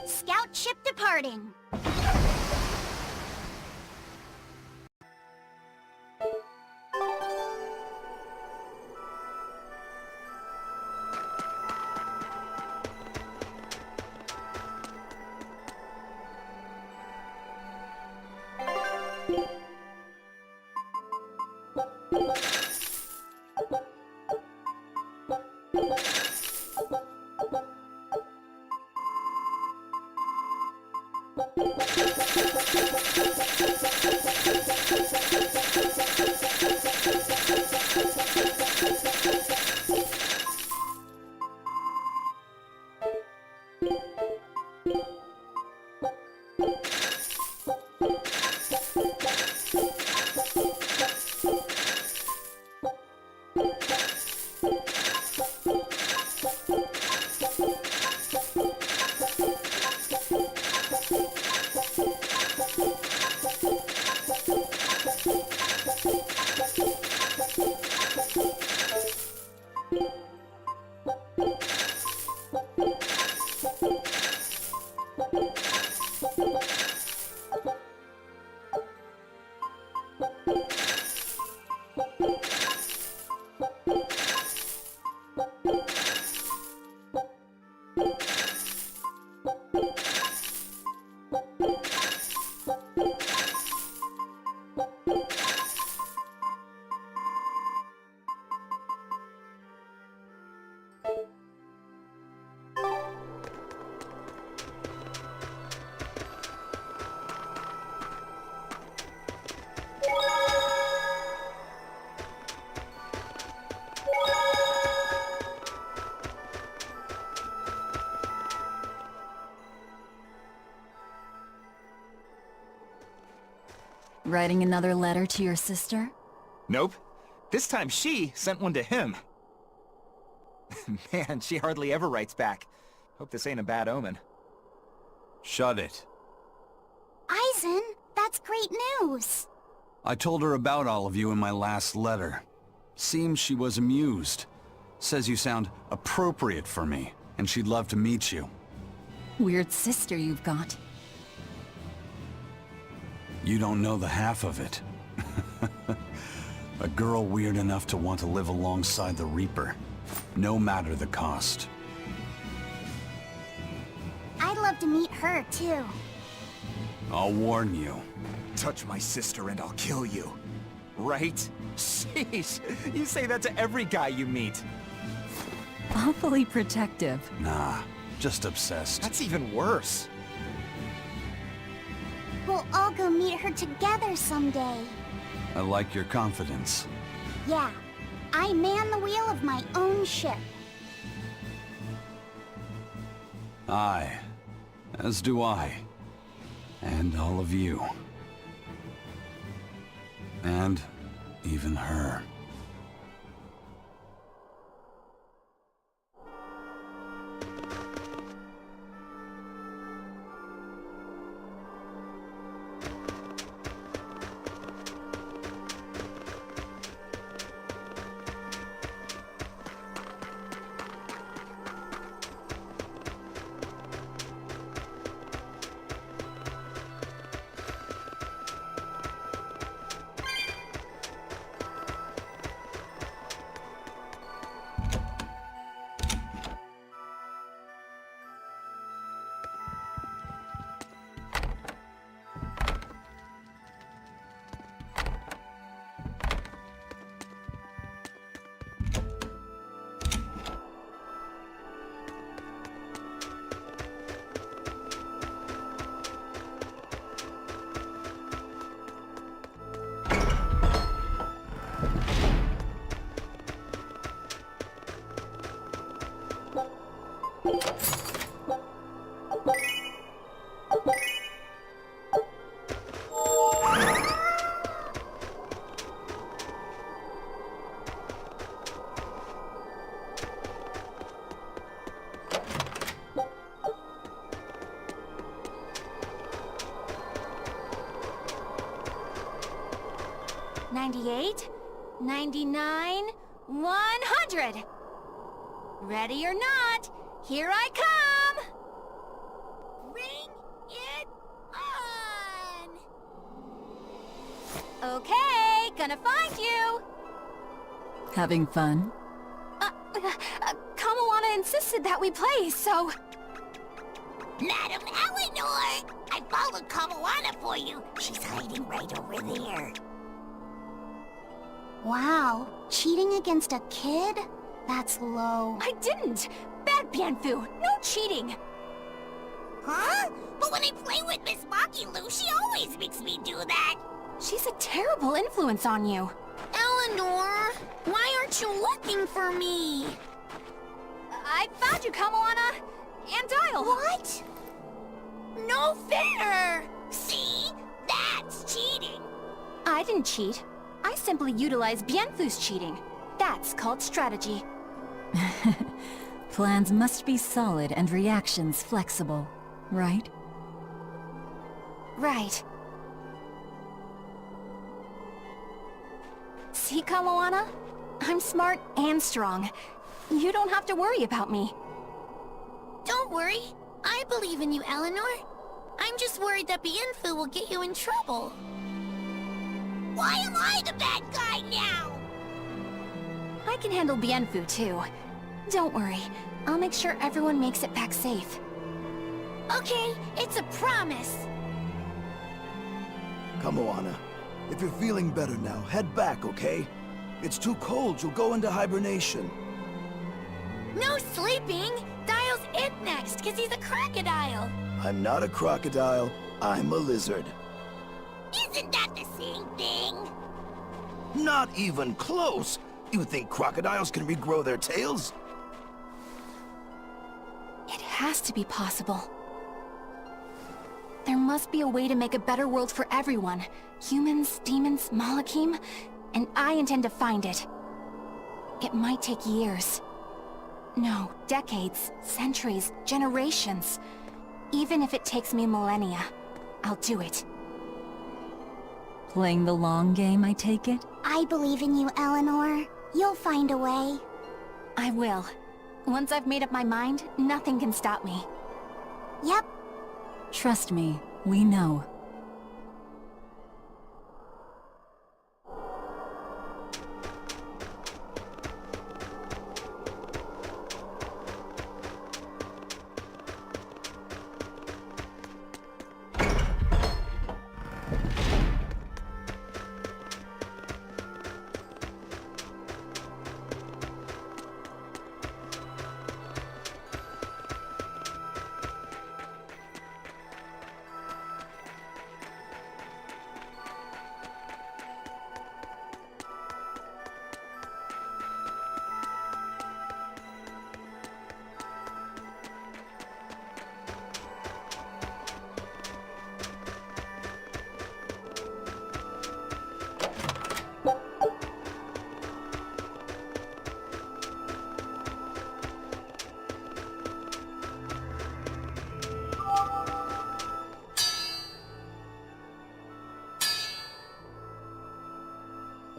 Scout ship departing. Writing another letter to your sister? Nope. This time she sent one to him. Man, she hardly ever writes back. Hope this ain't a bad omen. Shut it. Eisen, that's great news. I told her about all of you in my last letter. Seems she was amused. Says you sound appropriate for me, and she'd love to meet you. Weird sister you've got. You don't know the half of it. A girl weird enough to want to live alongside the Reaper, no matter the cost. I'd love to meet her, too. I'll warn you. Touch my sister and I'll kill you. Right? Sheesh, you say that to every guy you meet. Awfully protective. Nah, just obsessed. That's even worse. We'll all go meet her together someday. I like your confidence. Yeah, I man the wheel of my own ship. Aye, as do I. And all of you. And even her. $98, $99, $100. Ready or not, Here I come! Bring it on! Okay, gonna find you! Having fun? Kamawana insisted that we play, so... Madam Eleanor! I followed Kamawana for you. She's hiding right over there. Wow, cheating against a kid? That's low. I didn't! Bad Bienfu! No cheating! Huh? But when I play with Miss Makilu, she always makes me do that. She's a terrible influence on you. Eleanor, why aren't you looking for me? I found you, Kamawana! And Dial! What? No fair! See? That's cheating. I didn't cheat. I simply utilized Bienfu's cheating. That's called strategy. Plans must be solid and reactions flexible, right? Right. See, Kamawana? I'm smart and strong. You don't have to worry about me. Don't worry. I believe in you, Eleanor. I'm just worried that Bienfu will get you in trouble. Why am I the bad guy now? I can handle Bienfu, too. Don't worry. I'll make sure everyone makes it back safe. Okay, it's a promise. Kamawana, if you're feeling better now, head back, okay? It's too cold, you'll go into hibernation. No sleeping! Dial's it next, cause he's a crocodile. I'm not a crocodile, I'm a lizard. Isn't that the same thing? Not even close! You think crocodiles can regrow their tails? It has to be possible. There must be a way to make a better world for everyone. Humans, demons, Malakim, and I intend to find it. It might take years. No, decades, centuries, generations. Even if it takes me millennia, I'll do it. Playing the long game, I take it? I believe in you, Eleanor. You'll find a way. I will. Once I've made up my mind, nothing can stop me. Yep. Trust me, we know.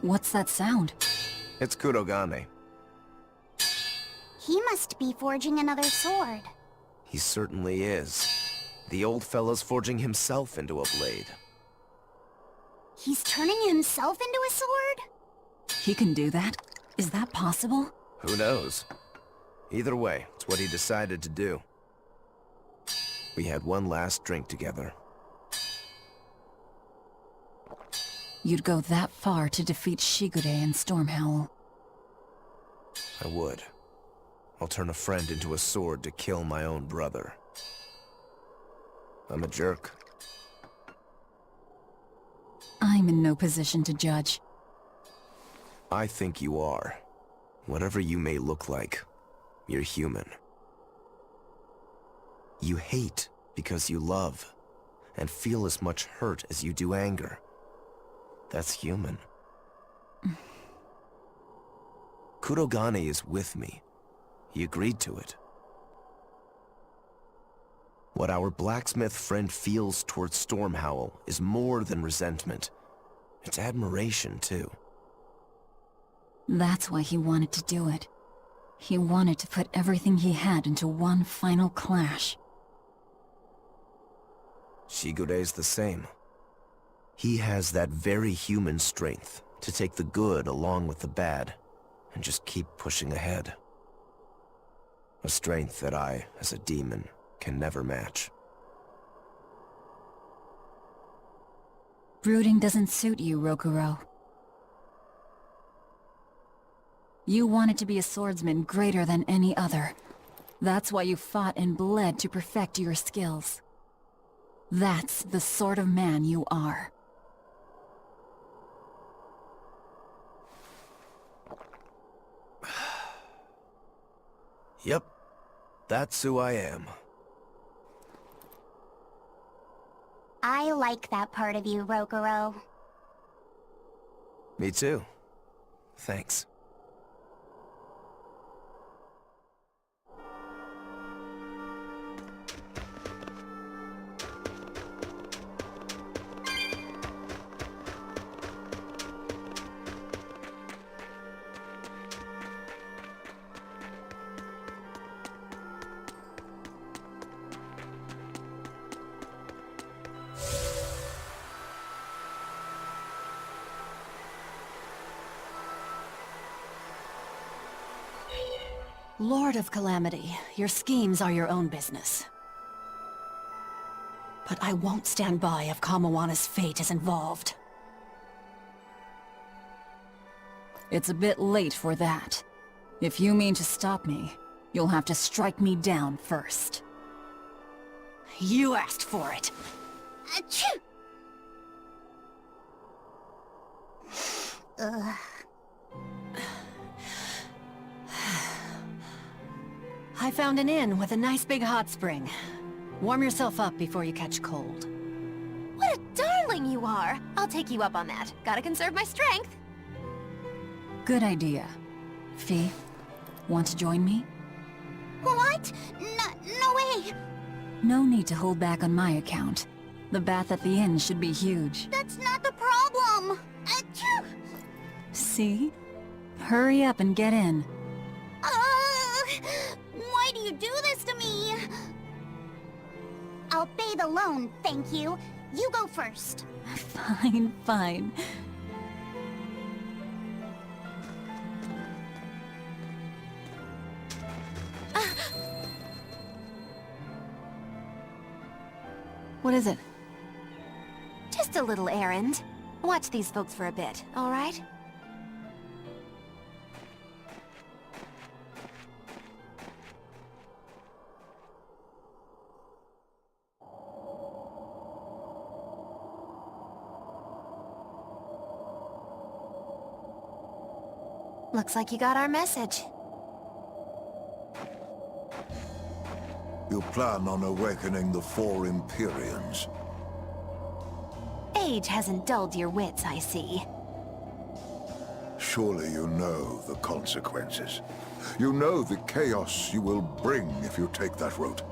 What's that sound? It's Kurogane. He must be forging another sword. He certainly is. The old fella's forging himself into a blade. He's turning himself into a sword? He can do that? Is that possible? Who knows? Either way, it's what he decided to do. We had one last drink together. You'd go that far to defeat Shigure and Stormhowl. I would. I'll turn a friend into a sword to kill my own brother. I'm a jerk. I'm in no position to judge. I think you are. Whatever you may look like, you're human. You hate because you love, and feel as much hurt as you do anger. That's human. Kurogane is with me. He agreed to it. What our blacksmith friend feels towards Stormhowl is more than resentment. It's admiration, too. That's why he wanted to do it. He wanted to put everything he had into one final clash. Shigure's the same. He has that very human strength to take the good along with the bad, and just keep pushing ahead. A strength that I, as a demon, can never match. Brooding doesn't suit you, Rokuro. You wanted to be a swordsman greater than any other. That's why you fought and bled to perfect your skills. That's the sort of man you are. Yep, that's who I am. I like that part of you, Rokuro. Me too. Thanks. Lord of Calamity, your schemes are your own business. But I won't stand by if Kamawana's fate is involved. It's a bit late for that. If you mean to stop me, you'll have to strike me down first. You asked for it. Achoo! Ugh. I found an inn with a nice big hot spring. Warm yourself up before you catch cold. What a darling you are! I'll take you up on that. Gotta conserve my strength. Good idea. Fee, want to join me? What? No way! No need to hold back on my account. The bath at the inn should be huge. That's not the problem! Achoo! See? Hurry up and get in. Why do you do this to me? I'll bathe alone, thank you. You go first. Fine, fine. What is it? Just a little errand. Watch these folks for a bit, all right? Looks like you got our message. You plan on awakening the 4 Imperials. Age hasn't dulled your wits, I see. Surely you know the consequences. You know the chaos you will bring if you take that route.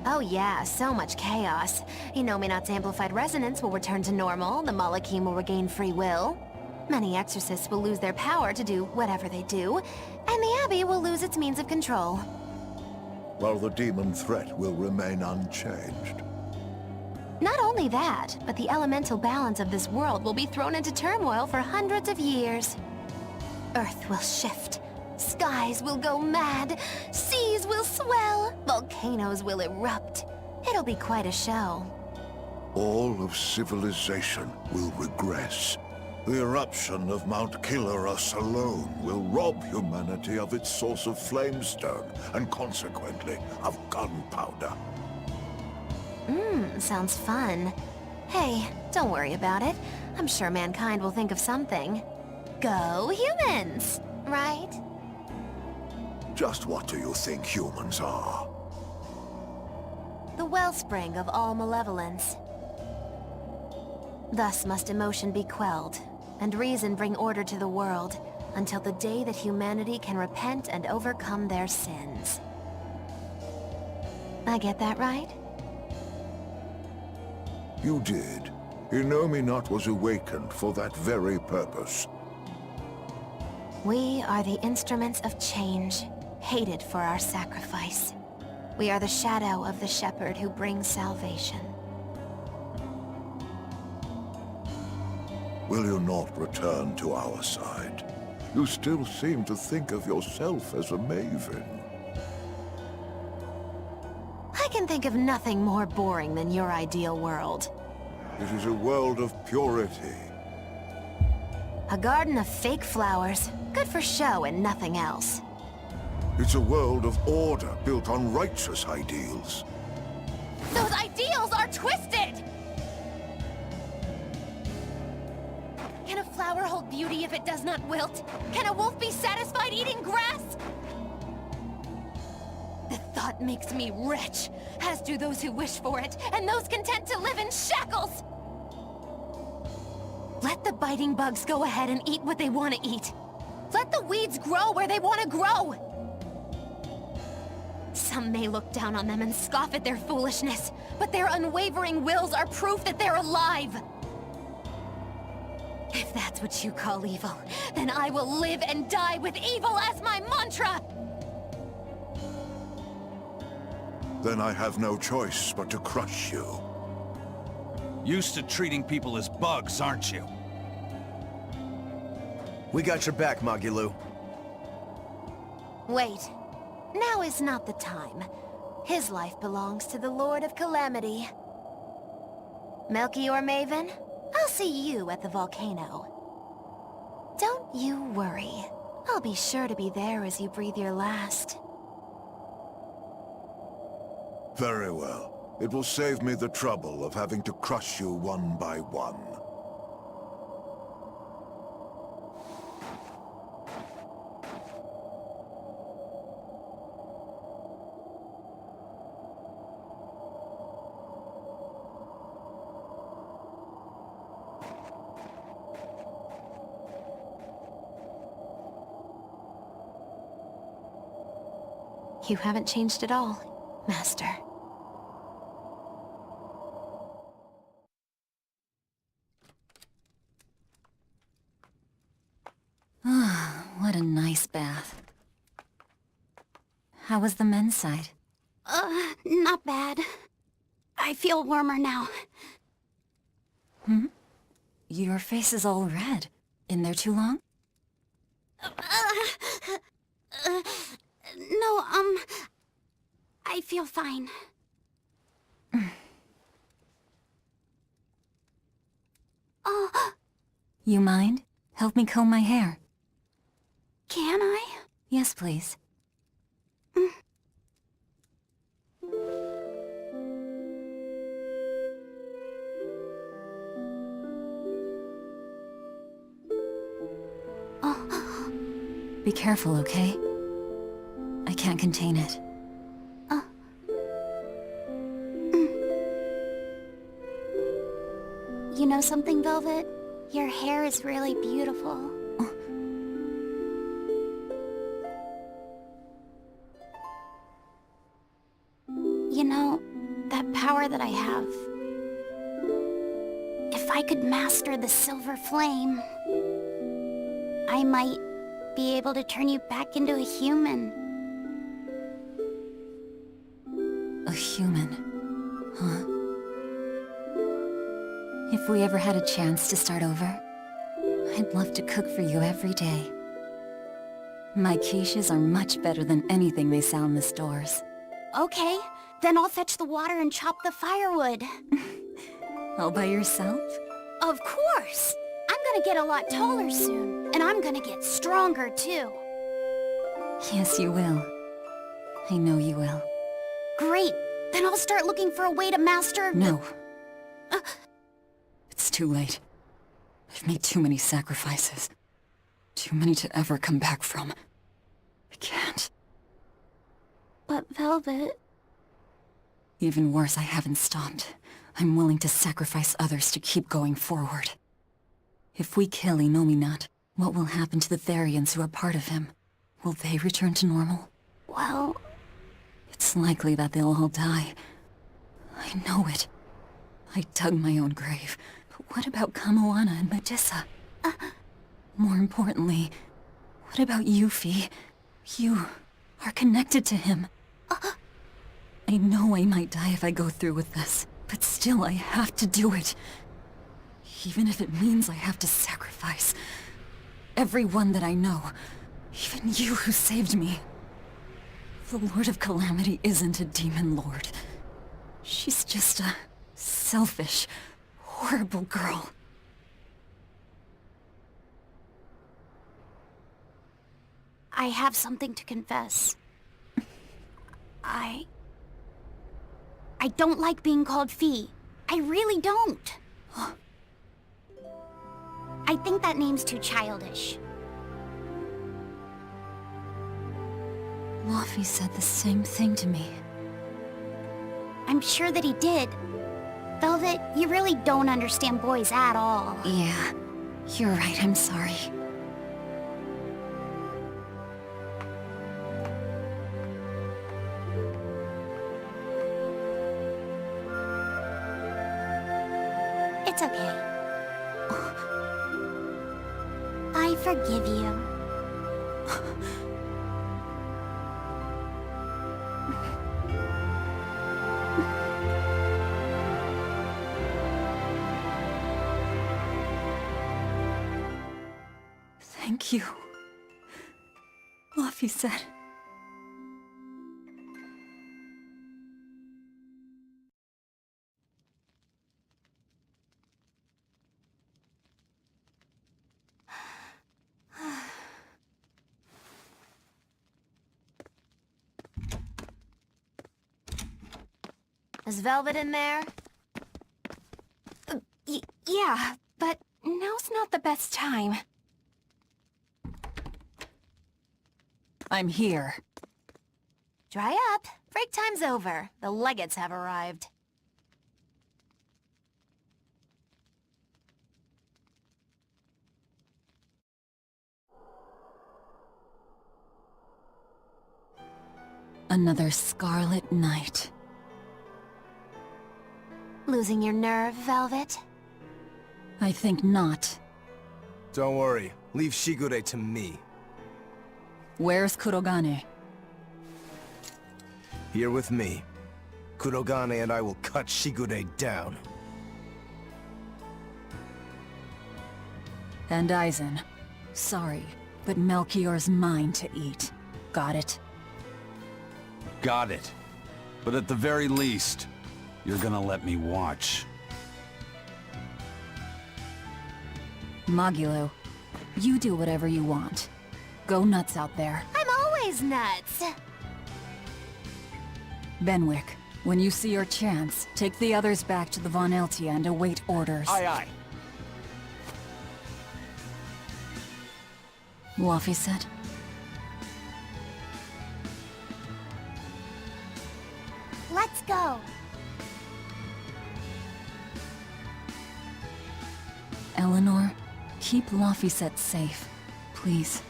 Oh yeah, so much chaos. Inominat's amplified resonance will return to normal, the Malachim will regain free will. Many exorcists will lose their power to do whatever they do, and the Abbey will lose its means of control. While the demon threat will remain unchanged. Not only that, but the elemental balance of this world will be thrown into turmoil for hundreds of years. Earth will shift, skies will go mad, seas will swell, volcanoes will erupt. It'll be quite a show. All of civilization will regress. The eruption of Mount Kilorus alone will rob humanity of its source of flamestone, and consequently, of gunpowder. Sounds fun. Hey, don't worry about it. I'm sure mankind will think of something. Go humans, right? Just what do you think humans are? The wellspring of all malevolence. Thus must emotion be quelled, and reason bring order to the world, until the day that humanity can repent and overcome their sins. I get that right? You did. Inominat was awakened for that very purpose. We are the instruments of change, hated for our sacrifice. We are the shadow of the shepherd who brings salvation. Will you not return to our side? You still seem to think of yourself as a maven. I can think of nothing more boring than your ideal world. It is a world of purity. A garden of fake flowers, good for show and nothing else. It's a world of order built on righteous ideals. Those ideals are twisted! Can a flower hold beauty if it does not wilt? Can a wolf be satisfied eating grass? The thought makes me rich, as do those who wish for it, and those content to live in shackles! Let the biting bugs go ahead and eat what they want to eat. Let the weeds grow where they want to grow! Some may look down on them and scoff at their foolishness, but their unwavering wills are proof that they're alive! If that's what you call evil, then I will live and die with evil as my mantra! Then I have no choice but to crush you. Used to treating people as bugs, aren't you? We got your back, Magilou. Wait. Now is not the time. His life belongs to the Lord of Calamity. Melchior Maven, I'll see you at the volcano. Don't you worry. I'll be sure to be there as you breathe your last. Very well. It will save me the trouble of having to crush you one by one. You haven't changed at all, Master. What a nice bath. How was the men's side? Not bad. I feel warmer now. Your face is all red. In there too long? No, I feel fine. Oh, You mind? Help me comb my hair. can I? Yes, please. Be careful, okay? I can't contain it. You know something, Velvet? Your hair is really beautiful. You know, that power that I have... If I could master the Silver Flame, I might be able to turn you back into a human. A human, huh? If we ever had a chance to start over, I'd love to cook for you every day. My quiches are much better than anything they sell in the stores. Okay, then I'll fetch the water and chop the firewood. All by yourself? Of course! I'm gonna get a lot taller soon, and I'm gonna get stronger too. Yes, you will. I know you will. Great! Then I'll start looking for a way to master... No. It's too late. I've made too many sacrifices. Too many to ever come back from. I can't. But Velvet... Even worse, I haven't stopped. I'm willing to sacrifice others to keep going forward. If we kill Inominat, what will happen to the Therians who are part of him? Will they return to normal? Well... It's likely that they'll all die. I know it. I dug my own grave. But what about Kamoana and Medissa? More importantly, What about you, Fee? You are connected to him. I know I might die if I go through with this, but still I have to do it. Even if it means I have to sacrifice everyone that I know. Even you who saved me. The Lord of Calamity isn't a demon lord. She's just a selfish, horrible girl. I have something to confess. I don't like being called Fee. I really don't. I think that name's too childish. Laufey said the same thing to me. I'm sure that he did. Velvet, you really don't understand boys at all. Yeah, you're right, I'm sorry. It's okay. I forgive you. Thank you. Laufey said. Is Velvet in there? Yeah, but now's not the best time. I'm here. Dry up. Break time's over. The legates have arrived. Another Scarlet Mite. Losing your nerve, Velvet? I think not. Don't worry. Leave Shigure to me. Where's Kurogane? Here with me. Kurogane and I will cut Shigure down. And Aizen. Sorry, but Melchior's mine to eat. Got it? Got it. But at the very least, you're gonna let me watch. Magilo, you do whatever you want. Go nuts out there. I'm always nuts. Benwick, when you see your chance, take the others back to the Von Eltia and await orders. Aye, aye. Laufey said. Let's go. Eleanor, keep Laufey safe, please.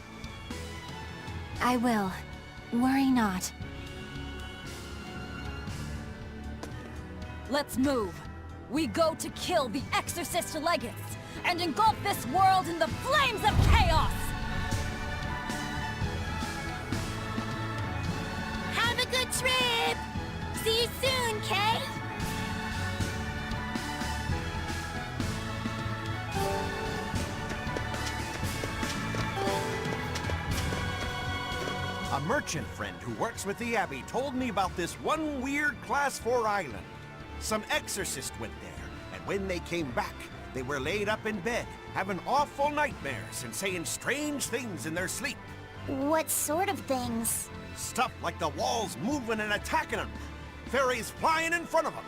I will. Worry not. Let's move. We go to kill the Exorcist Legates and engulf this world in the flames of chaos! Have a good trip! See you soon, Kay! A merchant friend who works with the Abbey told me about this one weird Class 4 island. Some exorcist went there, and when they came back, they were laid up in bed, having awful nightmares and saying strange things in their sleep. What sort of things? Stuff like the walls moving and attacking them, fairies flying in front of them.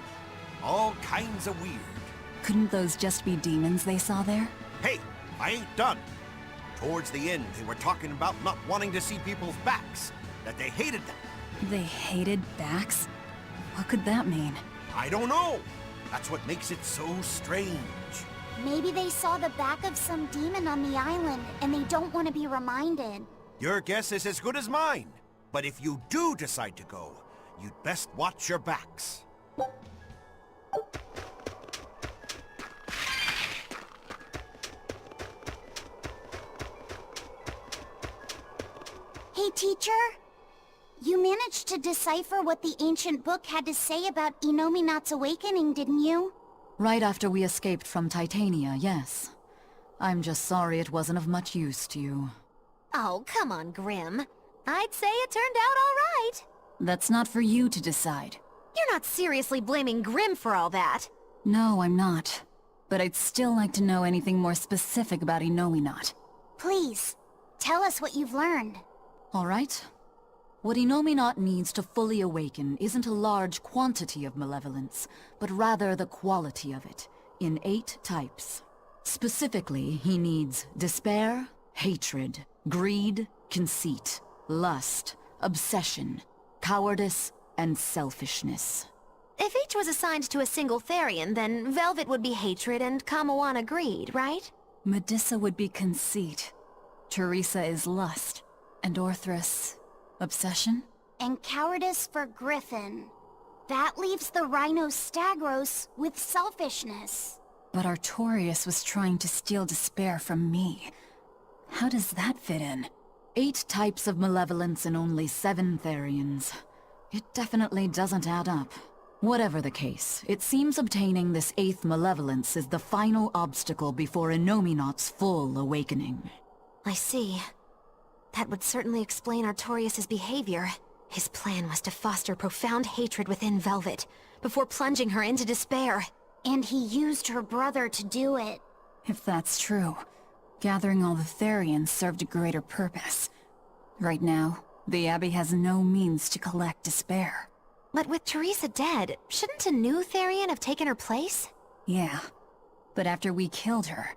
All kinds of weird. Couldn't those just be demons they saw there? Hey, I ain't done. Towards the end, they were talking about not wanting to see people's backs, that they hated them. They hated backs? What could that mean? I don't know. That's what makes it so strange. Maybe they saw the back of some demon on the island, and they don't want to be reminded. Your guess is as good as mine. But if you do decide to go, you'd best watch your backs. me, teacher? You managed to decipher what the ancient book had to say about Inominat's awakening, didn't you? Right after we escaped from Titania, yes. I'm just sorry it wasn't of much use to you. Oh, come on, Grim. I'd say it turned out all right. That's not for you to decide. You're not seriously blaming Grim for all that. No, I'm not. But I'd still like to know anything more specific about Inominat. Please, tell us what you've learned. All right? What Inominat needs to fully awaken isn't a large quantity of malevolence, but rather the quality of it, in 8 types. Specifically, he needs despair, hatred, greed, conceit, lust, obsession, cowardice, and selfishness. If each was assigned to a single Therian, then Velvet would be hatred and Kamawana greed, right? Medissa would be conceit. Teresa is lust. And Orthrus... obsession? And cowardice for Griffin. That leaves the Rhino Stagros with selfishness. But Artorius was trying to steal despair from me. How does that fit in? 8 types of malevolence and only 7 Therians. It definitely doesn't add up. Whatever the case, it seems obtaining this 8th malevolence is the final obstacle before Inominat's full awakening. I see. That would certainly explain Artorius' behavior. His plan was to foster profound hatred within Velvet, before plunging her into despair. And he used her brother to do it. If that's true, gathering all the Therians served a greater purpose. Right now, the Abbey has no means to collect despair. But with Teresa dead, shouldn't a new Therian have taken her place? Yeah, but after we killed her,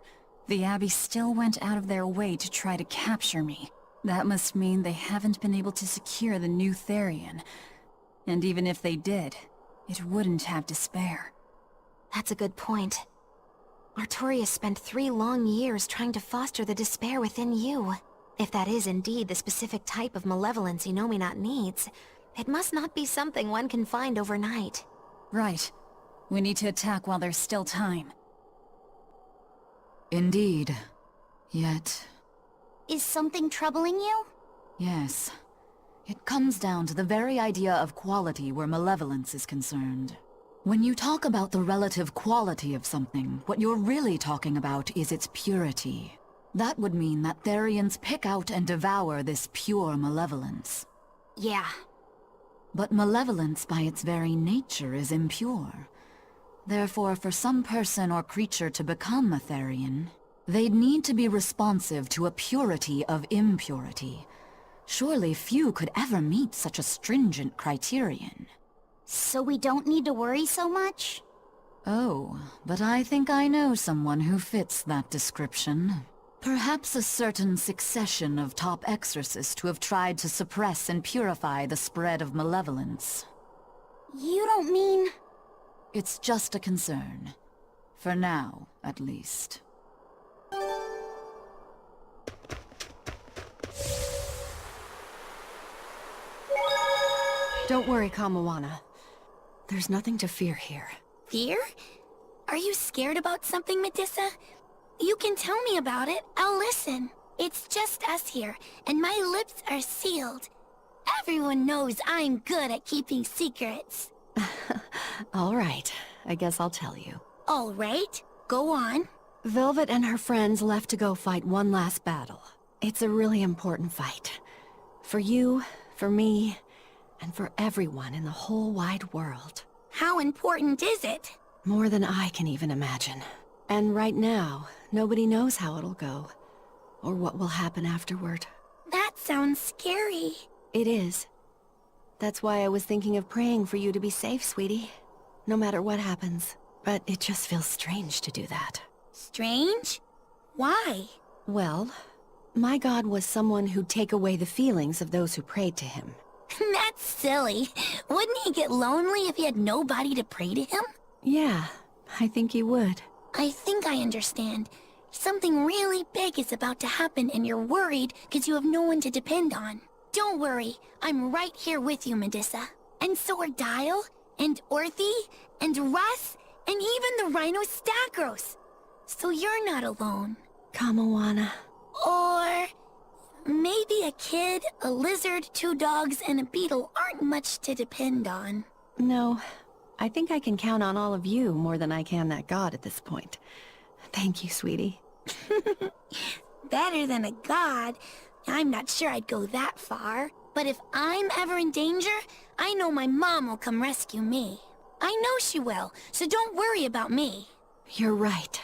the Abbey still went out of their way to try to capture me. That must mean they haven't been able to secure the new Therian. And even if they did, it wouldn't have despair. That's a good point. Artorius spent 3 long years trying to foster the despair within you. If that is indeed the specific type of malevolence Inominat needs, it must not be something one can find overnight. Right. We need to attack while there's still time. Indeed. Yet... Is something troubling you? yes. It comes down to the very idea of quality where malevolence is concerned. When you talk about the relative quality of something, what you're really talking about is its purity. That would mean that Therians pick out and devour this pure malevolence. Yeah. But malevolence by its very nature is impure. Therefore, for some person or creature to become a Therian, they'd need to be responsive to a purity of impurity. Surely few could ever meet such a stringent criterion. So we don't need to worry so much? Oh, but I think I know someone who fits that description. Perhaps a certain succession of top exorcists who have tried to suppress and purify the spread of malevolence. You don't mean... It's just a concern. For now, at least. Don't worry, Kamawana. There's nothing to fear here. Fear? Are you scared about something, Medissa? You can tell me about it. I'll listen. It's just us here, and my lips are sealed. Everyone knows I'm good at keeping secrets. All right, I guess I'll tell you. All right, go on. Velvet and her friends left to go fight one last battle. It's a really important fight. For you, for me, and for everyone in the whole wide world. How important is it? More than I can even imagine. And right now, nobody knows how it'll go, or what will happen afterward. That sounds scary. It is. That's why I was thinking of praying for you to be safe, sweetie. No matter what happens. But it just feels strange to do that. Strange? Why? Well, my god was someone who'd take away the feelings of those who prayed to him. That's silly. Wouldn't he get lonely if he had nobody to pray to him? Yeah, I think he would. I think I understand. Something really big is about to happen and you're worried because you have no one to depend on. Don't worry, I'm right here with you, Medissa. And so are Dial, and Orthy, and Russ, and even the Rhino Stagros. So you're not alone. Kamawana. Or... maybe a kid, a lizard, 2 dogs, and a beetle aren't much to depend on. No, I think I can count on all of you more than I can that god at this point. Thank you, sweetie. Better than a god. I'm not sure I'd go that far. But if I'm ever in danger, I know my mom will come rescue me. I know she will, so don't worry about me. You're right.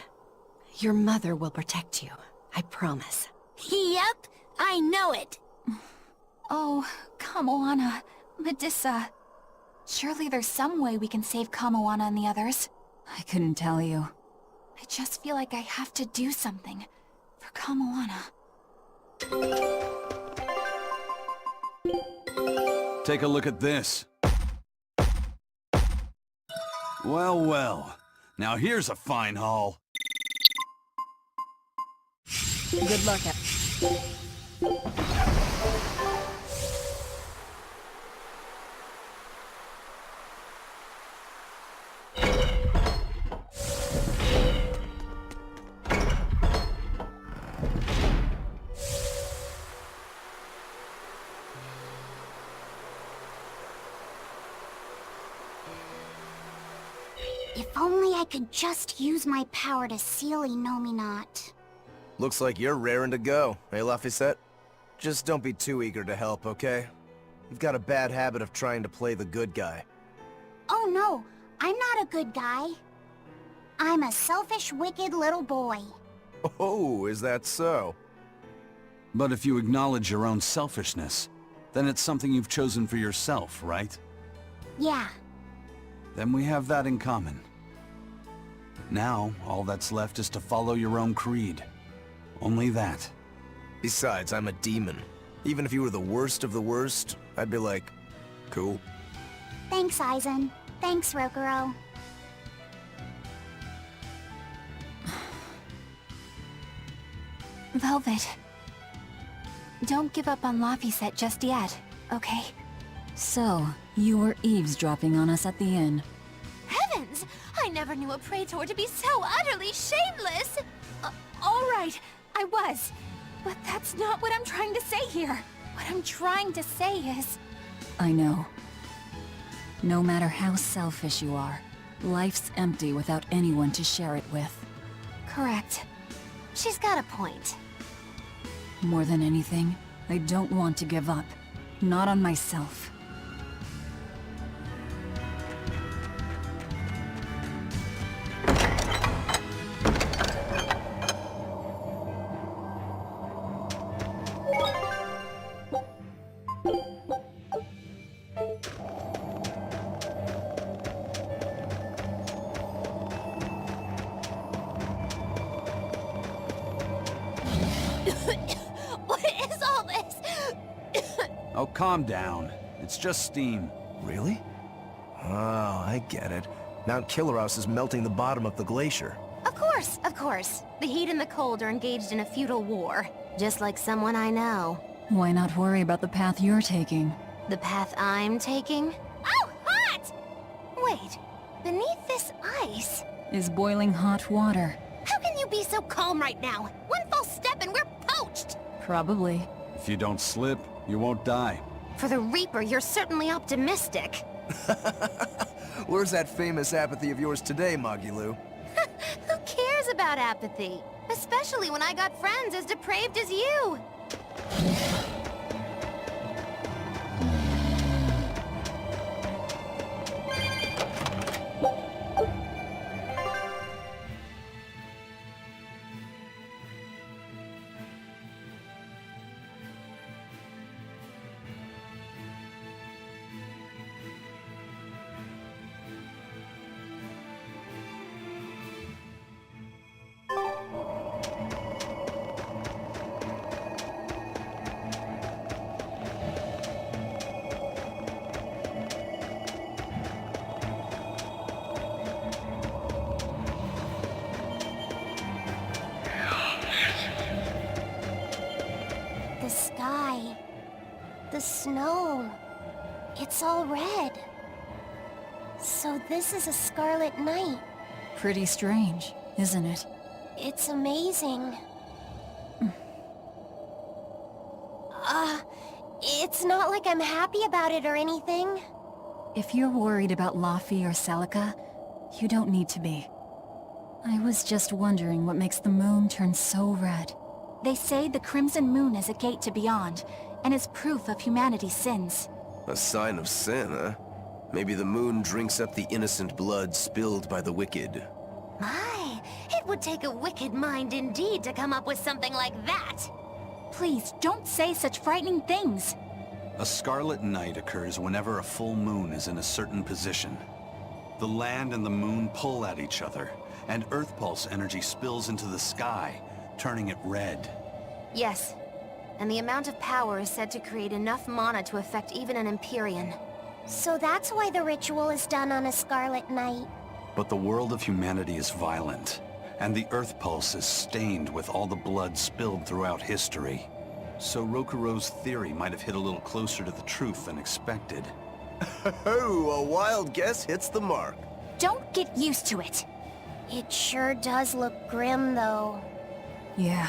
Your mother will protect you. I promise. Yep, I know it. Oh, Kamoana, Medusa. Surely there's some way we can save Kamoana and the others. I couldn't tell you. I just feel like I have to do something for Kamoana. Take a look at this. Well, well. Now here's a fine haul. Good luck. If only I could just use my power to seal Inominat. Looks like you're raring to go, eh, Laphicet? Just don't be too eager to help, okay? You've got a bad habit of trying to play the good guy. Oh no, I'm not a good guy. I'm a selfish, wicked little boy. Oh, is that so? But if you acknowledge your own selfishness, then it's something you've chosen for yourself, right? Yeah. Then we have that in common. Now, all that's left is to follow your own creed. Only that. Besides, I'm a demon. Even if you were the worst of the worst, I'd be like, cool. Thanks, Aizen. Thanks, Rokuro. Velvet. Don't give up on Laphicet just yet, okay? So, you were eavesdropping on us at the inn. Heavens! I never knew a praetor to be so utterly shameless! All right, I was. But that's not what I'm trying to say here. What I'm trying to say is... I know. No matter how selfish you are, life's empty without anyone to share it with. Correct. She's got a point. More than anything, I don't want to give up. Not on myself. What is all this? Oh, calm down. It's just steam. Really? Oh, I get it. Mount Killerhouse is melting the bottom of the glacier. Of course, of course. The heat and the cold are engaged in a futile war. Just like someone I know. Why not worry about the path you're taking? The path I'm taking? Oh, hot! Wait, beneath this ice? Is boiling hot water. How can you be so calm right now? One false step and we're poached! Probably. If you don't slip, you won't die. For the Reaper, you're certainly optimistic. Where's that famous apathy of yours today, Magilou? Who cares about apathy? Especially when I got friends as depraved as you. The sky. The snow. It's all red. So this is a Scarlet Mite. Pretty strange, isn't it? It's amazing. not like I'm happy about it or anything. If you're worried about Laffy or Celica, you don't need to be. I was just wondering what makes the moon turn so red. They say the Crimson Moon is a gate to beyond, and is proof of humanity's sins. A sign of sin, huh? Maybe the moon drinks up the innocent blood spilled by the wicked. My, it would take a wicked mind indeed to come up with something like that. Please, don't say such frightening things. A scarlet night occurs whenever a full moon is in a certain position. The land and the moon pull at each other, and Earth Pulse energy spills into the sky, turning it red. Yes, and the amount of power is said to create enough mana to affect even an Empyrean. So that's why the ritual is done on a Scarlet Night. But the world of humanity is violent, and the Earth Pulse is stained with all the blood spilled throughout history. So Rokuro's theory might have hit a little closer to the truth than expected. Oh, a wild guess hits the mark. Don't get used to it. It sure does look grim, though. Yeah.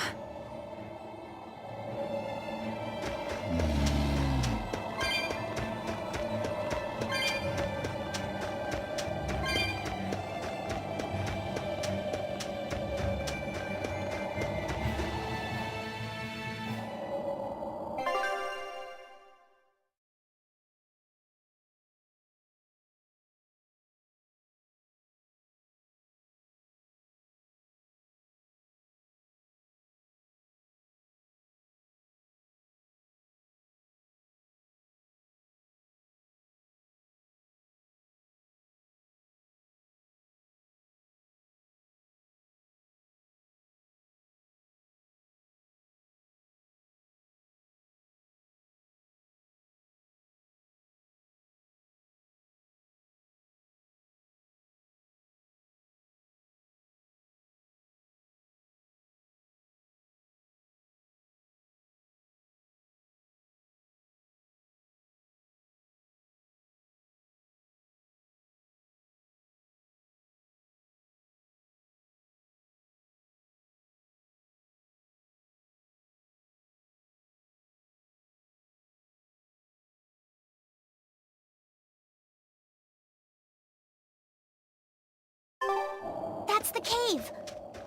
That's the cave!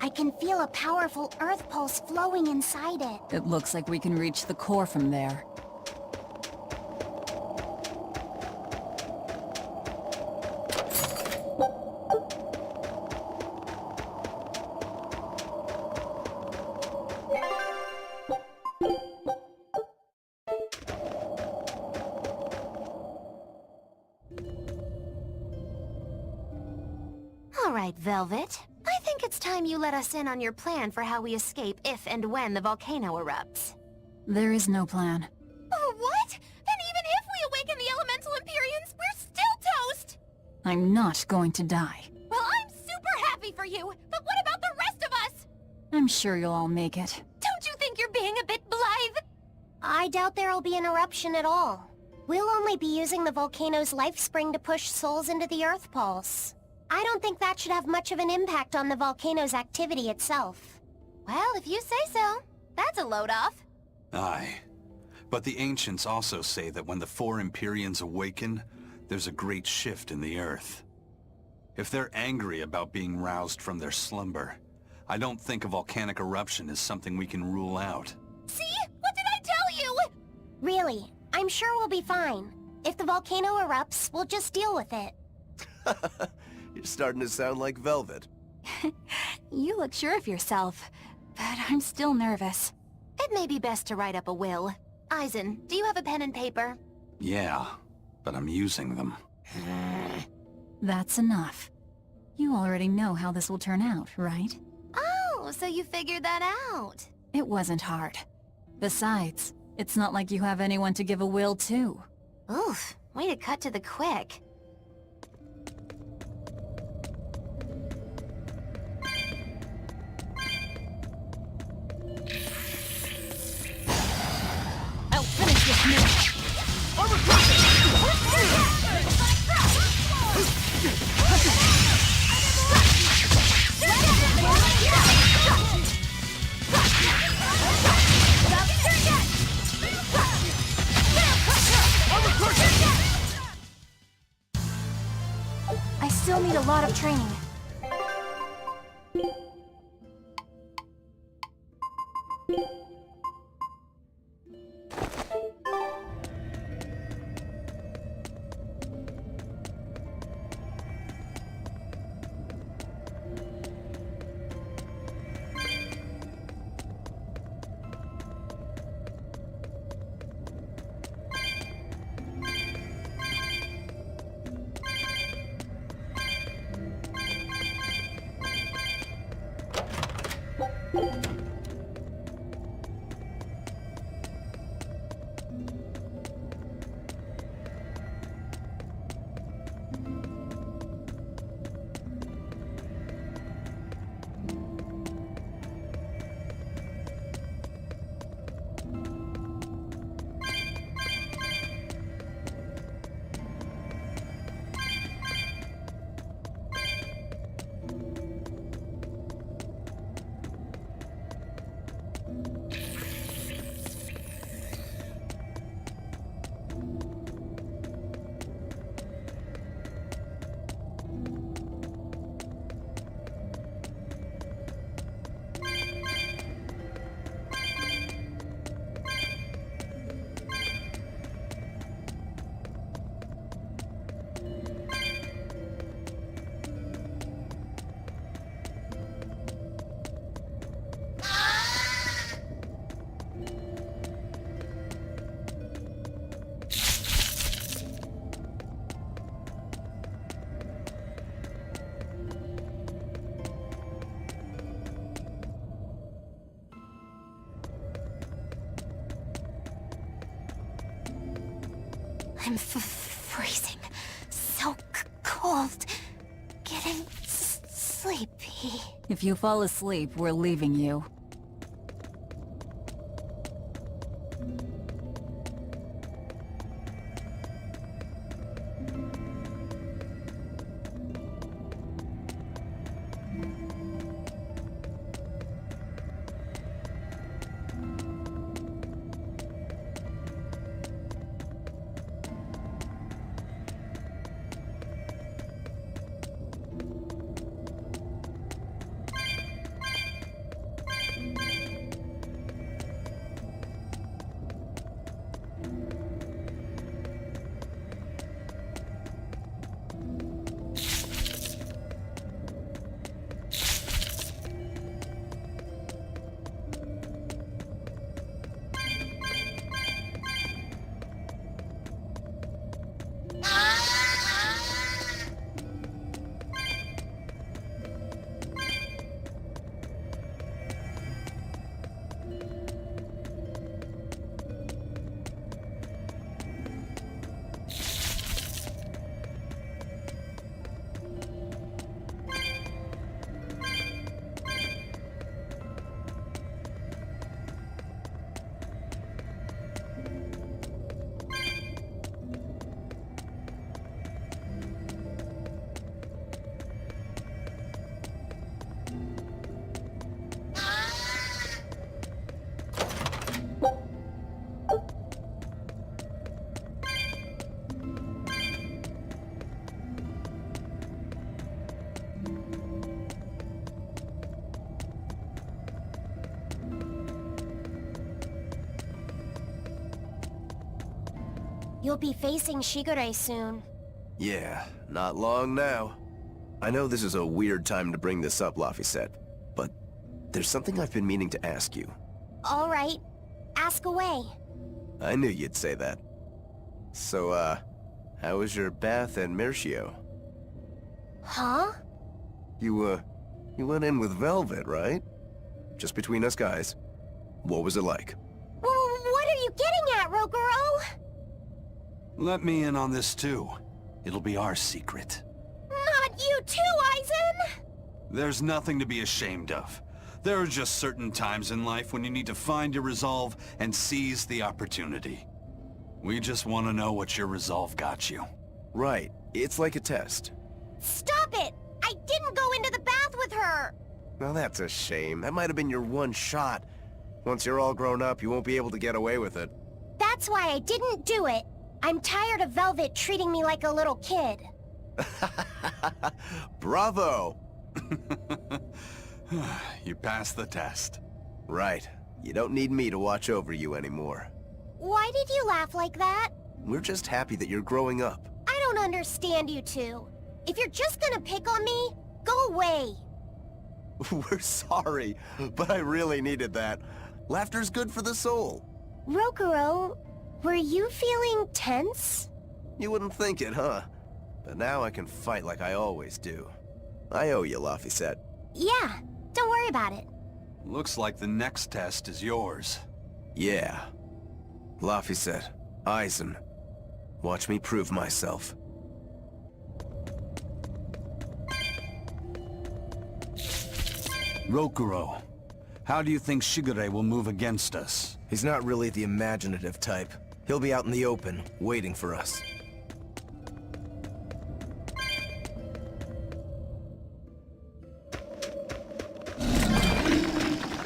I can feel a powerful Earth Pulse flowing inside it. It looks like we can reach the core from there. All right, Velvet. I think it's time you let us in on your plan for how we escape if and when the volcano erupts. There is no plan. Oh, what? Then even if we awaken the Elemental Empyreans, we're still toast! I'm not going to die. Well, I'm super happy for you, but what about the rest of us? I'm sure you'll all make it. Don't you think you're being a bit blithe? I doubt there'll be an eruption at all. We'll only be using the volcano's life spring to push souls into the Earth Pulse. I don't think that should have much of an impact on the volcano's activity itself. Well, if you say so. That's a load off. Aye. But the ancients also say that when the four Empyreans awaken, there's a great shift in the earth. If they're angry about being roused from their slumber, I don't think a volcanic eruption is something we can rule out. See? What did I tell you? Really, I'm sure we'll be fine. If the volcano erupts, we'll just deal with it. You're starting to sound like Velvet. You look sure of yourself, but I'm still nervous. It may be best to write up a will. Eisen, do you have a pen and paper? Yeah, but I'm using them. That's enough. You already know how this will turn out, right? Oh, so you figured that out. It wasn't hard. Besides, it's not like you have anyone to give a will to. Oof, way to cut to the quick. I'll finish this now! still need a lot of training. I'm freezing. So cold. Getting sleepy. If you fall asleep, we're leaving you. You'll be facing Shigure soon. Yeah, not long now. I know this is a weird time to bring this up, Laphicet, but there's something I've been meaning to ask you. All right. Ask away. I knew you'd say that. So, how was your bath and Mercio? Huh? You went in with Velvet, right? Just between us guys. What was it like? What are you getting at, Roguro? Let me in on this too. It'll be our secret. Not you too, Aizen! There's nothing to be ashamed of. There are just certain times in life when you need to find your resolve and seize the opportunity. We just want to know what your resolve got you. Right. It's like a test. Stop it! I didn't go into the bath with her! Now that's a shame. That might have been your one shot. Once you're all grown up, you won't be able to get away with it. That's why I didn't do it. I'm tired of Velvet treating me like a little kid. Bravo! You passed the test. Right. You don't need me to watch over you anymore. Why did you laugh like that? We're just happy that you're growing up. I don't understand you two. If you're just gonna pick on me, go away. We're sorry, but I really needed that. Laughter's good for the soul. Rokuro, were you feeling tense? You wouldn't think it, huh? But now I can fight like I always do. I owe you, Laphicet. Yeah, don't worry about it. Looks like the next test is yours. Yeah. Laphicet, Aizen. Watch me prove myself. Rokuro, how do you think Shigure will move against us? He's not really the imaginative type. He'll be out in the open, waiting for us.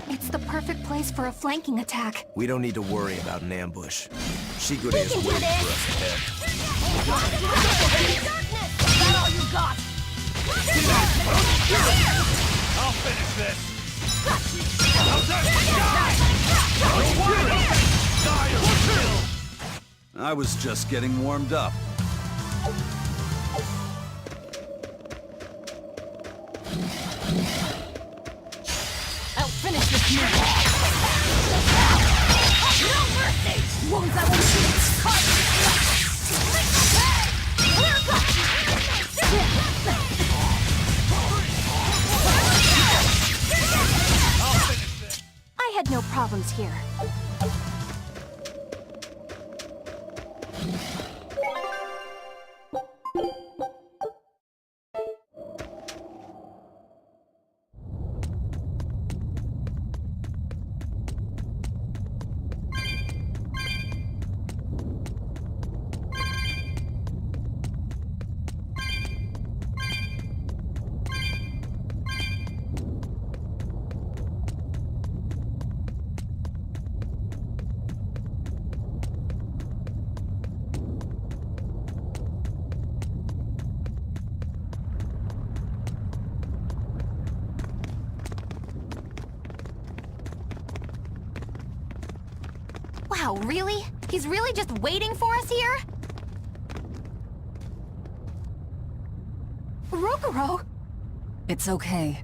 It's the perfect place for a flanking attack. We don't need to worry about an ambush. Shigure is waiting for us ahead. Is that all you got? I'll finish this! I was just getting warmed up. I'll finish this man. No mercy! Wounds I won't I had no problems here. Wow, really? He's really just waiting for us here? Rokuro! It's okay.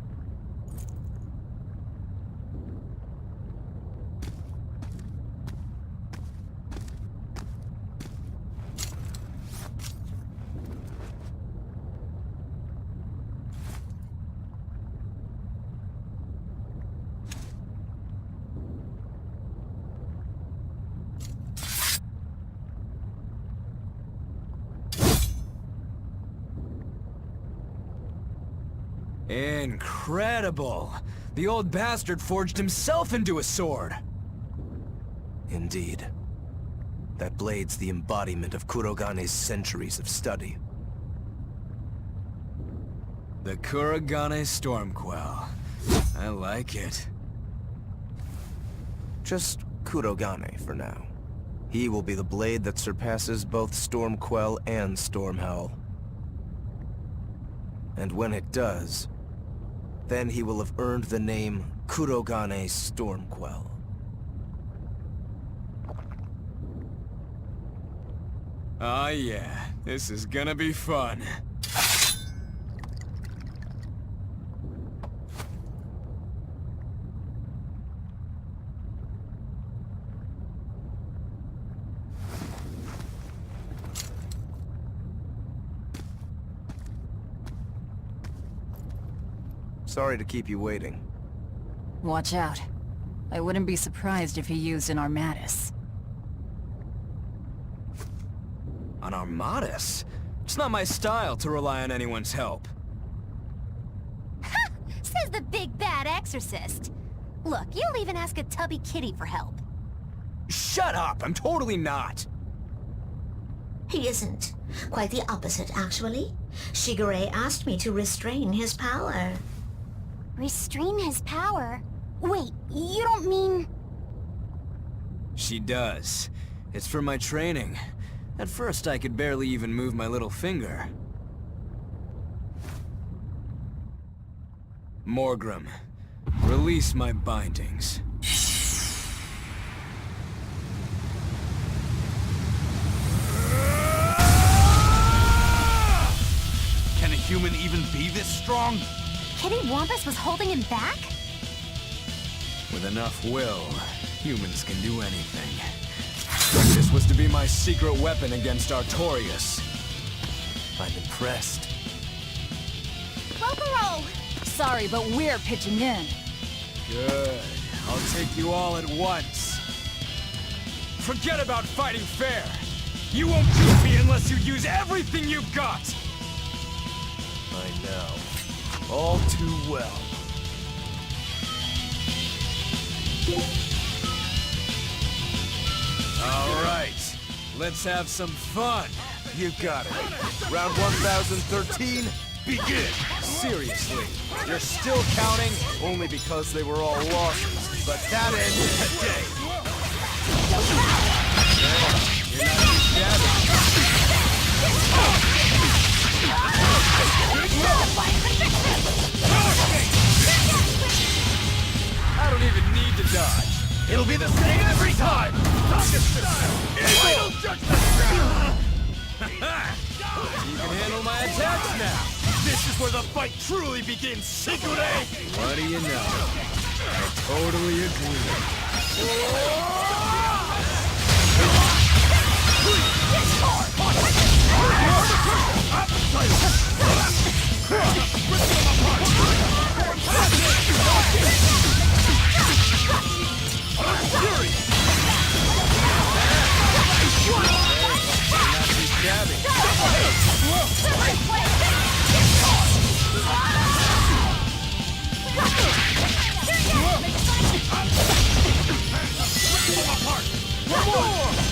Incredible! The old bastard forged himself into a sword! Indeed. That blade's the embodiment of Kurogane's centuries of study. The Kurogane Stormquell. I like it. Just Kurogane for now. He will be the blade that surpasses both Stormquell and Stormhowl. And when it does, then he will have earned the name Kurogane Stormquell. Ah yeah, this is gonna be fun. Sorry to keep you waiting. Watch out. I wouldn't be surprised if he used an Armatus. An Armatus? It's not my style to rely on anyone's help. Says the big bad exorcist. Look, you'll even ask a tubby kitty for help. Shut up! I'm totally not! He isn't. Quite the opposite, actually. Shigure asked me to restrain his power. Restrain his power? Wait, you don't mean... She does. It's for my training. At first I could barely even move my little finger. Morgrim, release my bindings. Can a human even be this strong? Kitty Wampus was holding him back? With enough will, humans can do anything. This was to be my secret weapon against Artorias. I'm impressed. Roll! Sorry, but we're pitching in. Good. I'll take you all at once. Forget about fighting fair! You won't beat me unless you use everything you've got! I know. All too well. All right. Let's have some fun. You got it. Round 1013, begin! Seriously, you're still counting only because they were all losses. But that ended today. You're not too shabby. I don't even need to dodge. It'll be the same every time! Final judgment! You can handle my attacks now. This is where the fight truly begins, Shigure! What do you know? I totally agree.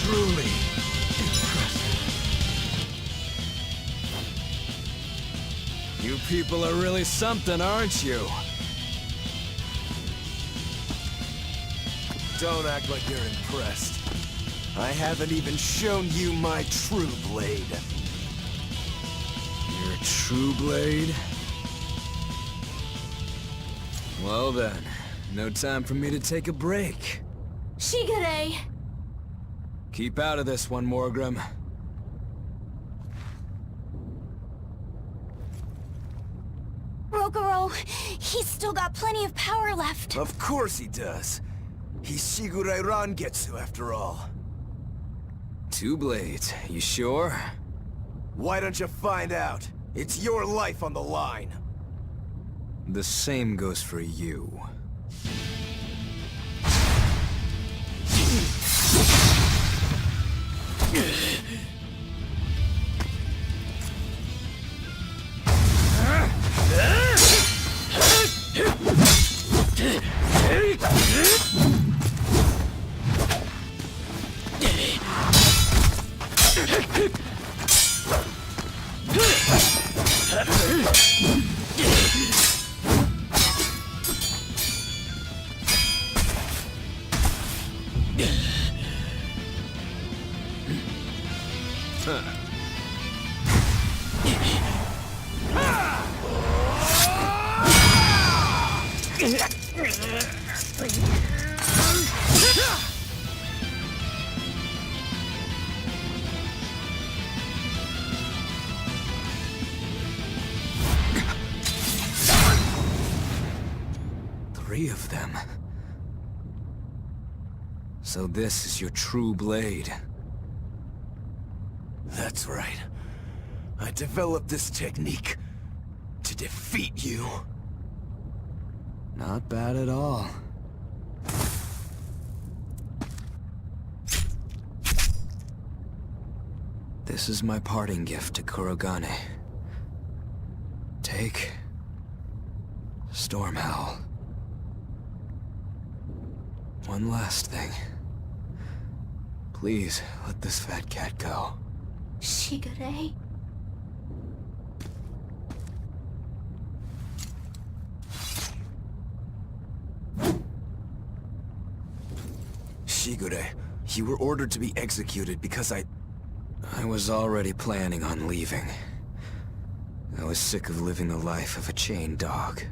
Truly. You people are really something, aren't you? Don't act like you're impressed. I haven't even shown you my true blade. Your true blade? Well then, no time for me to take a break. Shigure! Keep out of this one, Morgrim. Rokuro, he's still got plenty of power left. Of course he does. He's Shigure Rangetsu after all. 2 blades, you sure? Why don't you find out? It's your life on the line. The same goes for you. Three of them. So this is your true blade. That's right. I developed this technique to defeat you. Not bad at all. This is my parting gift to Kurogane. Take... Stormhowl. One last thing. Please, let this fat cat go. Shigure? Shigure, you were ordered to be executed because I was already planning on leaving. I was sick of living the life of a chained dog.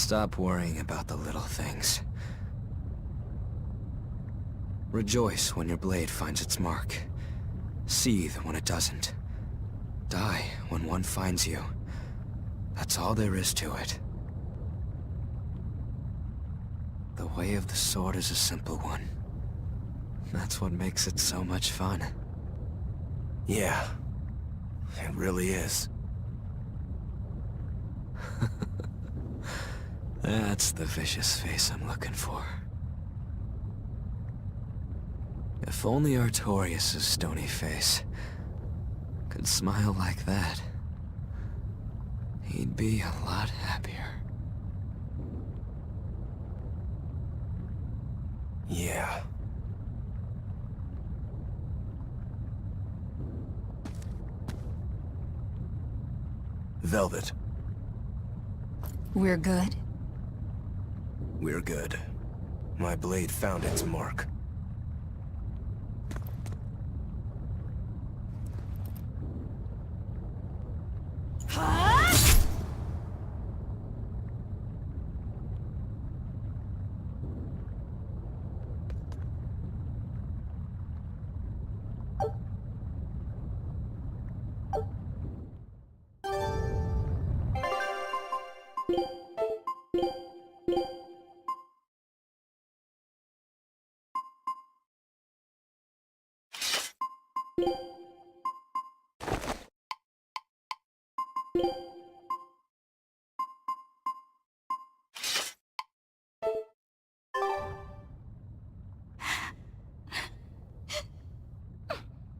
Stop worrying about the little things. Rejoice when your blade finds its mark. Seethe when it doesn't. Die when one finds you. That's all there is to it. The way of the sword is a simple one. That's what makes it so much fun. Yeah, it really is. That's the vicious face I'm looking for. If only Artorias' stony face could smile like that, he'd be a lot happier. Yeah. Velvet. We're good? We're good. My blade found its mark.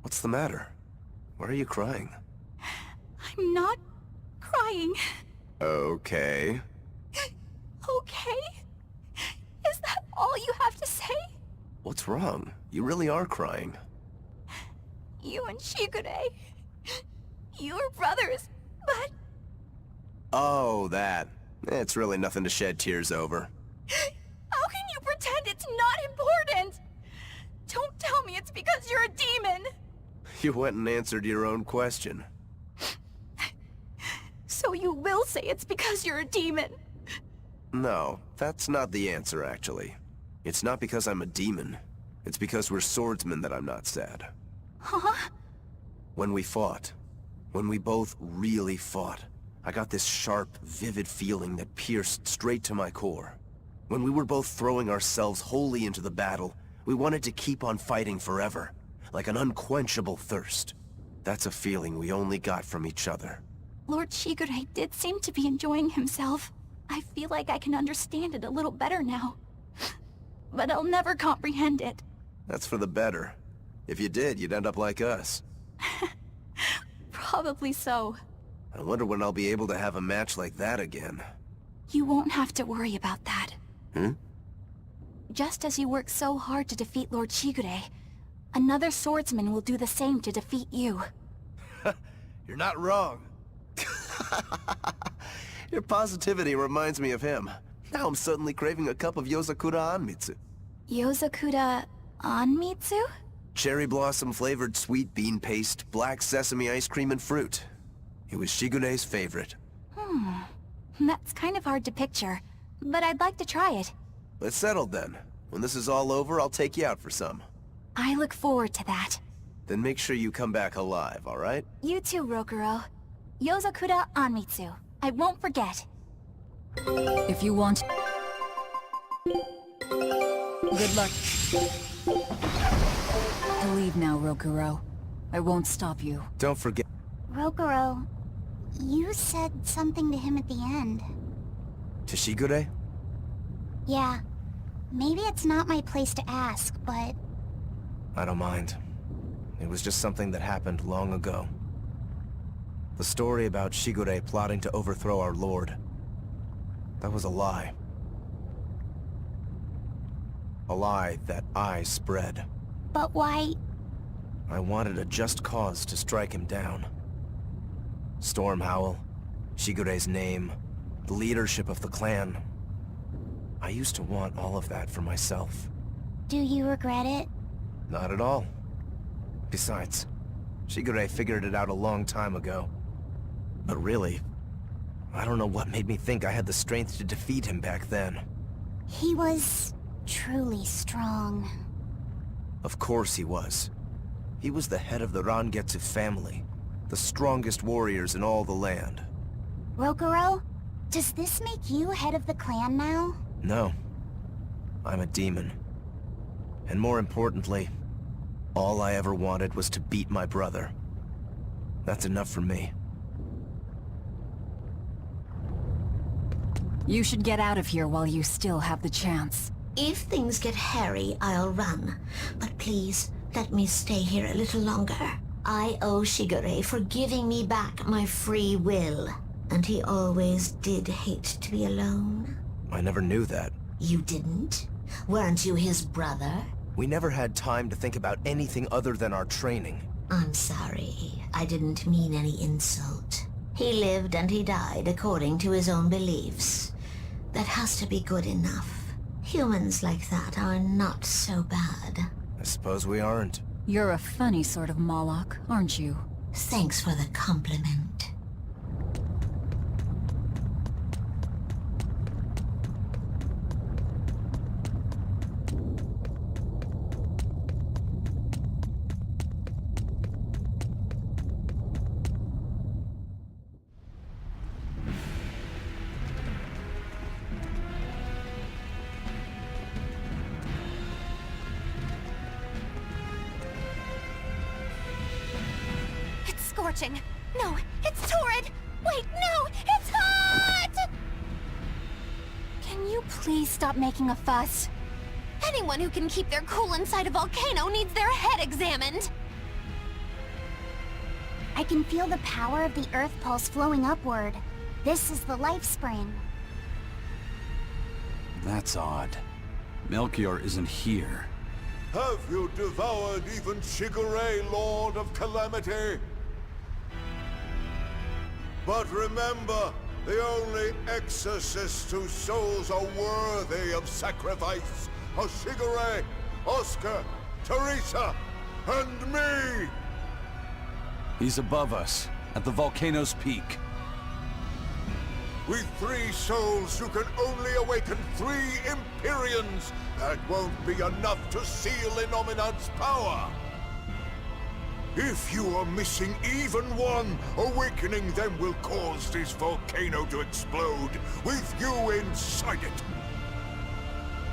What's the matter? Why are you crying? I'm not crying. Okay. Okay? Is that all you have to say? What's wrong? You really are crying. You and Shigure. You're brothers, but... Oh, that. It's really nothing to shed tears over. How can you pretend it's not important? Don't tell me it's because you're a demon. You went and answered your own question. So you will say it's because you're a demon? No, that's not the answer, actually. It's not because I'm a demon. It's because we're swordsmen that I'm not sad. Huh? When we fought, when we both really fought, I got this sharp, vivid feeling that pierced straight to my core. When we were both throwing ourselves wholly into the battle, we wanted to keep on fighting forever, like an unquenchable thirst. That's a feeling we only got from each other. Lord Shigure did seem to be enjoying himself. I feel like I can understand it a little better now. But I'll never comprehend it. That's for the better. If you did, you'd end up like us. Probably so. I wonder when I'll be able to have a match like that again. You won't have to worry about that. Hmm? Just as you worked so hard to defeat Lord Shigure, another swordsman will do the same to defeat you. You're not wrong. Your positivity reminds me of him. Now I'm suddenly craving a cup of Yozakura Anmitsu. Yozakura Anmitsu? Cherry blossom flavored sweet bean paste, black sesame ice cream and fruit. It was Shigure's favorite. That's kind of hard to picture, but I'd like to try it. It's settled then. When this is all over, I'll take you out for some. I look forward to that. Then make sure you come back alive, alright? You too, Rokuro. Yozakura Anmitsu. I won't forget. If you want... Good luck. I'll leave now, Rokuro. I won't stop you. Don't forget... Rokuro, you said something to him at the end. To Shigure? Yeah. Maybe it's not my place to ask, but... I don't mind. It was just something that happened long ago. The story about Shigure plotting to overthrow our lord. That was a lie. A lie that I spread. But why... I wanted a just cause to strike him down. Storm Howl, Shigure's name, the leadership of the clan. I used to want all of that for myself. Do you regret it? Not at all. Besides, Shigure figured it out a long time ago. But really, I don't know what made me think I had the strength to defeat him back then. He was truly strong. Of course he was. He was the head of the Rangetsu family, the strongest warriors in all the land. Rokuro, does this make you head of the clan now? No. I'm a demon. And more importantly, all I ever wanted was to beat my brother. That's enough for me. You should get out of here while you still have the chance. If things get hairy, I'll run. But please, let me stay here a little longer. I owe Shigure for giving me back my free will. And he always did hate to be alone. I never knew that. You didn't? Weren't you his brother? We never had time to think about anything other than our training. I'm sorry. I didn't mean any insult. He lived and he died according to his own beliefs. That has to be good enough. Humans like that are not so bad. I suppose we aren't. You're a funny sort of Moloch, aren't you? Thanks for the compliment. Scorching. No, it's torrid! Wait, no! It's hot! Can you please stop making a fuss? Anyone who can keep their cool inside a volcano needs their head examined! I can feel the power of the Earth Pulse flowing upward. This is the life spring. That's odd. Melchior isn't here. Have you devoured even Shigure, Lord of Calamity? But remember, the only exorcists whose souls are worthy of sacrifice are Shigure, Oscar, Teresa, and me! He's above us, at the volcano's peak. With 3 souls, you can only awaken 3 Imperials. That won't be enough to seal Innominat's power. If you are missing even one, awakening them will cause this volcano to explode, with you inside it.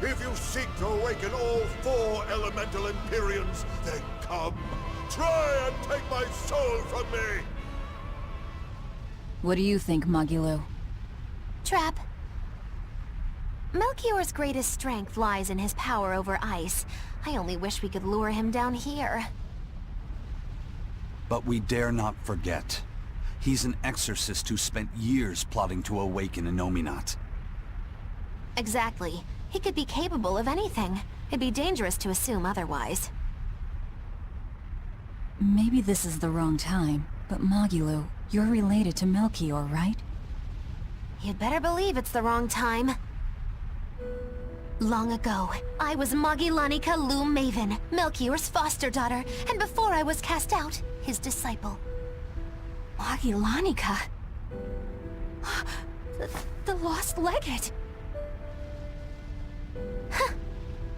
If you seek to awaken all 4 elemental Imperials, then come. Try and take my soul from me! What do you think, Magilou? Trap. Melchior's greatest strength lies in his power over ice. I only wish we could lure him down here. But we dare not forget. He's an exorcist who spent years plotting to awaken Innominat. Exactly. He could be capable of anything. It'd be dangerous to assume otherwise. Maybe this is the wrong time, but Magilou, you're related to Melchior, right? You'd better believe it's the wrong time. Long ago, I was Magilanica Loom Maven, Melchior's foster daughter, and before I was cast out, his disciple. Magilanica? The lost legate! Huh.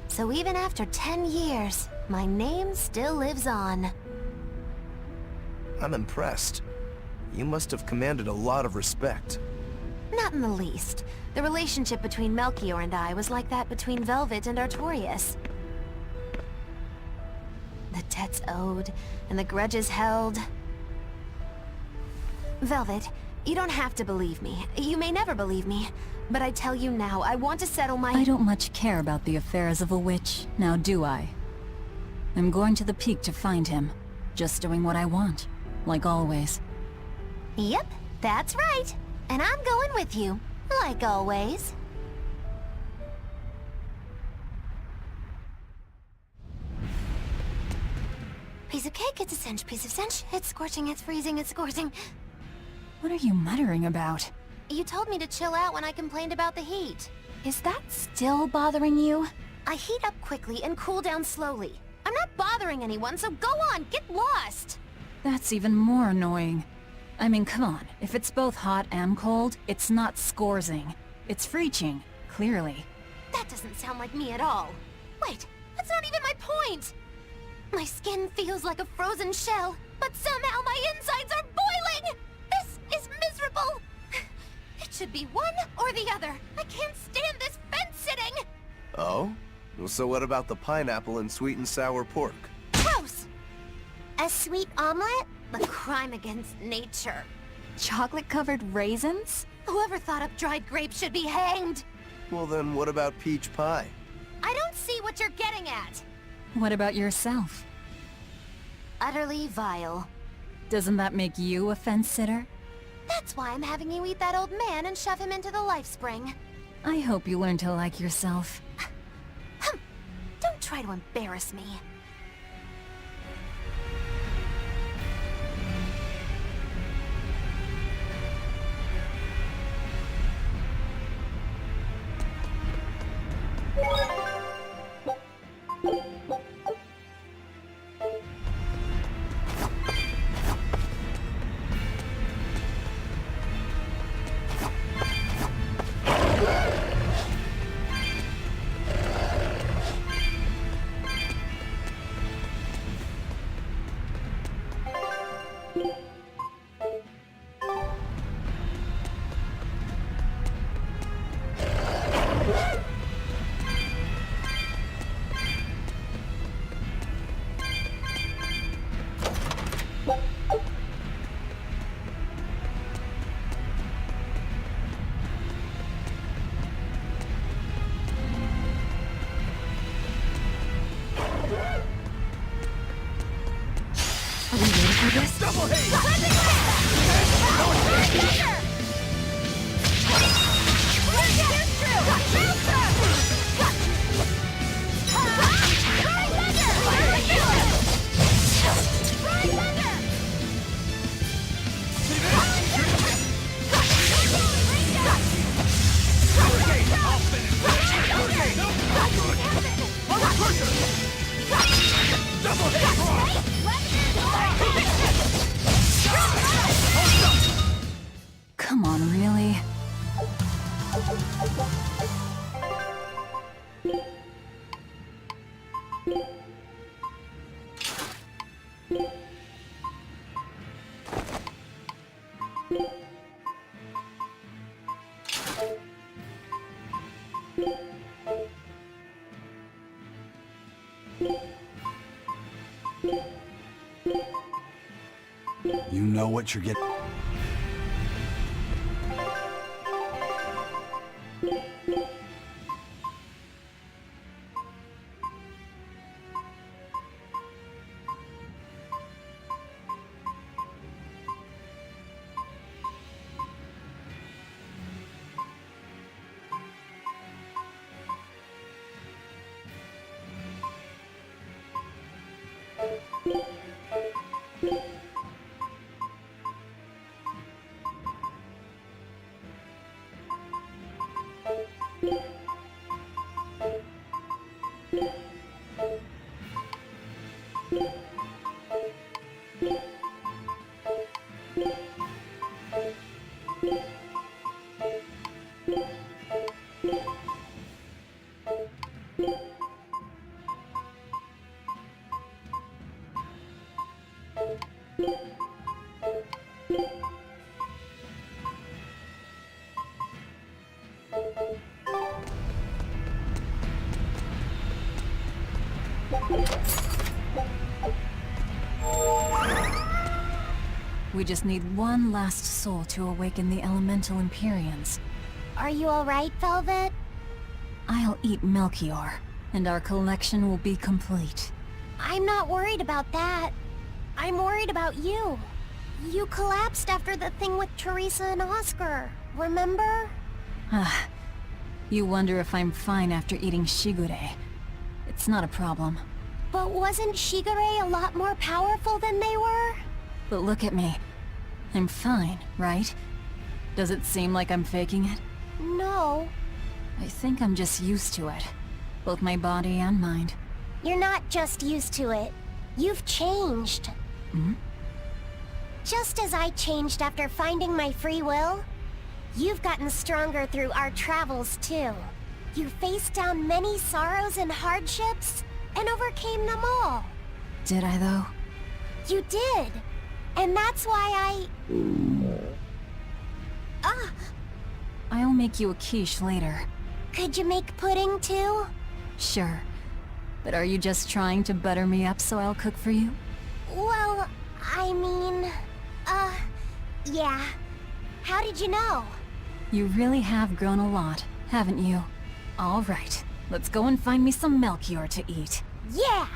So even after 10 years, my name still lives on. I'm impressed. You must have commanded a lot of respect. Not in the least. The relationship between Melchior and I was like that between Velvet and Artorias. The debts owed, and the grudges held. Velvet, you don't have to believe me. You may never believe me. But I tell you now, I want to settle my— I don't much care about the affairs of a witch, now do I? I'm going to the peak to find him. Just doing what I want, like always. Yep, that's right. And I'm going with you, like always. Piece of cake, it's a cinch, piece of cinch. It's scorching, it's freezing, it's scorching. What are you muttering about? You told me to chill out when I complained about the heat. Is that still bothering you? I heat up quickly and cool down slowly. I'm not bothering anyone, so go on, get lost! That's even more annoying. I mean, come on. If it's both hot and cold, it's not scorzing. It's freeching, clearly. That doesn't sound like me at all. Wait, that's not even my point! My skin feels like a frozen shell, but somehow my insides are boiling! This is miserable! It should be one or the other. I can't stand this fence-sitting! Oh? Well, so what about the pineapple and sweet and sour pork? Gross! A sweet omelet? The crime against nature. Chocolate-covered raisins? Whoever thought up dried grapes should be hanged! Well then, what about peach pie? I don't see what you're getting at! What about yourself? Utterly vile. Doesn't that make you a fence-sitter? That's why I'm having you eat that old man and shove him into the life spring. I hope you learn to like yourself. Don't try to embarrass me. Come on, really? You know what you're getting. We just need one last soul to awaken the elemental Imperials. Are you alright, Velvet? I'll eat Melchior, and our collection will be complete. I'm not worried about that. I'm worried about you. You collapsed after the thing with Teresa and Oscar, remember? You wonder if I'm fine after eating Shigure. It's not a problem. But wasn't Shigure a lot more powerful than they were? But look at me. I'm fine, right? Does it seem like I'm faking it? No. I think I'm just used to it. Both my body and mind. You're not just used to it. You've changed. Hmm? Just as I changed after finding my free will, you've gotten stronger through our travels too. You faced down many sorrows and hardships, and overcame them all. Did I, though? You did. And that's why I'll make you a quiche later. Could you make pudding too? Sure. But are you just trying to butter me up so I'll cook for you? Well, I mean... yeah. How did you know? You really have grown a lot, haven't you? All right, let's go and find me some Melchior to eat. Yeah!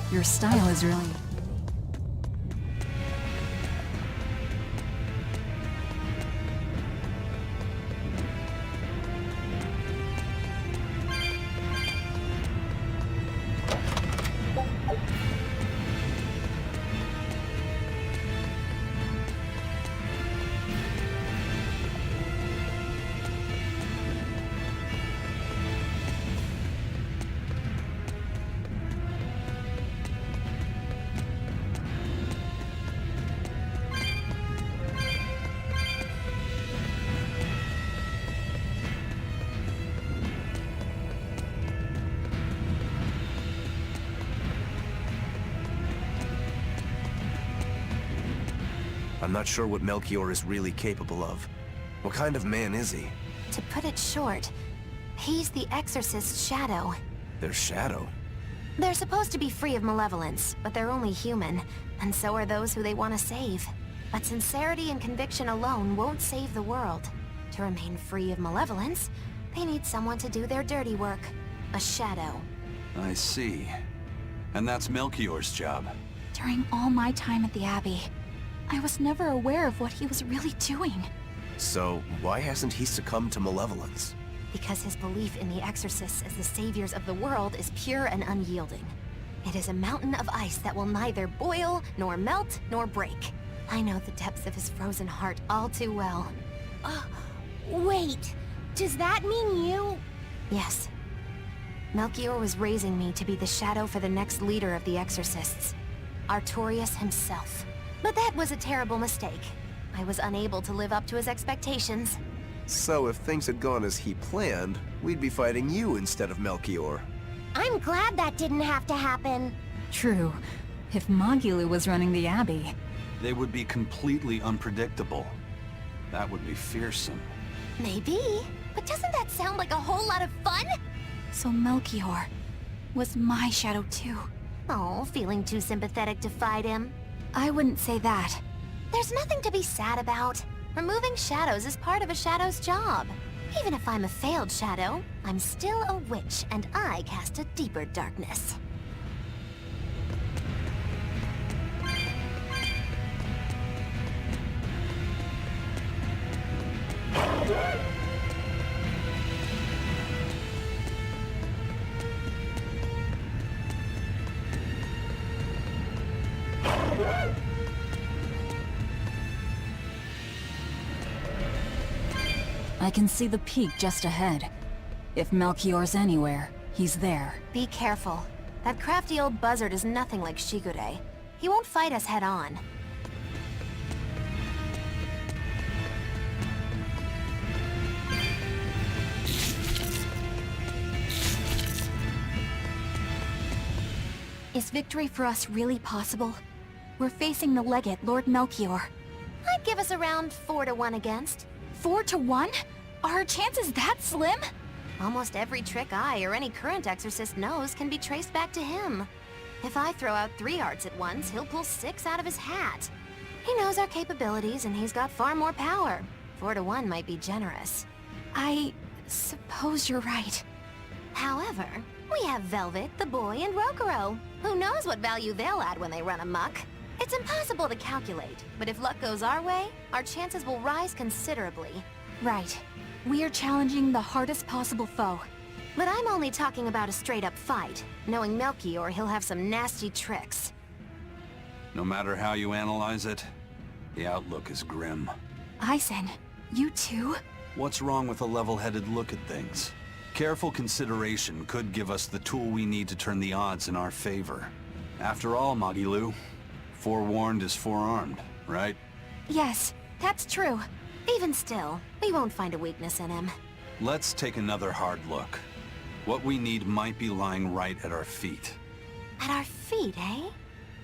Your style is really... I'm not sure what Melchior is really capable of. What kind of man is he? To put it short, he's the Exorcist's shadow. Their shadow? They're supposed to be free of malevolence, but they're only human, and so are those who they want to save. But sincerity and conviction alone won't save the world. To remain free of malevolence, they need someone to do their dirty work. A shadow. I see. And that's Melchior's job. During all my time at the Abbey, I was never aware of what he was really doing. So, why hasn't he succumbed to malevolence? Because his belief in the Exorcists as the saviors of the world is pure and unyielding. It is a mountain of ice that will neither boil, nor melt, nor break. I know the depths of his frozen heart all too well. Wait, does that mean you... Yes. Melchior was raising me to be the shadow for the next leader of the Exorcists. Artorius himself. But that was a terrible mistake. I was unable to live up to his expectations. So if things had gone as he planned, we'd be fighting you instead of Melchior. I'm glad that didn't have to happen. True. If Magulu was running the Abbey... They would be completely unpredictable. That would be fearsome. Maybe. But doesn't that sound like a whole lot of fun? So Melchior was my shadow too. Oh, feeling too sympathetic to fight him? I wouldn't say that. There's nothing to be sad about. Removing shadows is part of a shadow's job. Even if I'm a failed shadow, I'm still a witch, and I cast a deeper darkness. I can see the peak just ahead. If Melchior's anywhere, he's there. Be careful. That crafty old buzzard is nothing like Shigure. He won't fight us head-on. Is victory for us really possible? We're facing the Legate, Lord Melchior. I'd give us around 4-1 against. 4-1? Are our chances that slim? Almost every trick I or any current exorcist knows can be traced back to him. If I throw out 3 arts at once, he'll pull 6 out of his hat. He knows our capabilities and he's got far more power. 4-1 might be generous. I suppose you're right. However, we have Velvet, the boy, and Rokuro. Who knows what value they'll add when they run amok? It's impossible to calculate, but if luck goes our way, our chances will rise considerably. Right. We're challenging the hardest possible foe. But I'm only talking about a straight-up fight. Knowing Melchior, he'll have some nasty tricks. No matter how you analyze it, the outlook is grim. Aizen, you too? What's wrong with a level-headed look at things? Careful consideration could give us the tool we need to turn the odds in our favor. After all, Magilu, forewarned is forearmed, right? Yes, that's true. Even still, we won't find a weakness in him. Let's take another hard look. What we need might be lying right at our feet. At our feet, eh?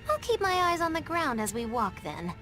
I'll keep my eyes on the ground as we walk then.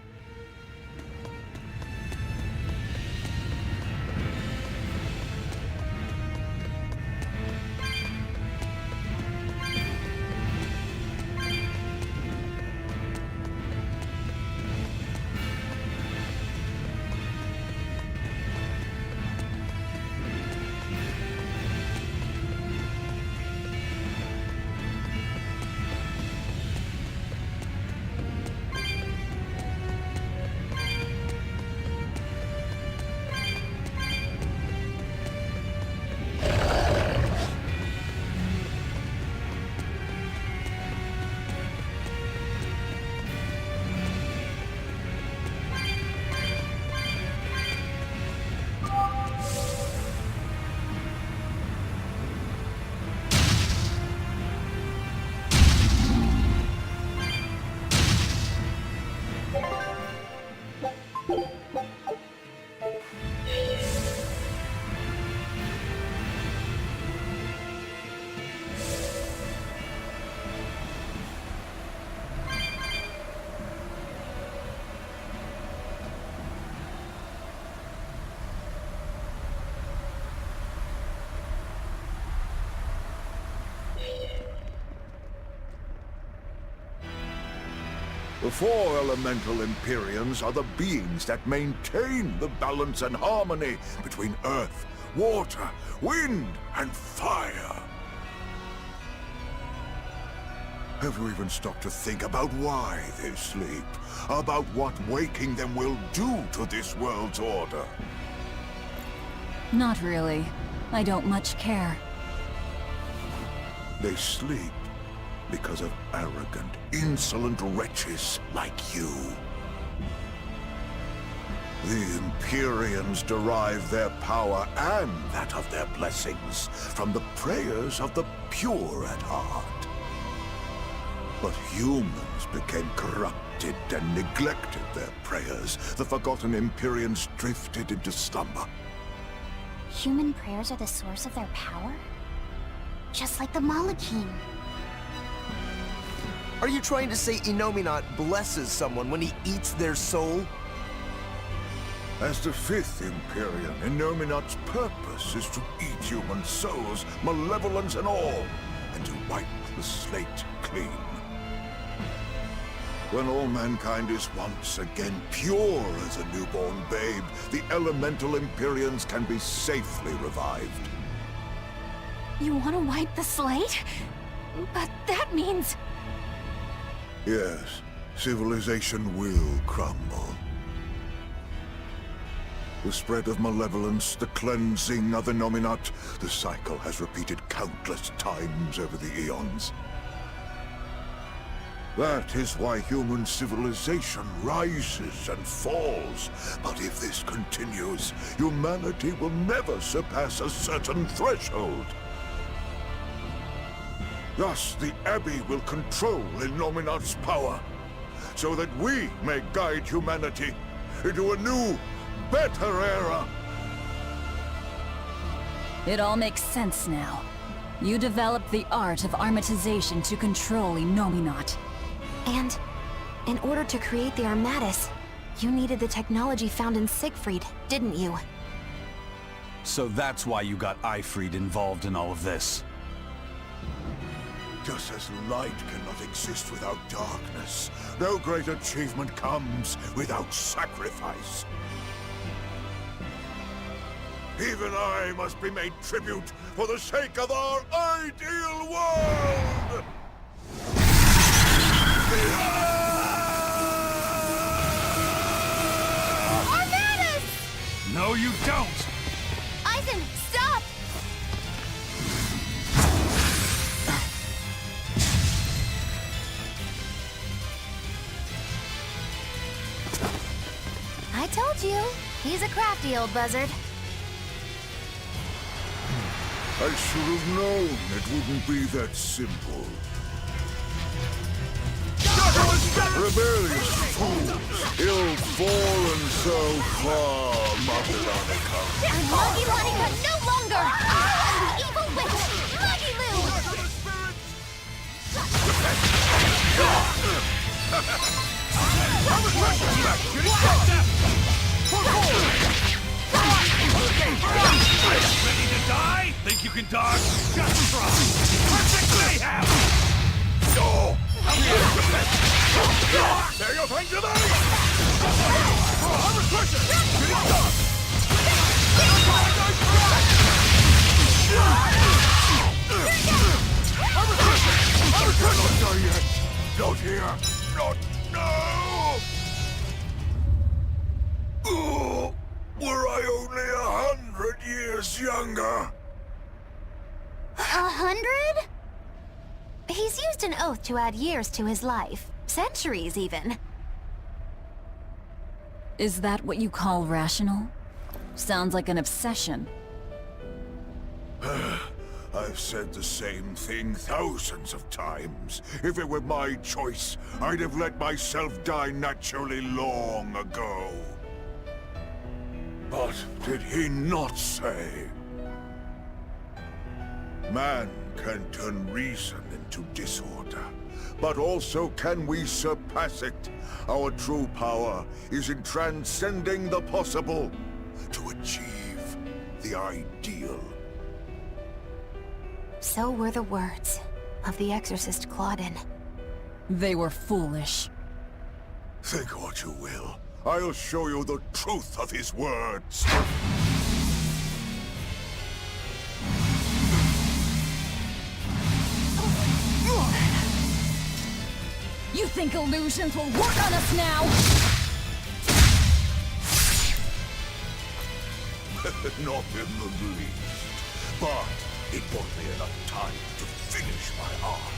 The 4 elemental Imperials are the beings that maintain the balance and harmony between earth, water, wind, and fire. Have you even stopped to think about why they sleep? About what waking them will do to this world's order? Not really. I don't much care. They sleep because of arrogant, insolent wretches like you. The Empyreans derive their power and that of their blessings from the prayers of the pure at heart. But humans became corrupted and neglected their prayers. The forgotten Empyreans drifted into slumber. Human prayers are the source of their power? Just like the Malachim. Are you trying to say Innominat blesses someone when he eats their soul? As the 5th Imperium, Innominat's purpose is to eat human souls, malevolence and all, and to wipe the slate clean. When all mankind is once again pure as a newborn babe, the elemental Imperians can be safely revived. You want to wipe the slate? But that means... Yes, civilization will crumble. The spread of malevolence, the cleansing of Innominat, the cycle has repeated countless times over the eons. That is why human civilization rises and falls. But if this continues, humanity will never surpass a certain threshold. Thus, the Abbey will control Illuminat's power, so that we may guide humanity into a new, better era. It all makes sense now. You developed the art of armatization to control Illuminat. And in order to create the Armatus, you needed the technology found in Siegfried, didn't you? So that's why you got Ifried involved in all of this. Just as light cannot exist without darkness, no great achievement comes without sacrifice. Even I must be made tribute for the sake of our ideal world! Armatus! No, you don't! Eisen, stop! I told you, he's a crafty old buzzard. I should have known it wouldn't be that simple. Rebellious fools, ill-fallen so far, Maotelus. I'm Muggy Monica no longer! I'm the evil witch, Muggy Lou! Ready to die? Think you can dodge? Just try! Perfect mayhem! No! There you find your knife! Armor crusher! Getting stuck! Armor crusher! Armor crusher! Not done yet! Not here! Not now! Oh, were I only 100 years younger! 100? He's used an oath to add years to his life. Centuries, even. Is that what you call rational? Sounds like an obsession. I've said the same thing thousands of times. If it were my choice, I'd have let myself die naturally long ago. But did he not say? Man can turn reason into disorder, but also can we surpass it? Our true power is in transcending the possible to achieve the ideal. So were the words of the exorcist Claudin. They were foolish. Think what you will. I'll show you the truth of his words. You think illusions will work on us now? Not in the least. But it bought me enough time to finish my art.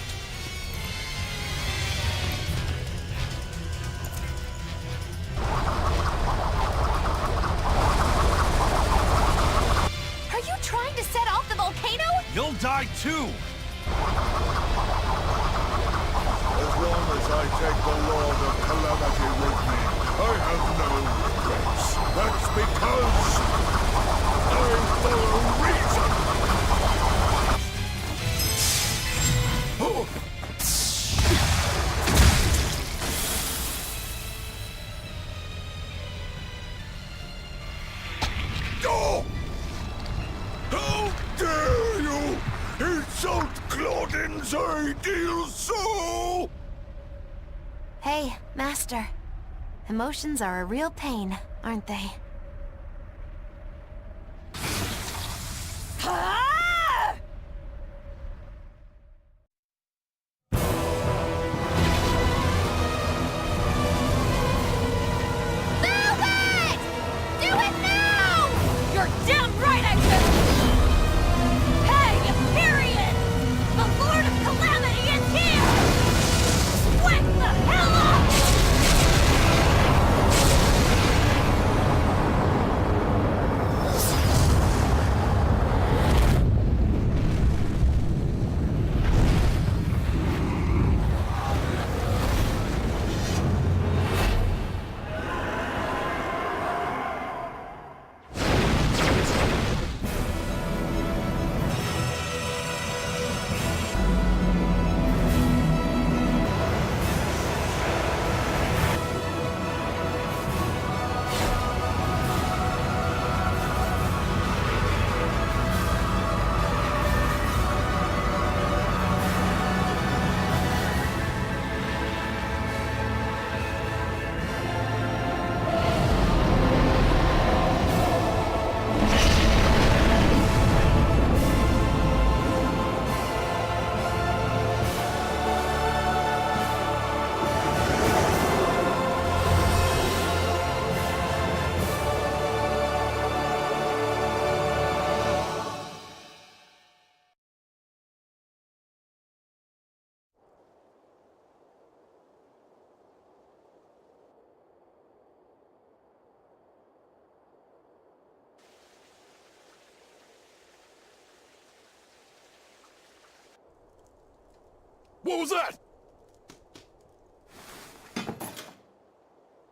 Are you trying to set off the volcano? You'll die too! As long as I take the Lord of Calamity with me, I have no regrets. That's because I follow reason! Oh. Oh! How dare you insult Claudin's ideal soul! Hey, Master. Emotions are a real pain, aren't they? Hey, Imperials! The Lord of Calamity is here! Quick! What was that?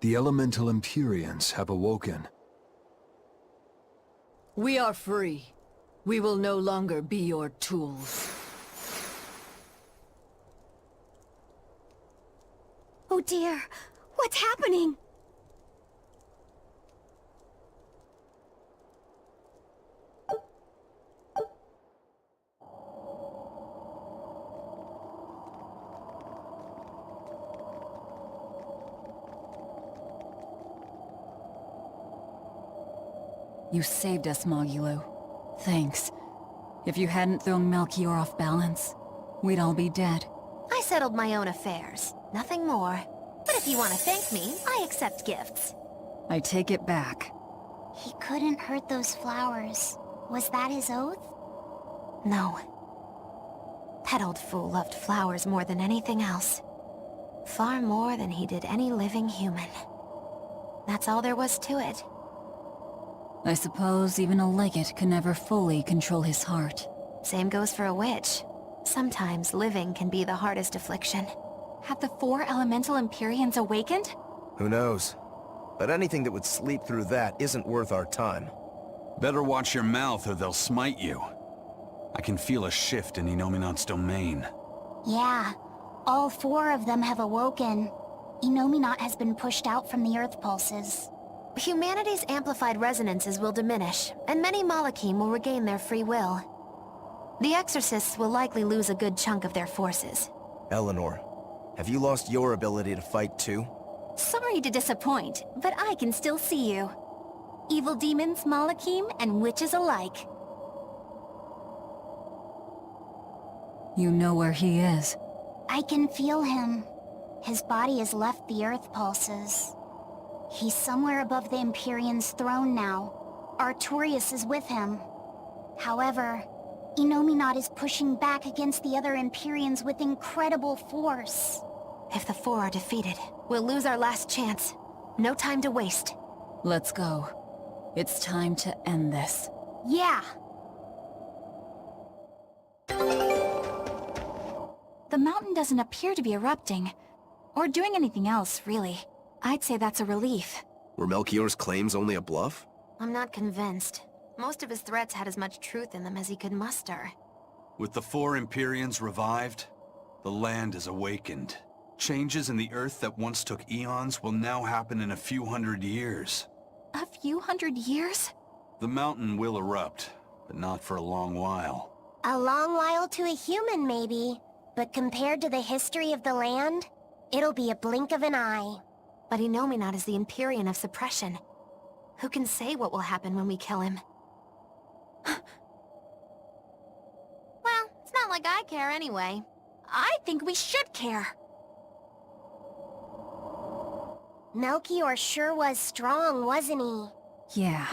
The elemental Imperials have awoken. We are free. We will no longer be your tools. Oh dear, what's happening? You saved us, Mogulu. Thanks. If you hadn't thrown Melchior off balance, we'd all be dead. I settled my own affairs, nothing more. But if you want to thank me, I accept gifts. I take it back. He couldn't hurt those flowers. Was that his oath? No. That old fool loved flowers more than anything else. Far more than he did any living human. That's all there was to it. I suppose even a legate can never fully control his heart. Same goes for a witch. Sometimes living can be the hardest affliction. Have the 4 elemental Imperials awakened? Who knows? But anything that would sleep through that isn't worth our time. Better watch your mouth or they'll smite you. I can feel a shift in Inominat's domain. Yeah, all 4 of them have awoken. Inominat has been pushed out from the Earth pulses. Humanity's amplified resonances will diminish, and many Malachim will regain their free will. The Exorcists will likely lose a good chunk of their forces. Eleanor, have you lost your ability to fight too? Sorry to disappoint, but I can still see you. Evil demons, Malachim, and witches alike. You know where he is. I can feel him. His body has left the Earth pulses. He's somewhere above the Empyrean's throne now. Artorias is with him. However, Inominat is pushing back against the other Empyreans with incredible force. If the 4 are defeated, we'll lose our last chance. No time to waste. Let's go. It's time to end this. Yeah! The mountain doesn't appear to be erupting. Or doing anything else, really. I'd say that's a relief. Were Melchior's claims only a bluff? I'm not convinced. Most of his threats had as much truth in them as he could muster. With the 4 Empyreans revived, the land is awakened. Changes in the Earth that once took eons will now happen in a few hundred years. A few hundred years? The mountain will erupt, but not for a long while. A long while to a human, maybe. But compared to the history of the land, it'll be a blink of an eye. But Inominat is the Empyrean of suppression. Who can say what will happen when we kill him? Well, it's not like I care anyway. I think we should care. Melchior sure was strong, wasn't he? Yeah.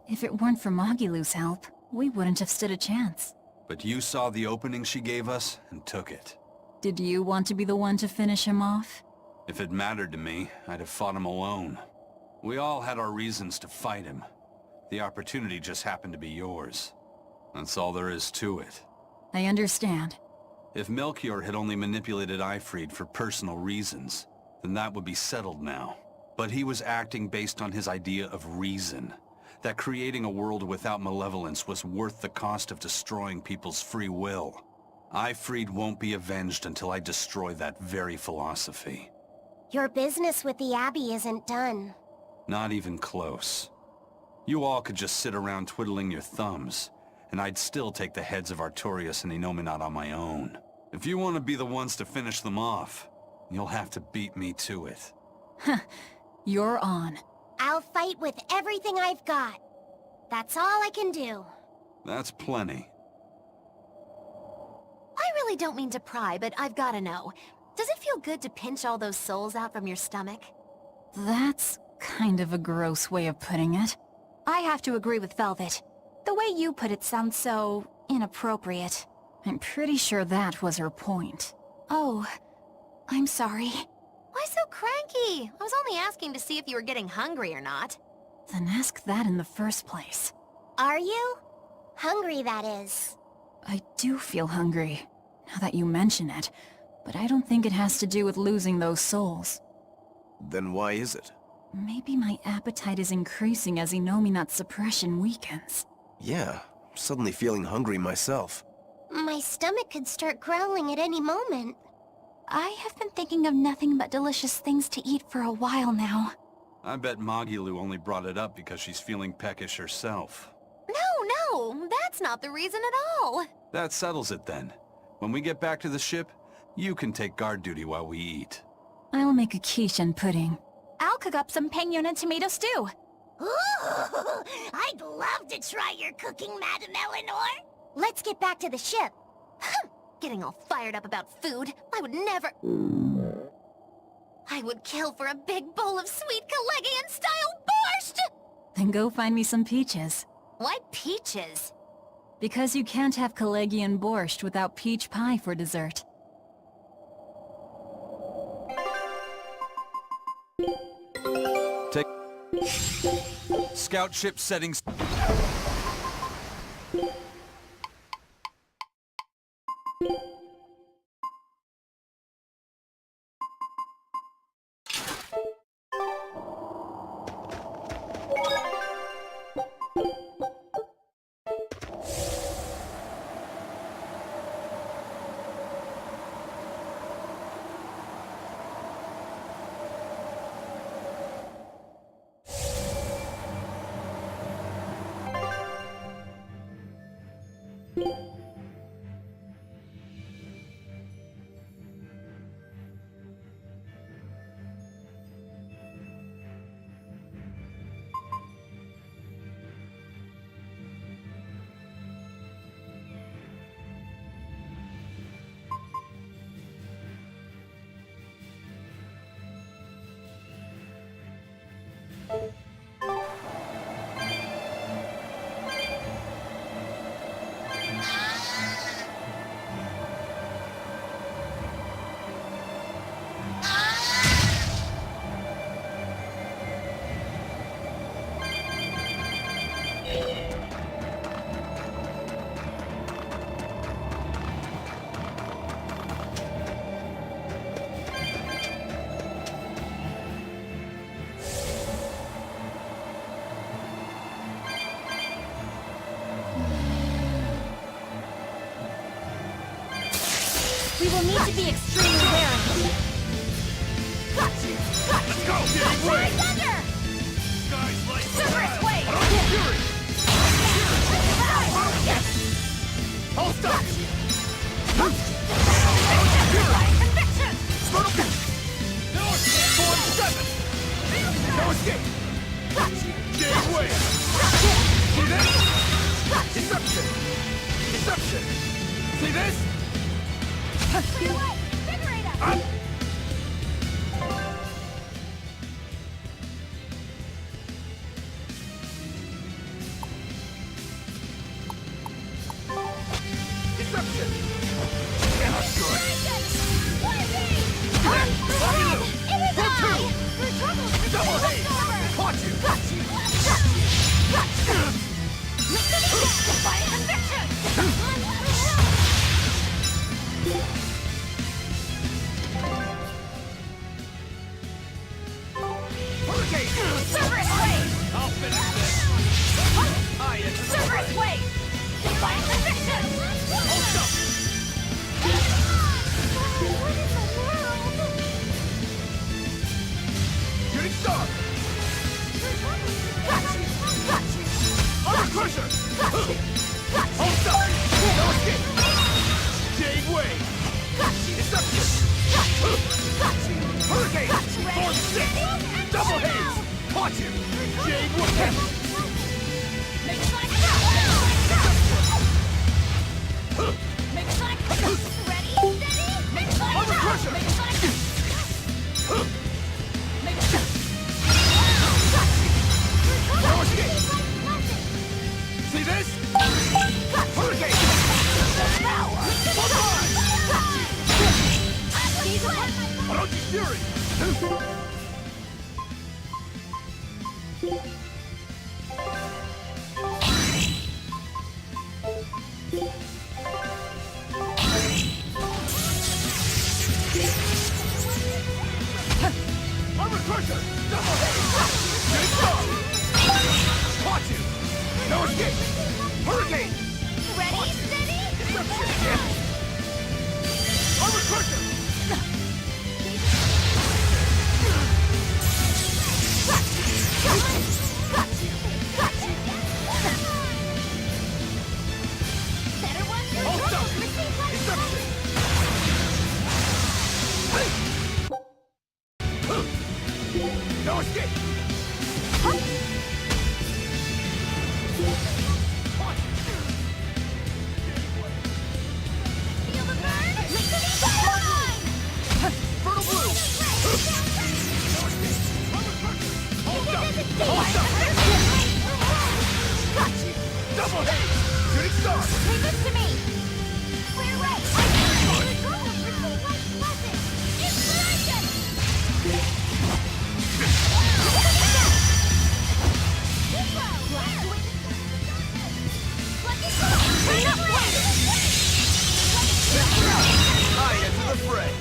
If it weren't for Mogulu's help, we wouldn't have stood a chance. But you saw the opening she gave us and took it. Did you want to be the one to finish him off? If it mattered to me, I'd have fought him alone. We all had our reasons to fight him. The opportunity just happened to be yours. That's all there is to it. I understand. If Melchior had only manipulated Ifrid for personal reasons, then that would be settled now. But he was acting based on his idea of reason. That creating a world without malevolence was worth the cost of destroying people's free will. Ifrid won't be avenged until I destroy that very philosophy. Your business with the Abbey isn't done. Not even close. You all could just sit around twiddling your thumbs, and I'd still take the heads of Artorias and Inominat on my own. If you want to be the ones to finish them off, you'll have to beat me to it. You're on. I'll fight with everything I've got. That's all I can do. That's plenty. I really don't mean to pry, but I've gotta know. Does it feel good to pinch all those souls out from your stomach? That's kind of a gross way of putting it. I have to agree with Velvet. The way you put it sounds so inappropriate. I'm pretty sure that was her point. Oh, I'm sorry. Why so cranky? I was only asking to see if you were getting hungry or not. Then ask that in the first place. Are you? Hungry, that is. I do feel hungry, now that you mention it. but I don't think it has to do with losing those souls. Then why is it? Maybe my appetite is increasing as Inominat's suppression weakens. Yeah, I'm suddenly feeling hungry myself. My stomach could start growling at any moment. I have been thinking of nothing but delicious things to eat for a while now. I bet Magilu only brought it up because she's feeling peckish herself. No, that's not the reason at all. That settles it then. When we get back to the ship, you can take guard duty while we eat. I'll make a quiche and pudding. I'll cook up some pinyon and tomato stew. Ooh, I'd love to try your cooking, Madame Eleanor. Let's get back to the ship. Getting all fired up about food. I would never... I would kill for a big bowl of sweet Kalegian-style borscht! Then go find me some peaches. Why peaches? Because you can't have Kalegian borscht without peach pie for dessert. Take... Scout ship settings... We will need to be extremely wary. Let's go! Fly thunder! Guys like Super wave! Fury! Hold stop! Conviction! No escape! 47! No escape! Jade Wave! See this? Deception! Deception! See this? Up! Deception! Yeah, good. Double haze! Caught you! Hurricane! Cerberus wave! I'll finish this! I am Cerberus wave! Divine conviction! Hold up! Shooting star! Armor crusher! Hold up! No escape! Jade wave! Deception! Hurricane! Form 6! Double haze! Caught you! Jade wave! Make sonic Make sonic ready, steady, make sonic Armor crusher! Make sonic Make No escape! See this? Hurricane! Orochi Fury! escape! Hurricane! Ready, steady, Armor Crusher! better one, Hold up! Inception! No escape! Feel the burn? Listening line! Fertile Blue! Hold up! Got you! Double haze! Shooting star! Leave this to me! Clear right! Inspiration! I enter the fray!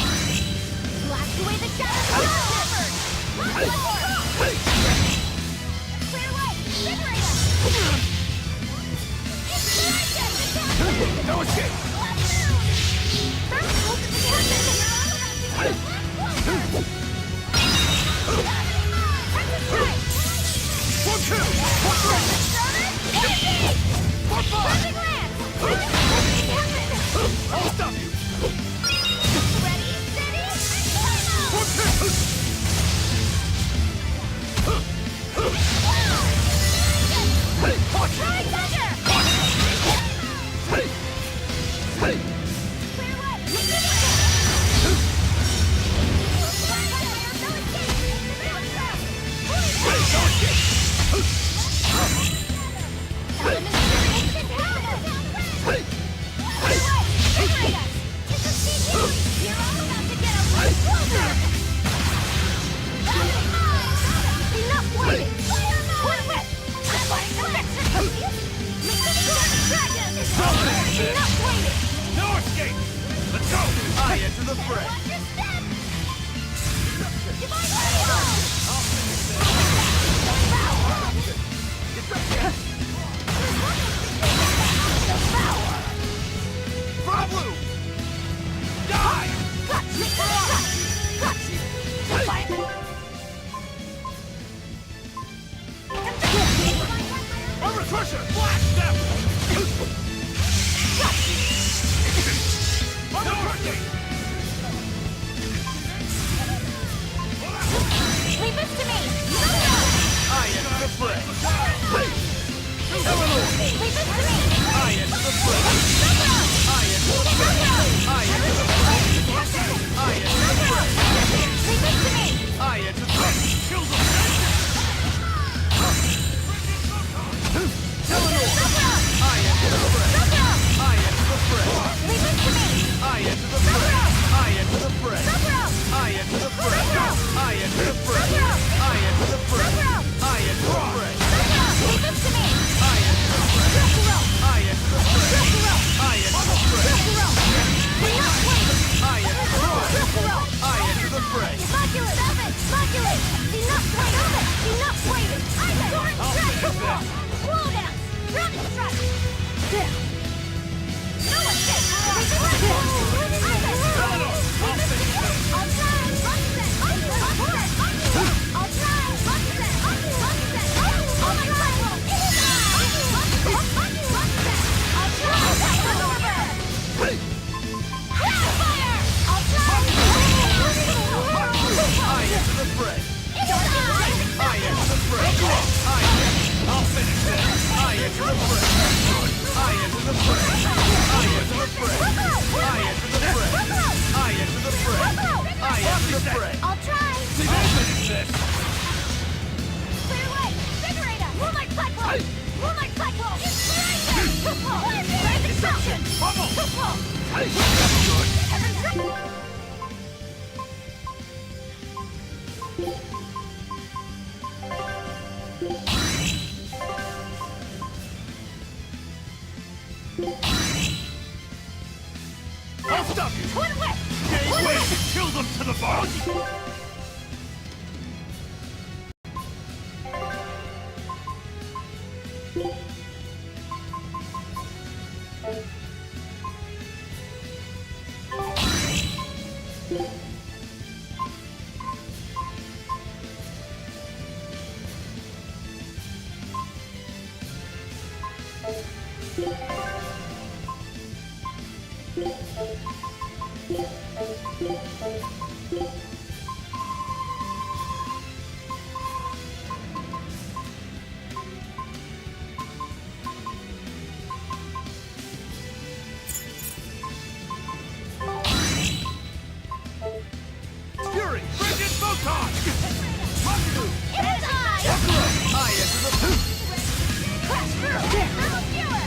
Blast away the shadows! Clear right! Liberate us! Inspiration! No escape! For two! For three! For five! I'll stop you! Ready, steady, For six! Try thunder! Clear No escape! Let's go! I enter the fray! Fertile Blue! Die! Armor Crusher! Blast them! Armor Crushing! Leave this to me! I enter the fray! Eleanor! Leave this to me! I enter the fray! I enter the fray! I enter the fray! I enter the fray! Leave this to me! I enter the fray! Kill them! Eleanor! I enter the fray! I enter the fray! Leave this to me! I enter the fray! I enter the fray! I enter the fray! I enter the fray! I enter the fray! I enter the fray! Leave this to me! I enter the fray! I enter the fray! I enter the fray! I enter the fray! I enter the fray! Immaculate! Stop it! Immaculate! Enough waiting! Enough waiting! I'm going I'll finish this! Slow down! Rocket strike! No escape! Eleanor! I'll finish this! I'll try! I'll try! Oh my God! I enter the fray! I enter the fray! I'll finish this! I enter the fray! I enter the fray! I enter the fray! I enter the fray! I enter the fray! I enter the fray! I'll try! I'll finish this! Clear away! Decorator! Moonlight Cyclone! Moonlight Cyclone! Inspiration! Grand Destruction! Bubble! That's good! I'll stop you! Gateway to kill them to the bone! Fury! Frigid Photon! Maku! It's I! Sakura! I enter the poop! Crash through! Little viewer!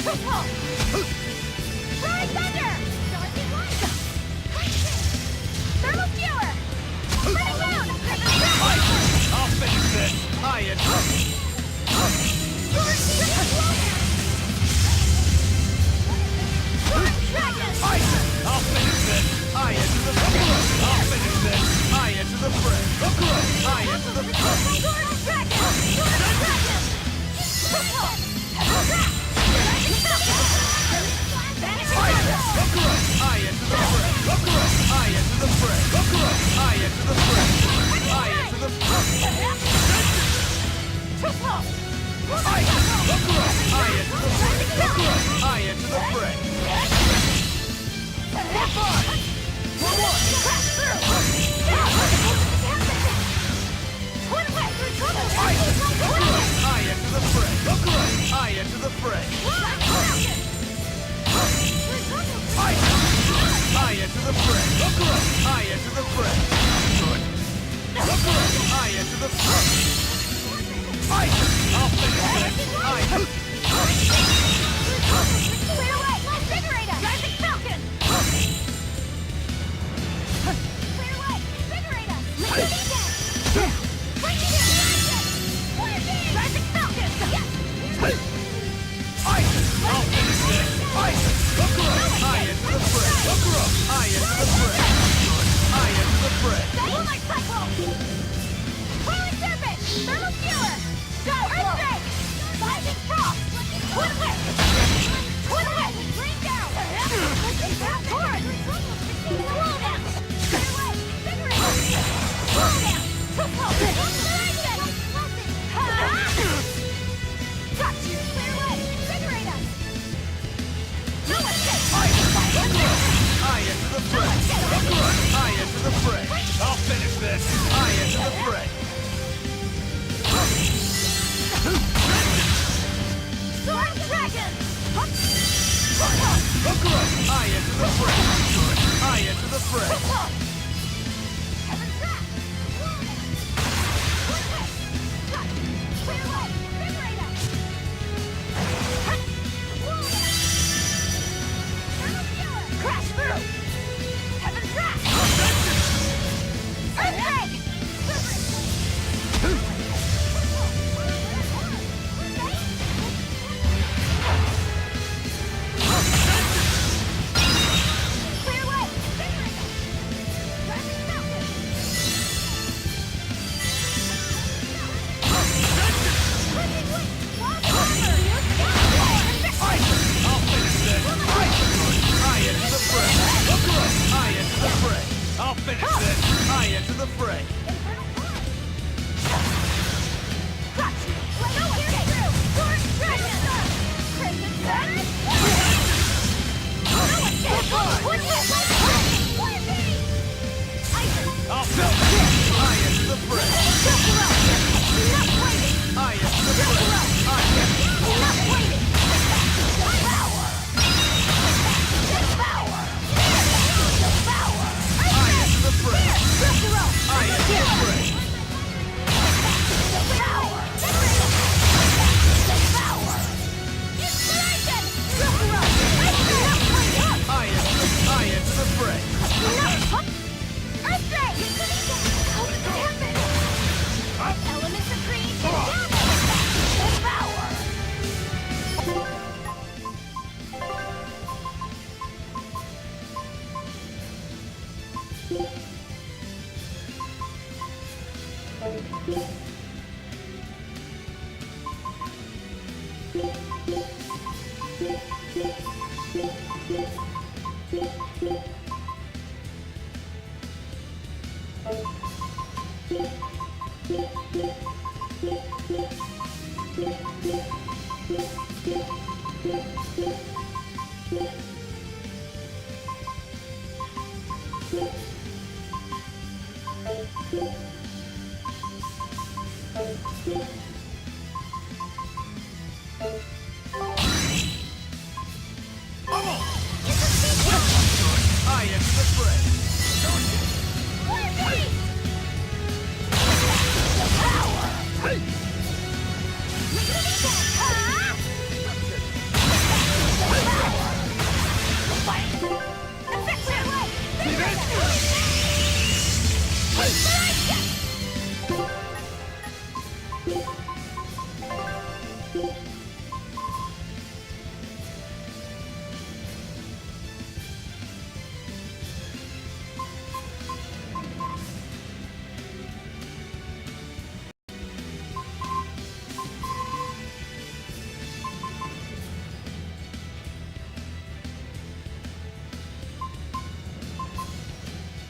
Cyclone! enter the fray. I enter the fray. Crash through! Heaven's Wrath! Earthquake! Clear way! I'll finish this. I enter the fray. I enter the fray. I'll finish this. I enter the fray. I'll finish this. I enter the fray. I enter the fray. I enter. I enter the fray. I enter the fray. I enter the fray. Elements of creation.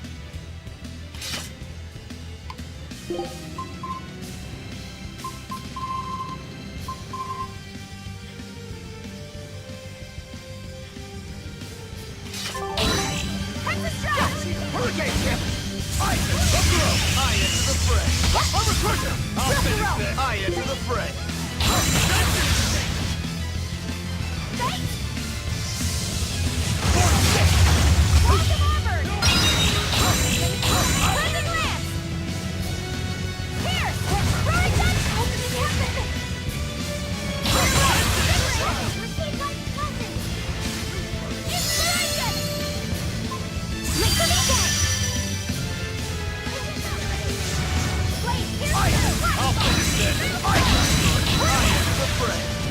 I enter the fray. Hurricane ship! I enter the fray. I'll finish this. I enter the fray.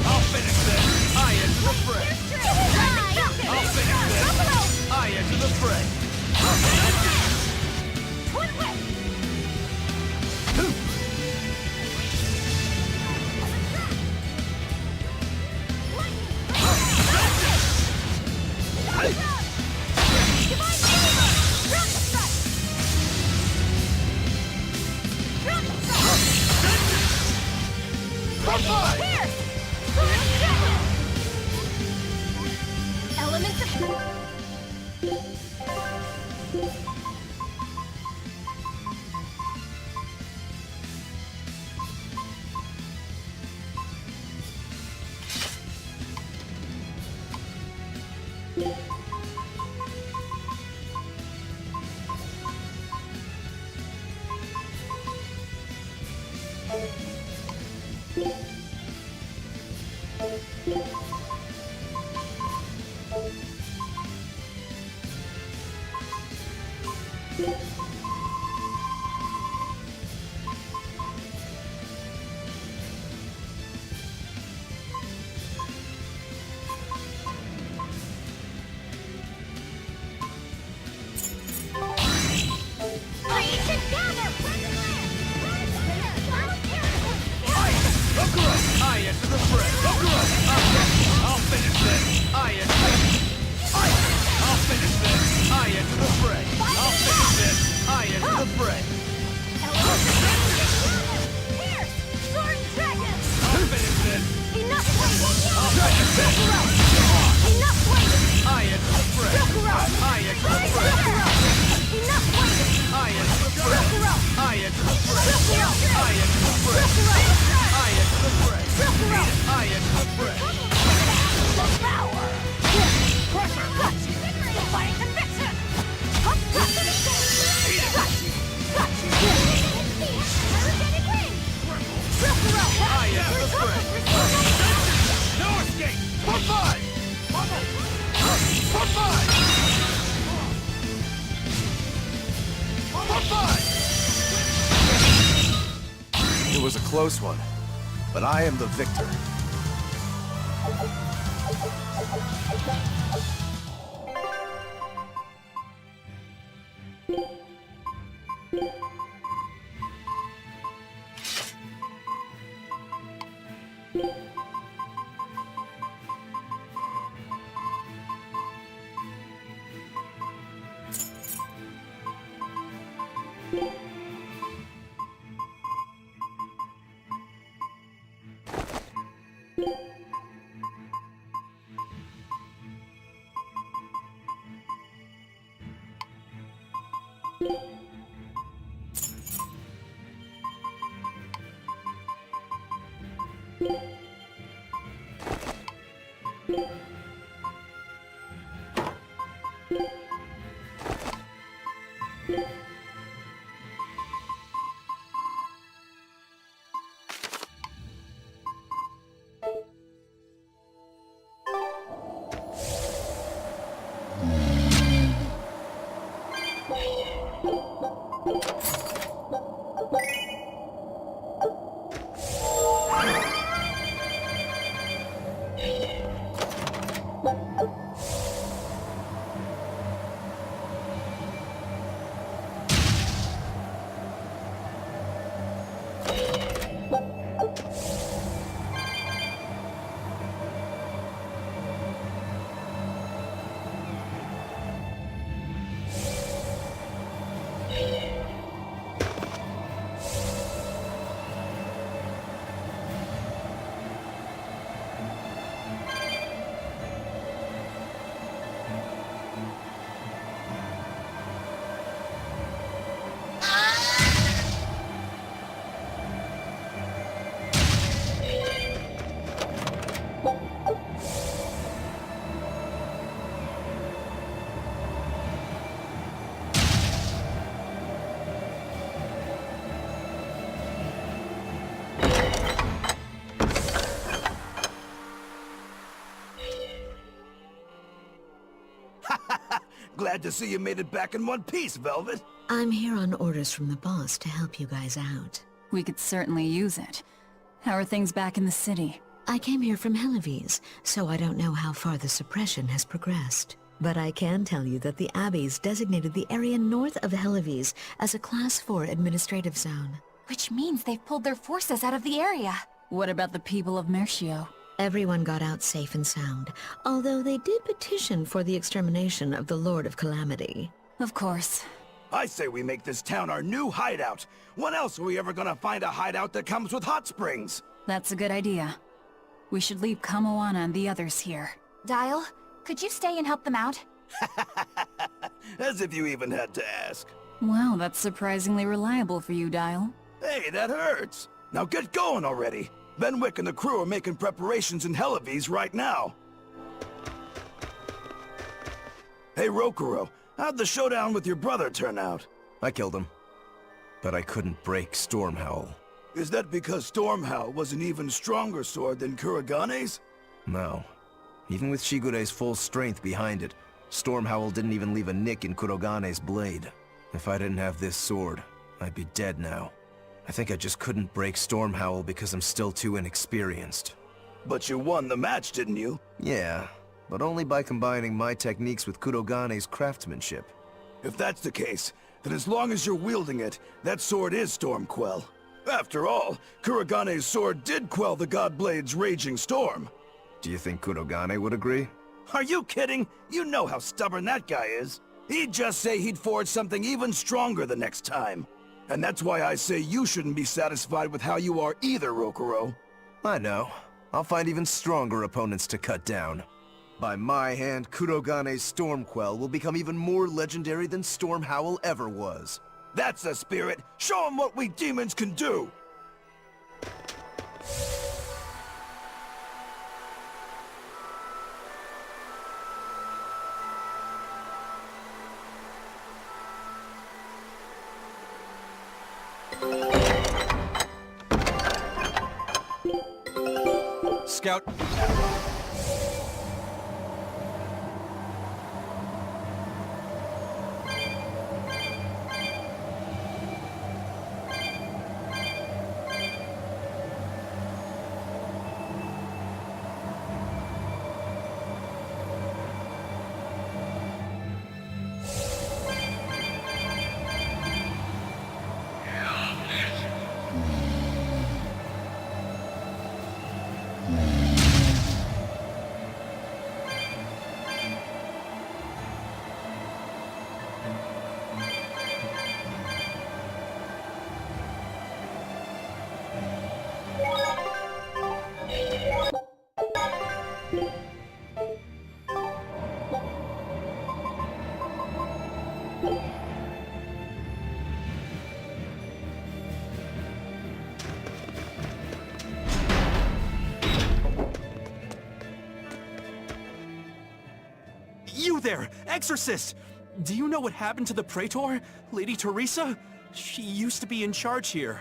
I'll finish this. I enter the fray. I'll finish this. I enter the fray. I'll finish this. I enter the fray. Elements of... I enter the fray. I'll finish this. I enter this. I enter the fray. I'll finish this. I enter the fray. Sword dragon! I'll finish this. Enough waiting! I'll finish this. Enough waiting! I enter the fray. I enter the fray. Enough waiting! I enter the fray. I enter the fray. I enter the fray. I enter the fray. I enter the fray. Power! Pressure! Defying conviction! I enter the fray. No escape! For five! For five! For five! It was a close one, but I am the victor. Glad to see you made it back in one piece, Velvet. I'm here on orders from the boss to help you guys out. We could certainly use it. How are things back in the city? I came here from Helives, so I don't know how far the suppression has progressed. But I can tell you that the Abbeys designated the area north of Helives as a Class 4 administrative zone. Which means they've pulled their forces out of the area. What about the people of Mercio? Everyone got out safe and sound, although they did petition for the extermination of the Lord of Calamity. Of course. I say we make this town our new hideout. When else are we ever gonna find a hideout that comes with hot springs? That's a good idea. We should leave Kamoana and the others here. Dial, could you stay and help them out? As if you even had to ask. Wow, that's surprisingly reliable for you, Dial. Hey, that hurts. Now get going already. Benwick and the crew are making preparations in Helives right now. Hey, Rokuro, how'd the showdown with your brother turn out? I killed him. But I couldn't break Stormhowl. Is that because Stormhowl was an even stronger sword than Kuragane's? No. Even with Shigure's full strength behind it, Stormhowl didn't even leave a nick in Kurogane's blade. If I didn't have this sword, I'd be dead now. I think I just couldn't break Stormhowl because I'm still too inexperienced. But you won the match, didn't you? Yeah, but only by combining my techniques with Kurogane's craftsmanship. If that's the case, then as long as you're wielding it, that sword is Stormquell. After all, Kuragane's sword did quell the Godblade's raging storm. Do you think Kurogane would agree? Are you kidding? You know how stubborn that guy is. He'd just say he'd forge something even stronger the next time. And that's why I say you shouldn't be satisfied with how you are either, Rokuro. I know. I'll find even stronger opponents to cut down. By my hand, Kurogane's Stormquell will become even more legendary than Stormhowl ever was. That's the spirit! Show him what we demons can do! Scout. You there, Exorcist! Do you know what happened to the Praetor, Lady Teresa? She used to be in charge here.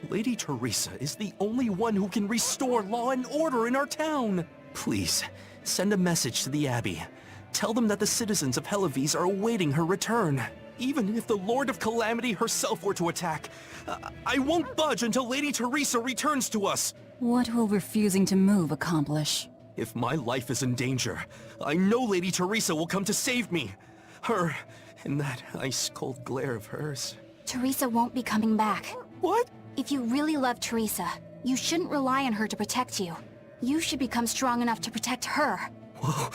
Lady Teresa is the only one who can restore law and order in our town. Please, send a message to the Abbey. Tell them that the citizens of Helives are awaiting her return. Even if the Lord of Calamity herself were to attack, I won't budge until Lady Teresa returns to us. What will refusing to move accomplish? If my life is in danger, I know Lady Teresa will come to save me. Her, in that ice-cold glare of hers. Teresa won't be coming back. What? If you really love Teresa, you shouldn't rely on her to protect you. You should become strong enough to protect her. Whoa,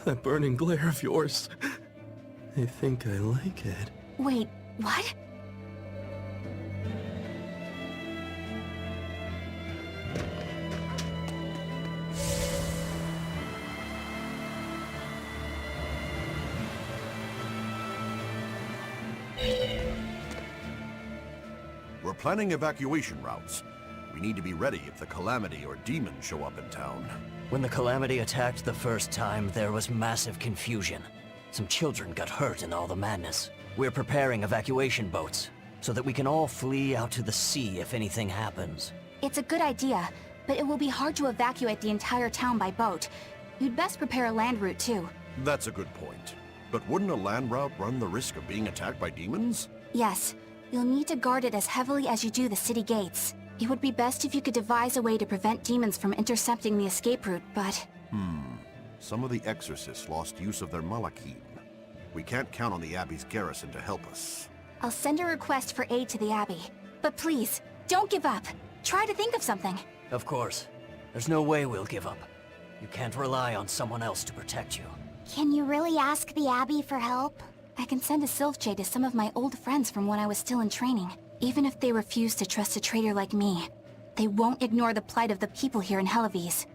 that burning glare of yours. I think I like it. Wait, what? We're planning evacuation routes. We need to be ready if the Calamity or demons show up in town. When the Calamity attacked the first time, there was massive confusion. Some children got hurt in all the madness. We're preparing evacuation boats, so that we can all flee out to the sea if anything happens. It's a good idea, but it will be hard to evacuate the entire town by boat. You'd best prepare a land route too. That's a good point. But wouldn't a land route run the risk of being attacked by demons? Yes. You'll need to guard it as heavily as you do the city gates. It would be best if you could devise a way to prevent demons from intercepting the escape route, but... Some of the exorcists lost use of their Malachim. We can't count on the Abbey's garrison to help us. I'll send a request for aid to the Abbey. But please, don't give up. Try to think of something. Of course. There's no way we'll give up. You can't rely on someone else to protect you. Can you really ask the Abbey for help? I can send a Sylphjay to some of my old friends from when I was still in training. Even if they refuse to trust a traitor like me, they won't ignore the plight of the people here in Helives.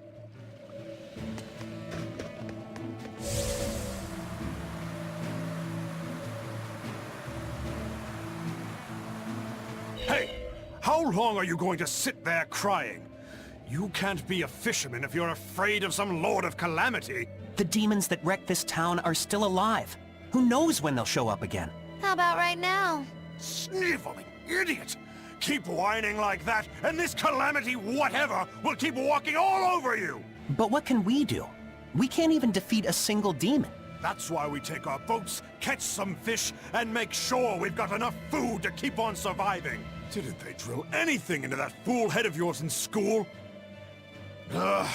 Hey! How long are you going to sit there crying? You can't be a fisherman if you're afraid of some Lord of Calamity. The demons that wrecked this town are still alive. Who knows when they'll show up again? How about right now? Sniveling idiot! Keep whining like that, and this calamity whatever will keep walking all over you! But what can we do? We can't even defeat a single demon. That's why we take our boats, catch some fish, and make sure we've got enough food to keep on surviving. Didn't they drill anything into that fool head of yours in school? Ugh.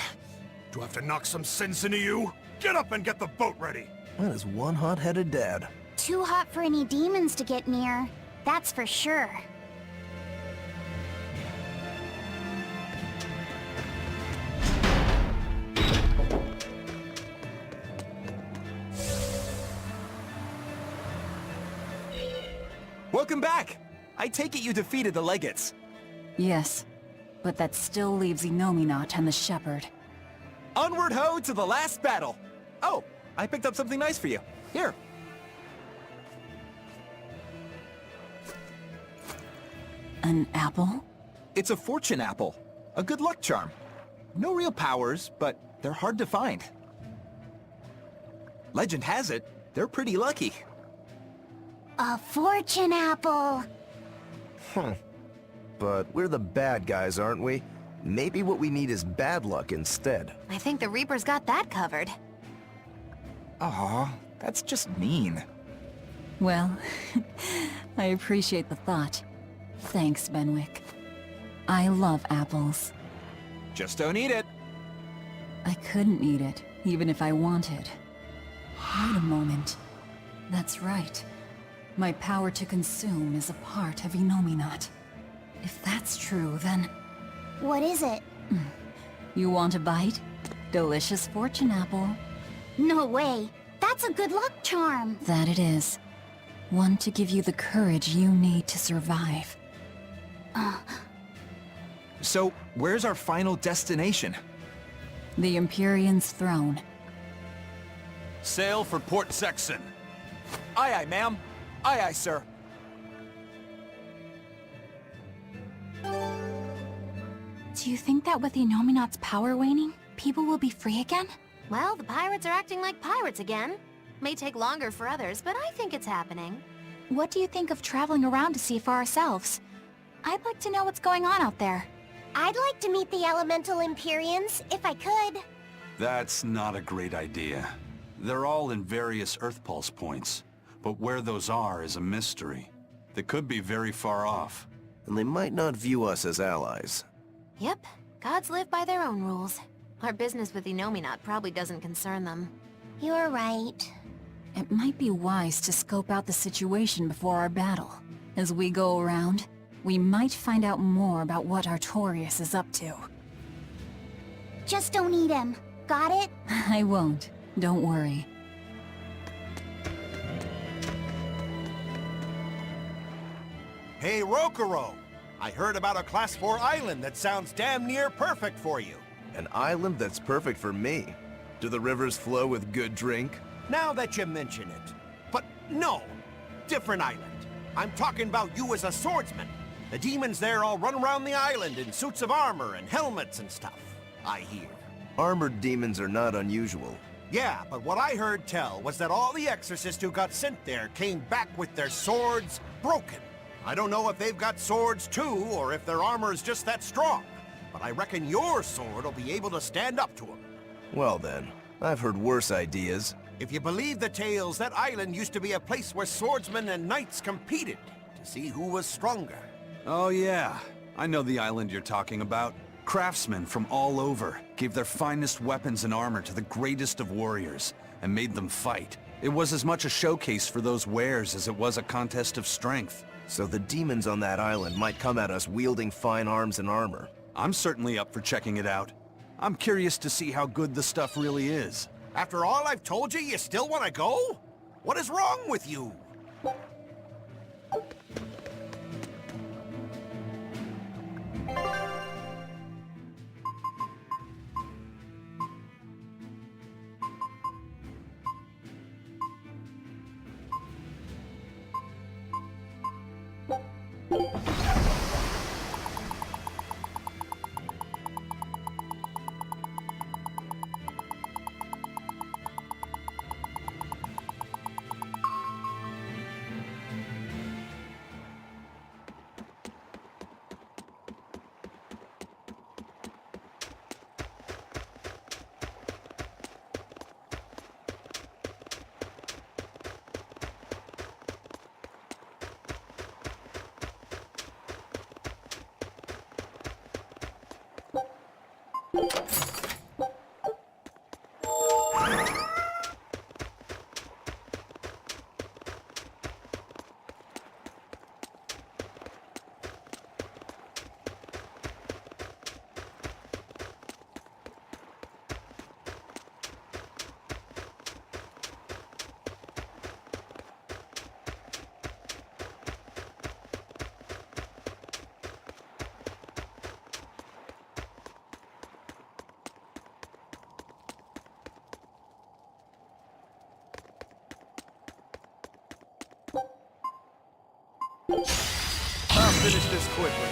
Do I have to knock some sense into you? Get up and get the boat ready! That is one hot-headed dad. Too hot for any demons to get near. That's for sure. Welcome back! I take it you defeated the Legates. Yes, but that still leaves Innominat and the Shepherd. Onward ho to the last battle! Oh, I picked up something nice for you. Here. An apple? It's a fortune apple. A good luck charm. No real powers, but they're hard to find. Legend has it, they're pretty lucky. A fortune apple! But we're the bad guys, aren't we? Maybe what we need is bad luck instead. I think the Reaper's got that covered. Aw, that's just mean. Well, I appreciate the thought. Thanks, Benwick. I love apples. Just don't eat it. I couldn't eat it, even if I wanted. Wait a moment. That's right. My power to consume is a part of Innominat. If that's true, then... What is it? You want a bite? Delicious fortune apple. No way. That's a good luck charm. That it is. One to give you the courage you need to survive. So, where's our final destination? The Empyrean's throne. Sail for Port Sexton. Aye aye, ma'am. Aye aye, sir. Do you think that with Innominat's power waning, people will be free again? Well, the pirates are acting like pirates again. May take longer for others, but I think it's happening. What do you think of traveling around to see for ourselves? I'd like to know what's going on out there. I'd like to meet the elemental Empyreans, if I could. That's not a great idea. They're all in various Earth Pulse points, but where those are is a mystery. They could be very far off. And they might not view us as allies. Yep, gods live by their own rules. Our business with Innominat probably doesn't concern them. You're right. It might be wise to scope out the situation before our battle. As we go around, we might find out more about what Artorias is up to. Just don't eat him. Got it? I won't. Don't worry. Hey, Rokuro! I heard about a Class 4 island that sounds damn near perfect for you. An island that's perfect for me. Do the rivers flow with good drink? Now that you mention it. But no! Different island. I'm talking about you as a swordsman. The demons there all run around the island in suits of armor and helmets and stuff, I hear. Armored demons are not unusual. Yeah, but what I heard tell was that all the exorcists who got sent there came back with their swords broken. I don't know if they've got swords too, or if their armor is just that strong. But I reckon your sword will be able to stand up to them. Well then, I've heard worse ideas. If you believe the tales, that island used to be a place where swordsmen and knights competed to see who was stronger. Oh yeah, I know the island you're talking about. Craftsmen from all over gave their finest weapons and armor to the greatest of warriors and made them fight. It was as much a showcase for those wares as it was a contest of strength. So the demons on that island might come at us wielding fine arms and armor. I'm certainly up for checking it out. I'm curious to see how good the stuff really is. After all I've told you, you still want to go? What is wrong with you? I'll finish this quickly.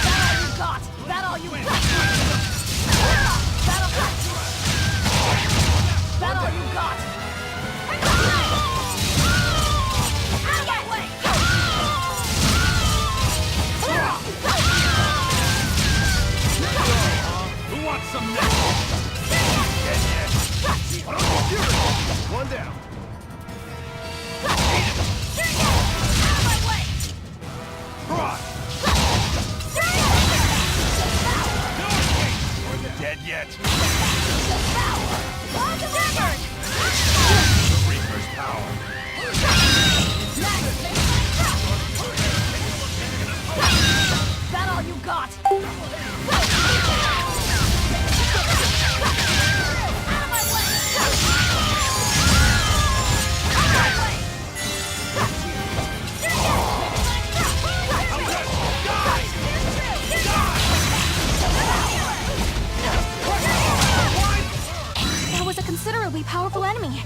That all you got? That all you got? Out of my way! Who wants some next? One down. Out of my way! Cross. Are you dead yet? On the record! The Reaper's power. That all you got? That was a considerably powerful enemy.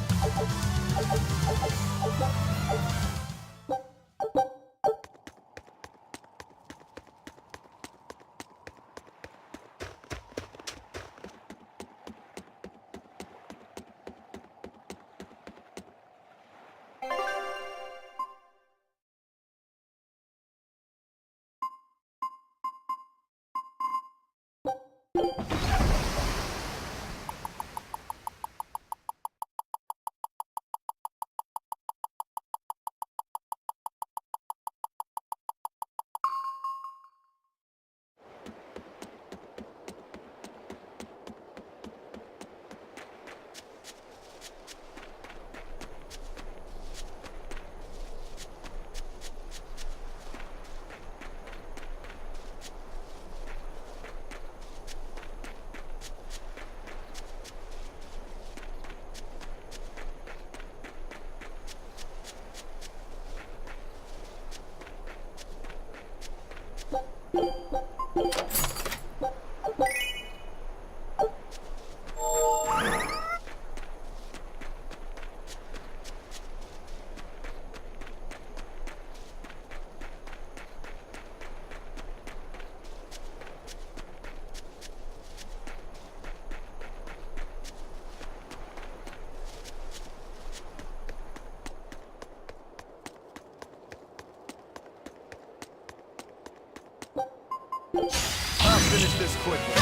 I'll finish this quickly.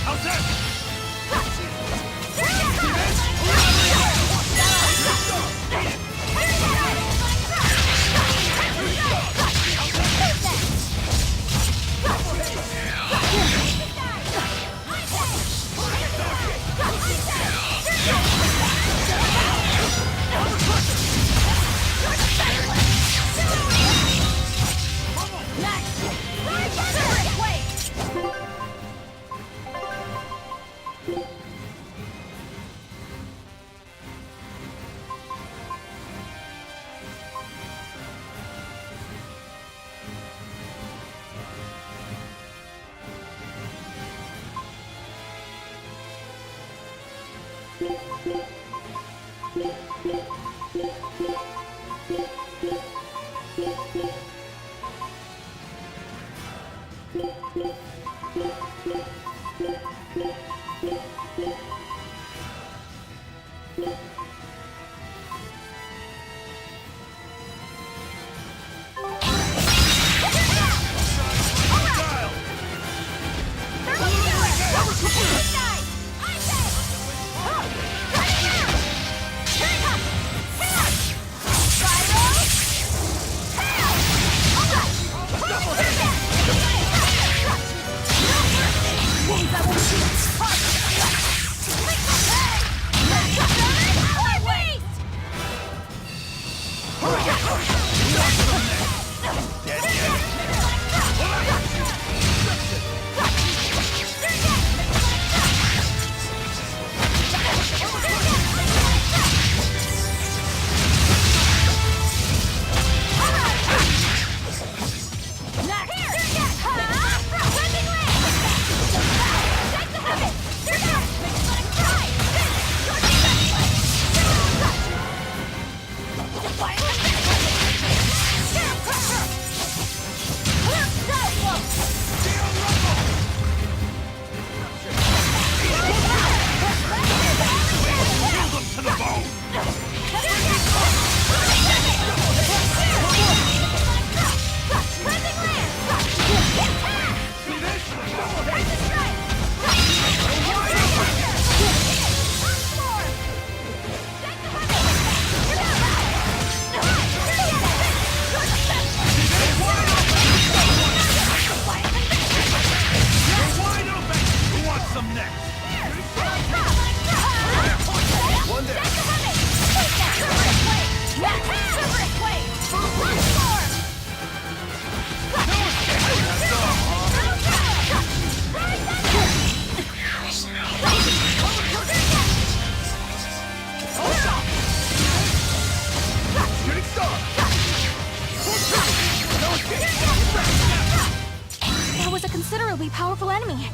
How's that? incredibly powerful enemy.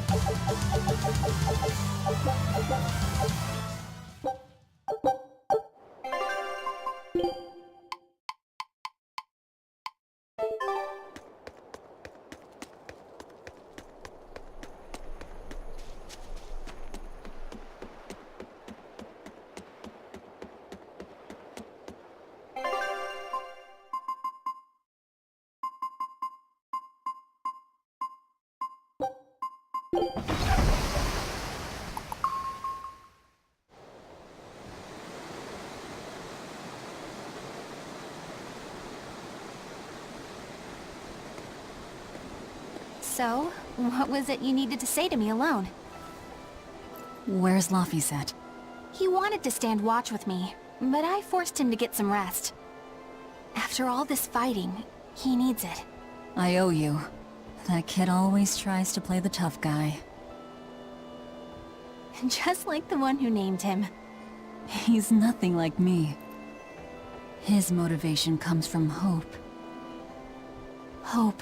So, what was it you needed to say to me alone? Where's Laphicet? He wanted to stand watch with me, but I forced him to get some rest. After all this fighting, he needs it. I owe you. That kid always tries to play the tough guy. Just like the one who named him. He's nothing like me. His motivation comes from hope. Hope.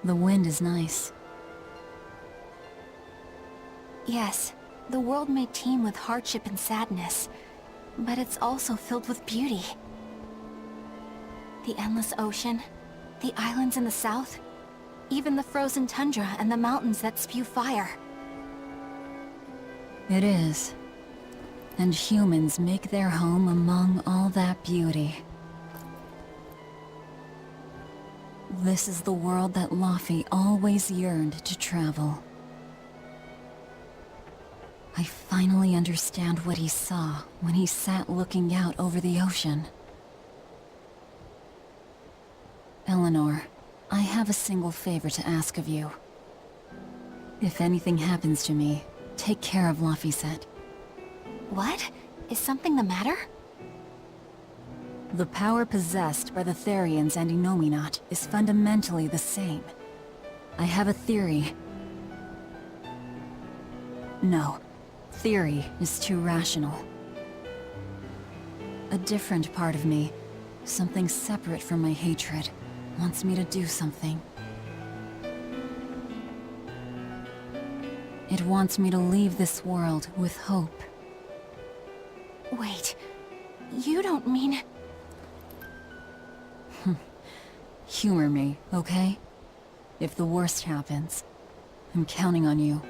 The wind is nice. Yes, the world may teem with hardship and sadness, but it's also filled with beauty. The endless ocean, the islands in the south, even the frozen tundra and the mountains that spew fire. It is. And humans make their home among all that beauty. This is the world that Laphi always yearned to travel. I finally understand what he saw when he sat looking out over the ocean. Eleanor, I have a single favor to ask of you. If anything happens to me, take care of Laphicet. What? Is something the matter? The power possessed by the Therians and Innominat is fundamentally the same. I have a theory. No, theory is too rational. A different part of me, something separate from my hatred, wants me to do something. It wants me to leave this world with hope. Wait, you don't mean... Humor me, okay? If the worst happens, I'm counting on you.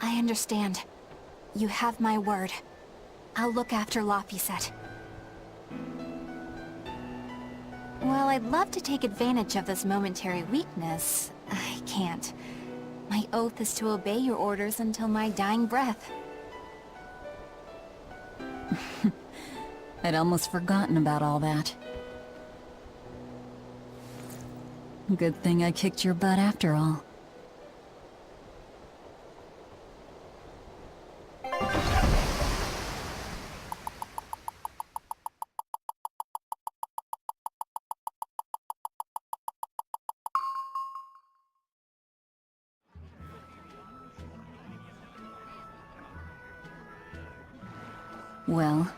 I understand. You have my word. I'll look after Laphicet. While I'd love to take advantage of this momentary weakness, I can't. My oath is to obey your orders until my dying breath. I'd almost forgotten about all that. Good thing I kicked your butt after all. Well,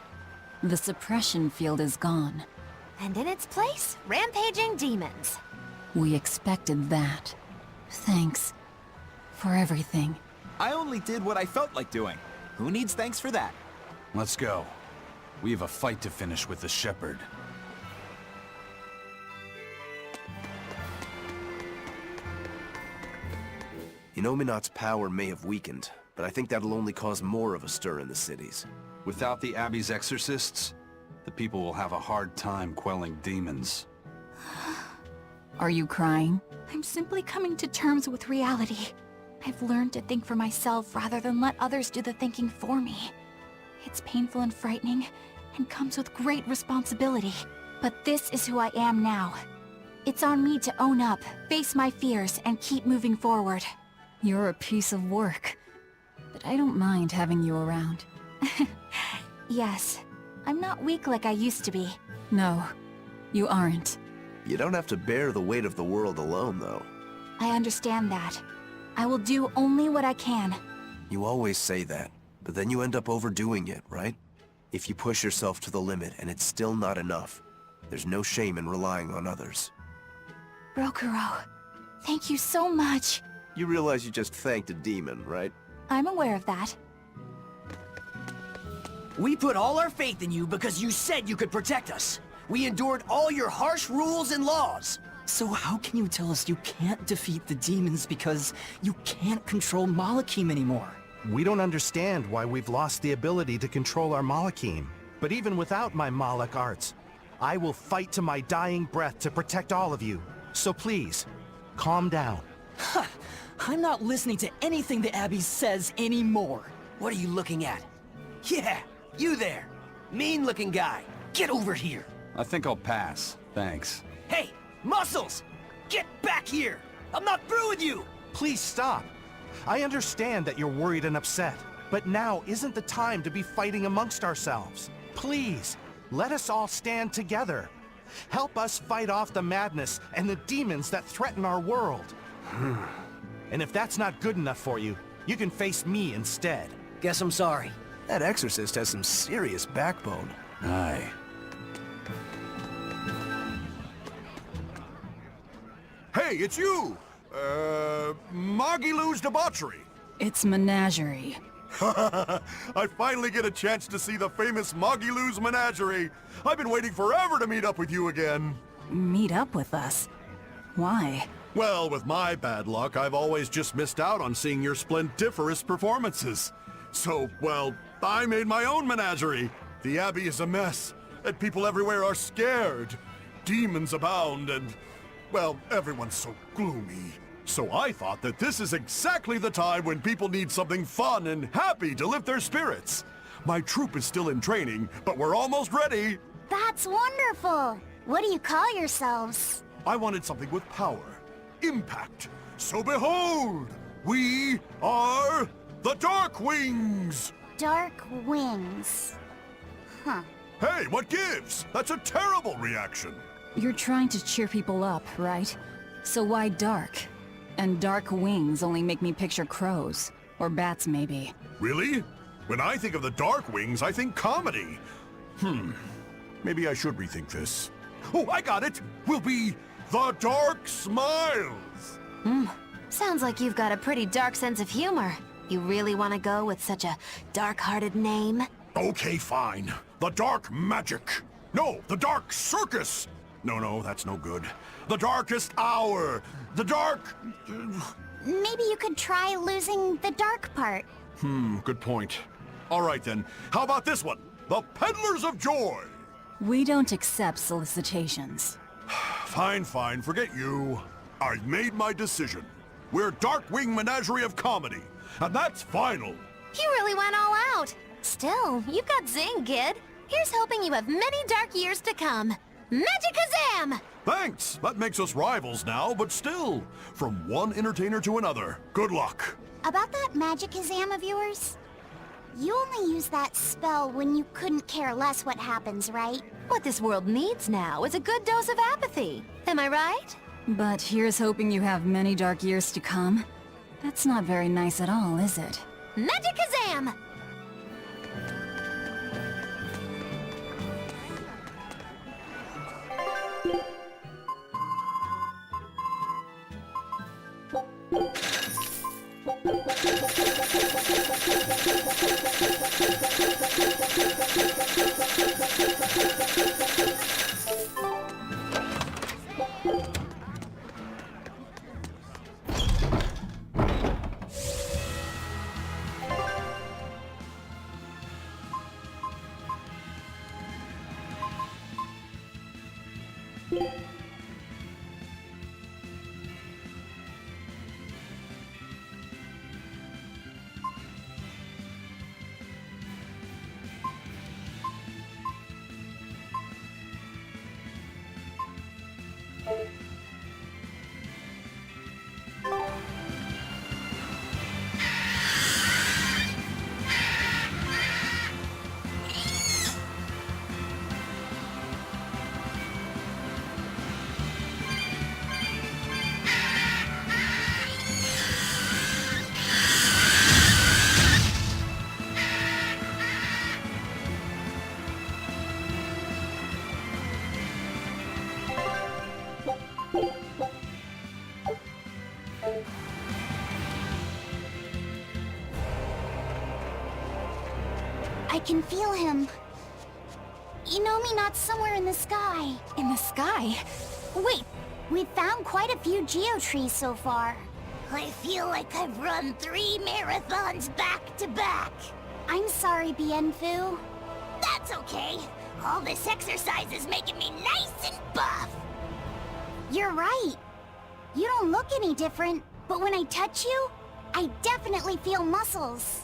the suppression field is gone. And in its place, rampaging demons. We expected that. Thanks for everything. I only did what I felt like doing. Who needs thanks for that? Let's go. We have a fight to finish with the Shepherd. Innominat's power may have weakened, but I think that'll only cause more of a stir in the cities. Without the Abbey's exorcists, the people will have a hard time quelling demons. Are you crying? I'm simply coming to terms with reality. I've learned to think for myself rather than let others do the thinking for me. It's painful and frightening, and comes with great responsibility. But this is who I am now. It's on me to own up, face my fears, and keep moving forward. You're a piece of work, but I don't mind having you around. Yes, I'm not weak like I used to be. No, you aren't. You don't have to bear the weight of the world alone, though. I understand that. I will do only what I can. You always say that, but then you end up overdoing it, right? If you push yourself to the limit and it's still not enough, There's no shame in relying on others. Rokuro, thank you so much. You realize you just thanked a demon, right? I'm aware of that. We put all our faith in you because you said you could protect us. We endured all your harsh rules and laws. So how can you tell us you can't defeat the demons because you can't control Malachim anymore? We don't understand why we've lost the ability to control our Malachim. But even without my Malak arts, I will fight to my dying breath to protect all of you. So please, calm down. I'm not listening to anything the Abbey says anymore. What are you looking at? Yeah, you there. Mean-looking guy. Get over here. I think I'll pass. Thanks. Hey, Muscles! Get back here! I'm not through with you! Please stop. I understand that you're worried and upset, but now isn't the time to be fighting amongst ourselves. Please, let us all stand together. Help us fight off the madness and the demons that threaten our world. And if that's not good enough for you, you can face me instead. Guess I'm sorry. That exorcist has some serious backbone. Aye. Hey, it's you! Maotelus Debauchery. It's Menagerie. I finally get a chance to see the famous Maotelus Menagerie. I've been waiting forever to meet up with you again. Meet up with us? Why? Well, with my bad luck, I've always just missed out on seeing your splendiferous performances. So, well, I made my own menagerie. The Abbey is a mess, and people everywhere are scared. Demons abound, and, well, everyone's so gloomy. So I thought that this is exactly the time when people need something fun and happy to lift their spirits. My troupe is still in training, but we're almost ready. That's wonderful! What do you call yourselves? I wanted something with power, impact. So behold, we are the Dark Wings! Dark Wings. Huh. Hey, what gives? That's a terrible reaction. You're trying to cheer people up, right? So why dark? And dark wings only make me picture crows. Or bats, maybe. Really? When I think of the Dark Wings, I think comedy. Maybe I should rethink this. Oh, I got it! We'll be the Dark Smiles! Sounds like you've got a pretty dark sense of humor. You really want to go with such a dark-hearted name? Okay, fine. The Dark Magic. No, the Dark Circus. No, that's no good. The Darkest Hour. The Dark... Maybe you could try losing the dark part. Good point. All right then. How about this one? The Peddlers of Joy. We don't accept solicitations. Fine. Forget you. I've made my decision. We're Darkwing Menagerie of Comedy. And that's final. You really went all out. Still, you've got zing, kid. Here's hoping you have many dark years to come. Magikazam! Thanks! That makes us rivals now, but still, from one entertainer to another. Good luck. About that Magikazam of yours? You only use that spell when you couldn't care less what happens, right? What this world needs now is a good dose of apathy. Am I right? But here's hoping you have many dark years to come. That's not very nice at all, is it? Magikazam! I can feel him. Not somewhere in the sky. In the sky? Wait, we've found quite a few geotrees so far. I feel like I've run 3 marathons back to back. I'm sorry, Bienfu. That's okay. All this exercise is making me nice and buff. You're right. You don't look any different, but when I touch you, I definitely feel muscles.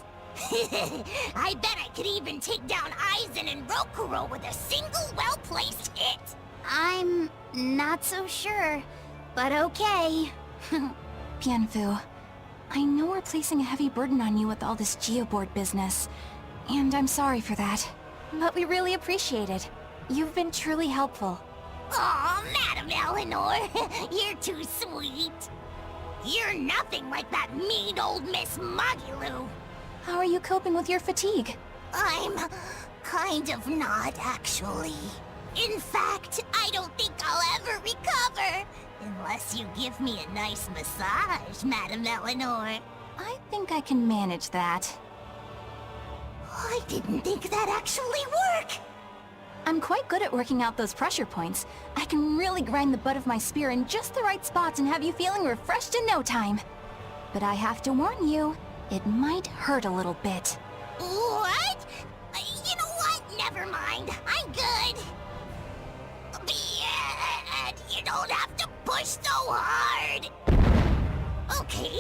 I bet I could even take down Aizen and Rokuro with a single well-placed hit. I'm not so sure, but okay. Bienfu, I know we're placing a heavy burden on you with all this geoboard business, and I'm sorry for that. But we really appreciate it. You've been truly helpful. Aw, Madam Eleanor, you're too sweet. You're nothing like that mean old Miss Magilou. How are you coping with your fatigue? I'm kind of not, actually. In fact, I don't think I'll ever recover. Unless you give me a nice massage, Madam Eleanor. I think I can manage that. I didn't think that actually worked. I'm quite good at working out those pressure points. I can really grind the butt of my spear in just the right spots and have you feeling refreshed in no time. But I have to warn you, it might hurt a little bit. What? You know what? Never mind. I'm good. You don't have to push so hard. Okay,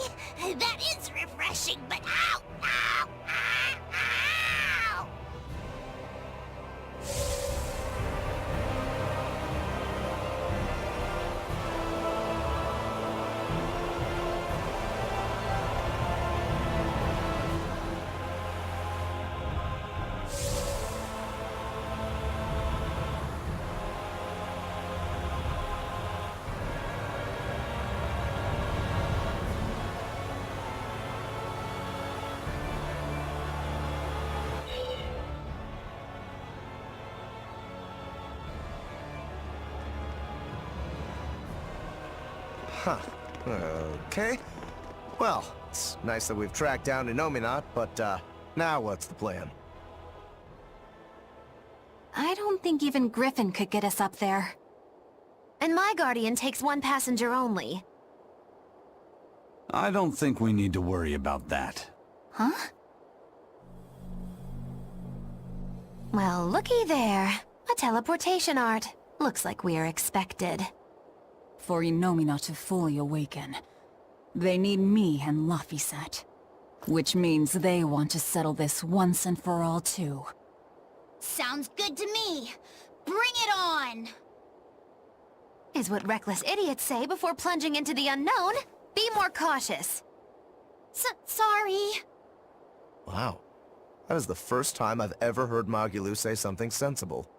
that is refreshing, but ow, ow, ow, ow! Huh. Okay. Well, it's nice that we've tracked down Innominat, but, now what's the plan? I don't think even Griffin could get us up there. And my Guardian takes 1 passenger only. I don't think we need to worry about that. Huh? Well, looky there. A teleportation art. Looks like we are expected. For Innominat to fully awaken, they need me and Laphicet. Which means they want to settle this once and for all, too. Sounds good to me. Bring it on! Is what reckless idiots say before plunging into the unknown. Be more cautious. Sorry. Wow. That is the first time I've ever heard Magilou say something sensible.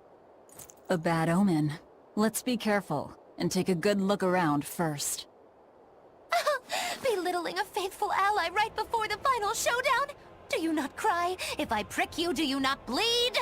A bad omen. Let's be careful, and take a good look around first. Belittling a faithful ally right before the final showdown? Do you not cry? If I prick you, do you not bleed?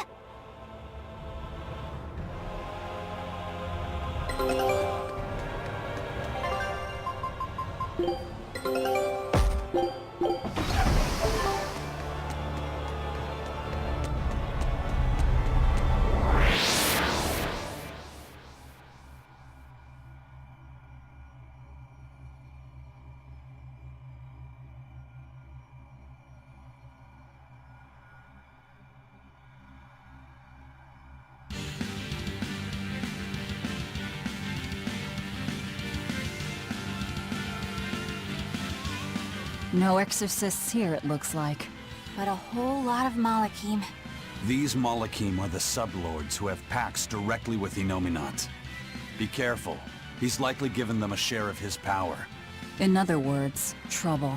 No exorcists here, it looks like. But a whole lot of Malakim. These Malakim are the sublords who have pacts directly with Innominat. Be careful. He's likely given them a share of his power. In other words, trouble.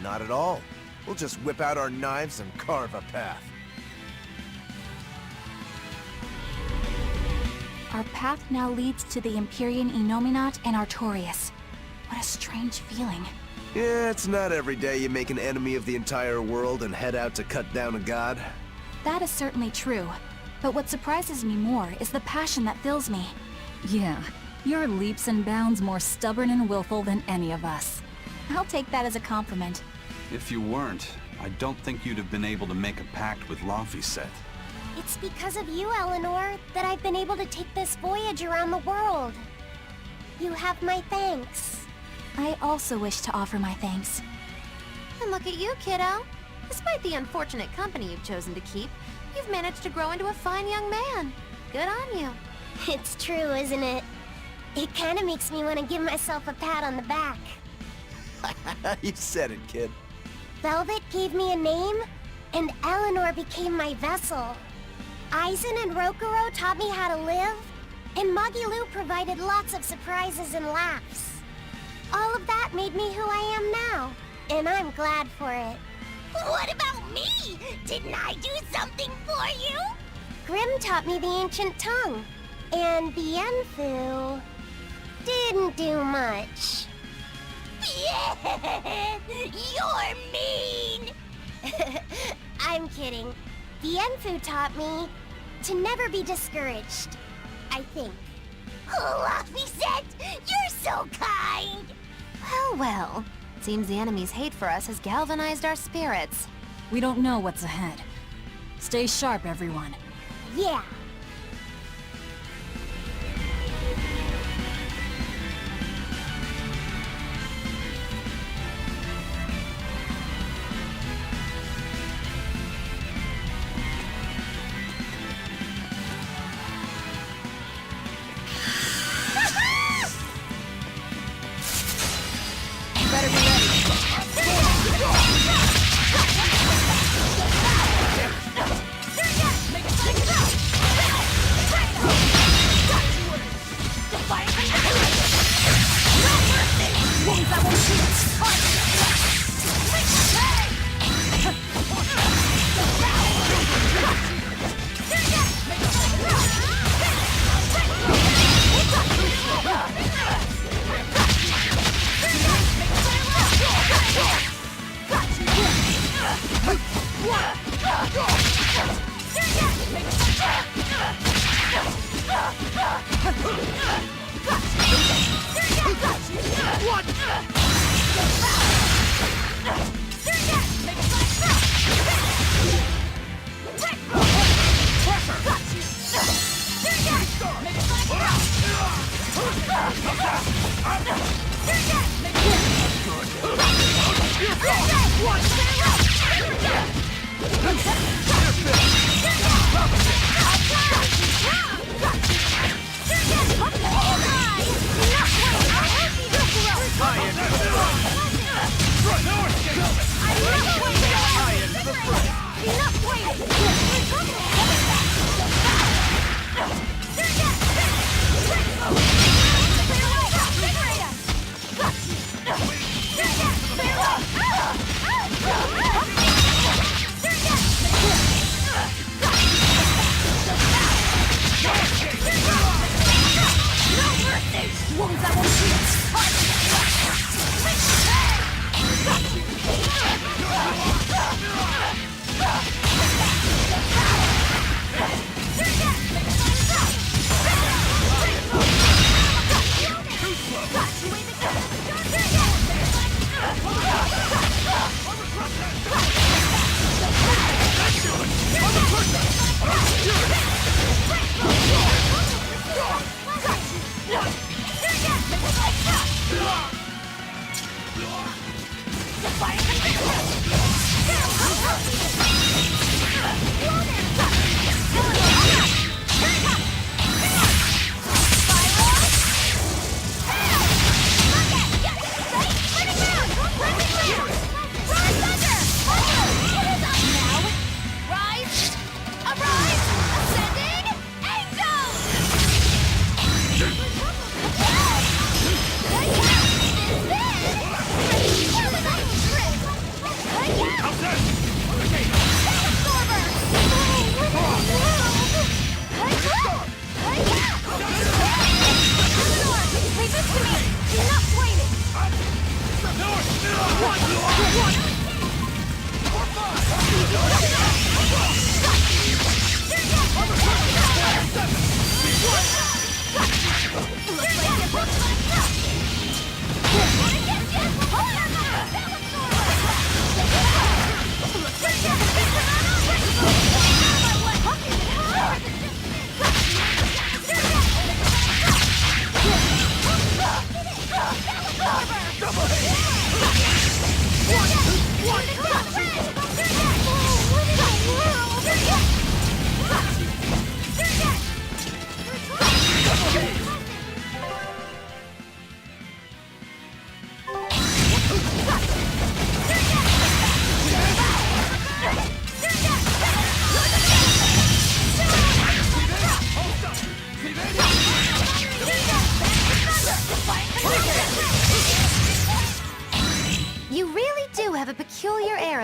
Not at all. We'll just whip out our knives and carve a path. Our path now leads to the Empyrean Innominat and Artorias. What a strange feeling. Yeah, it's not every day you make an enemy of the entire world and head out to cut down a god. That is certainly true. But what surprises me more is the passion that fills me. Yeah, you're leaps and bounds more stubborn and willful than any of us. I'll take that as a compliment. If you weren't, I don't think you'd have been able to make a pact with Laphicet. It's because of you, Eleanor, that I've been able to take this voyage around the world. You have my thanks. I also wish to offer my thanks. And look at you, kiddo. Despite the unfortunate company you've chosen to keep, you've managed to grow into a fine young man. Good on you. It's true, isn't it? It kinda makes me want to give myself a pat on the back. You said it, kid. Velvet gave me a name, and Eleanor became my vessel. Aizen and Rokuro taught me how to live, and Magilu provided lots of surprises and laughs. All of that made me who I am now, and I'm glad for it. What about me? Didn't I do something for you? Grimm taught me the ancient tongue, and Bienfu didn't do much. Yeah, you're mean! I'm kidding. Bienfu taught me to never be discouraged, I think. Oh, Laphicet, you're so kind! Well, well. Seems the enemy's hate for us has galvanized our spirits. We don't know what's ahead. Stay sharp, everyone. Yeah.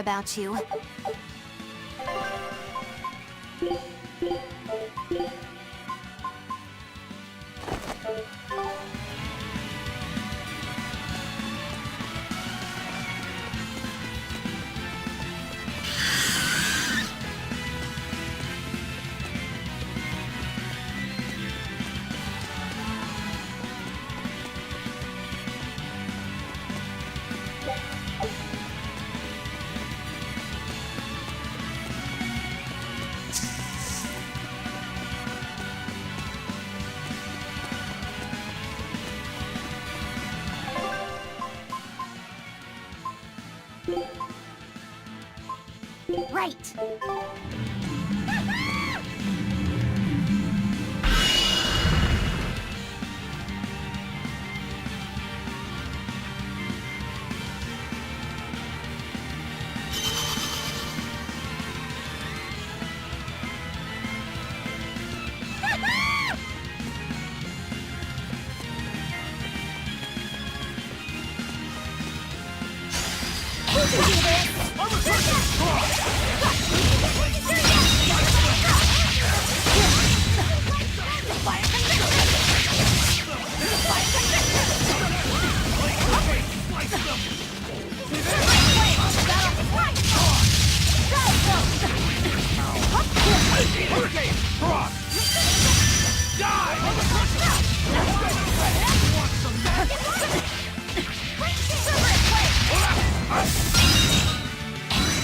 about you. Right.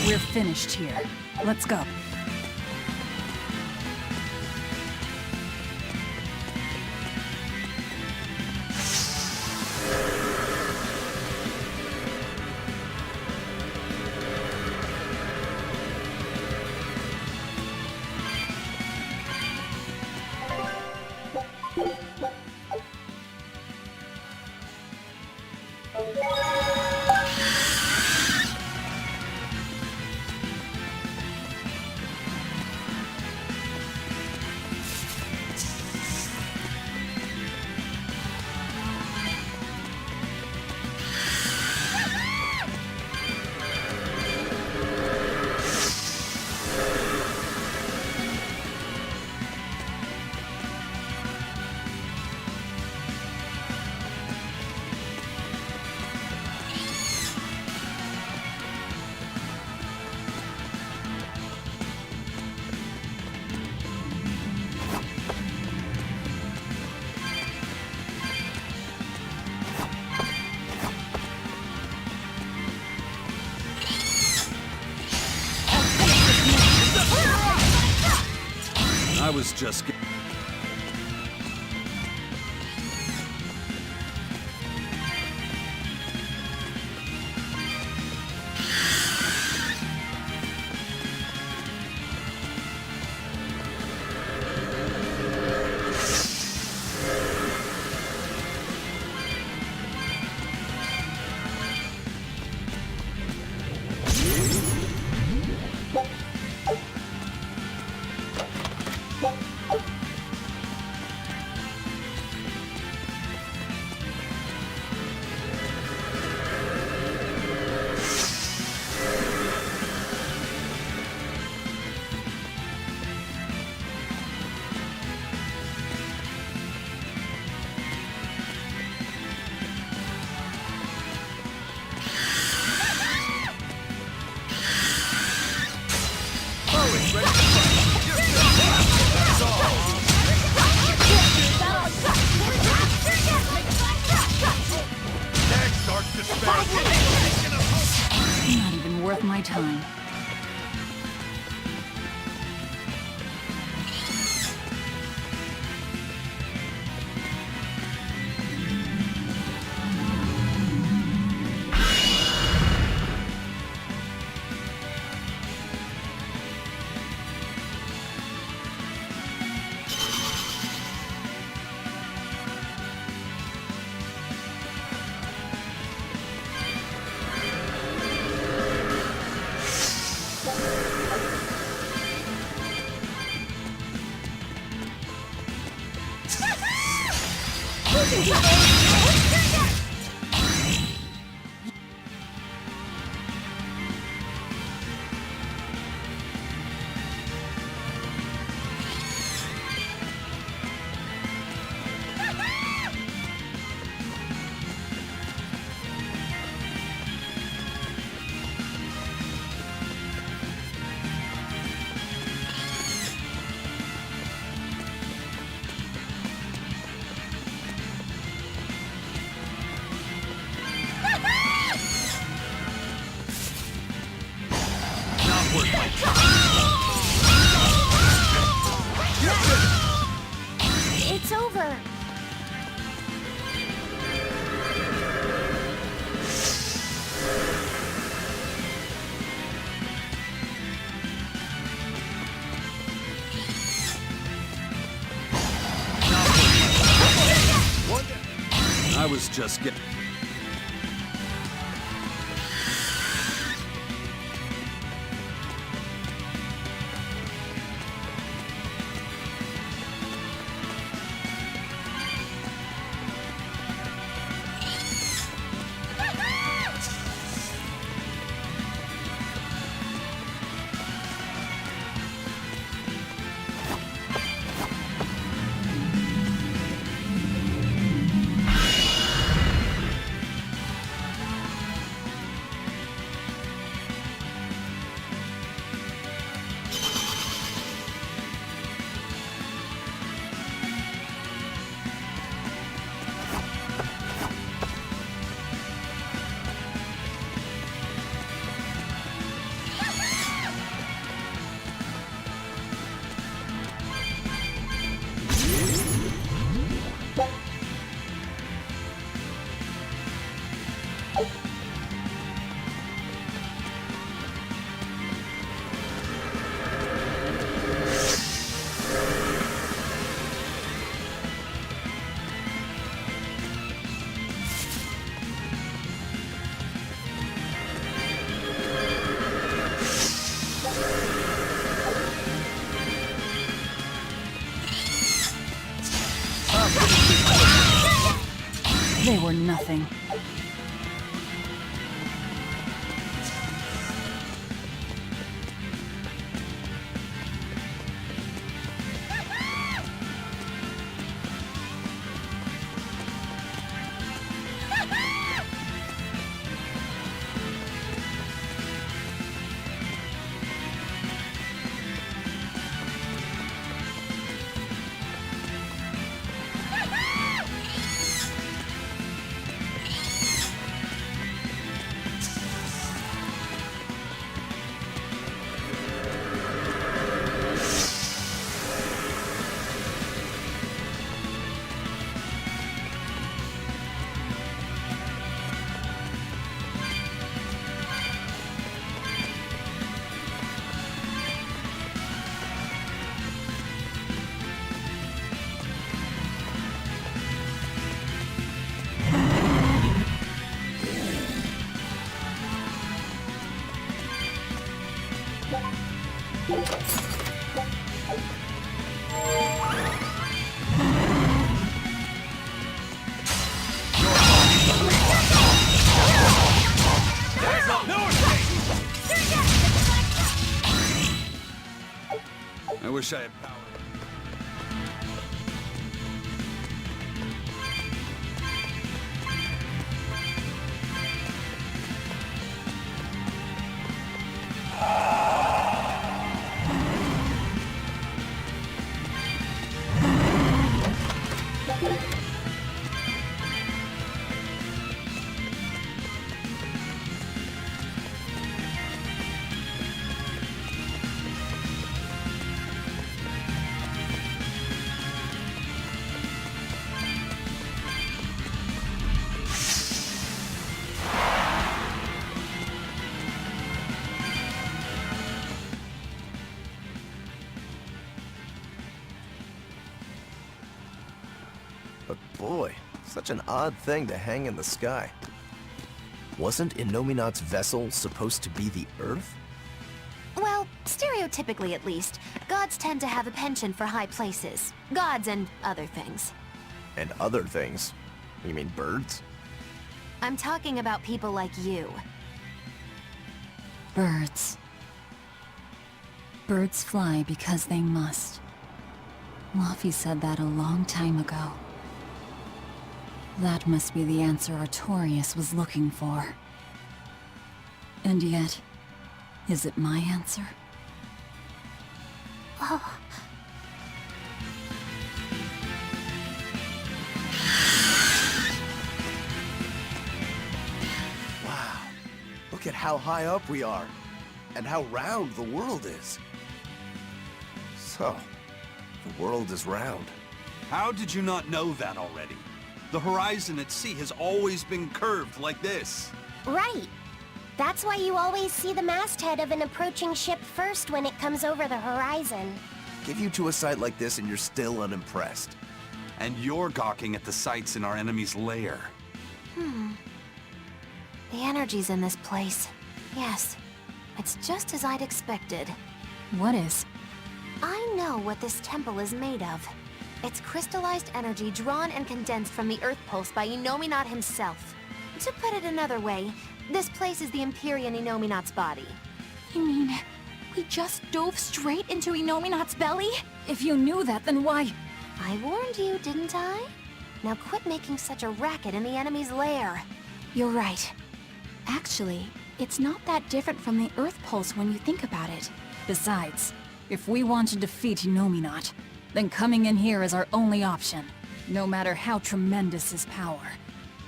We're finished here. Let's go. I was just... Not even worth my time. I was just getting... They were nothing. I wish I had power. But boy, such an odd thing to hang in the sky. Wasn't Innominat's vessel supposed to be the Earth? Well, stereotypically at least, gods tend to have a penchant for high places. Gods and other things. And other things? You mean birds? I'm talking about people like you. Birds. Birds fly because they must. Laffy said that a long time ago. That must be the answer Artorias was looking for. And yet, is it my answer? Oh. Wow. Look at how high up we are, and how round the world is. So, the world is round. How did you not know that already? The horizon at sea has always been curved like this. Right. That's why you always see the masthead of an approaching ship first when it comes over the horizon. Give you to a sight like this and you're still unimpressed. And you're gawking at the sights in our enemy's lair. The energy's in this place. Yes, it's just as I'd expected. What is? I know what this temple is made of. It's crystallized energy drawn and condensed from the Earth Pulse by Innominat himself. To put it another way, this place is the Empyrean Innominat's body. You mean, we just dove straight into Innominat's belly? If you knew that, then why? I warned you, didn't I? Now quit making such a racket in the enemy's lair. You're right. Actually, it's not that different from the Earth Pulse when you think about it. Besides, if we want to defeat Innominat, then coming in here is our only option, no matter how tremendous his power.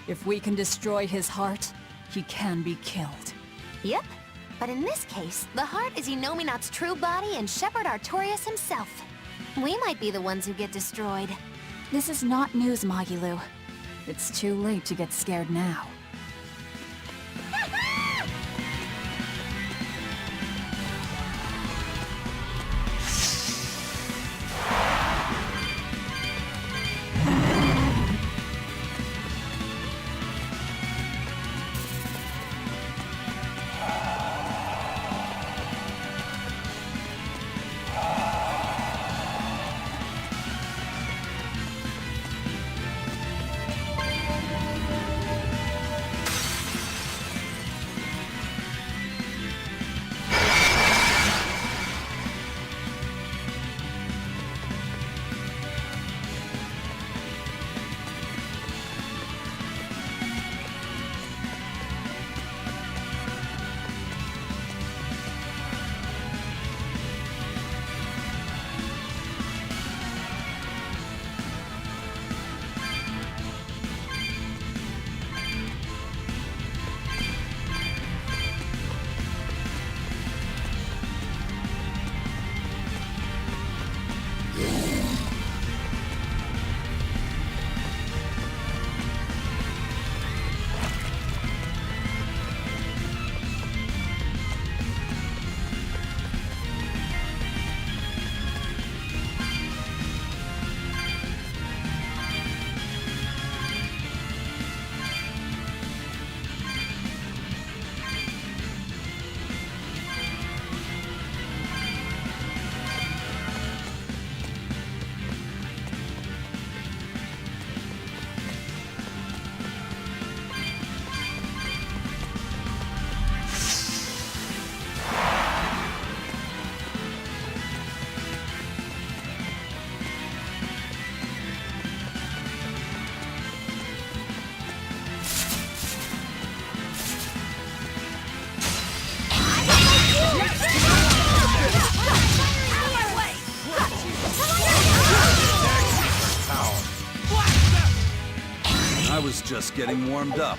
If we can destroy his heart, he can be killed. Yep, but in this case, the heart is Innominat's true body and Shepherd Artorias himself. We might be the ones who get destroyed. This is not news, Magilu. It's too late to get scared now. I was just getting warmed up.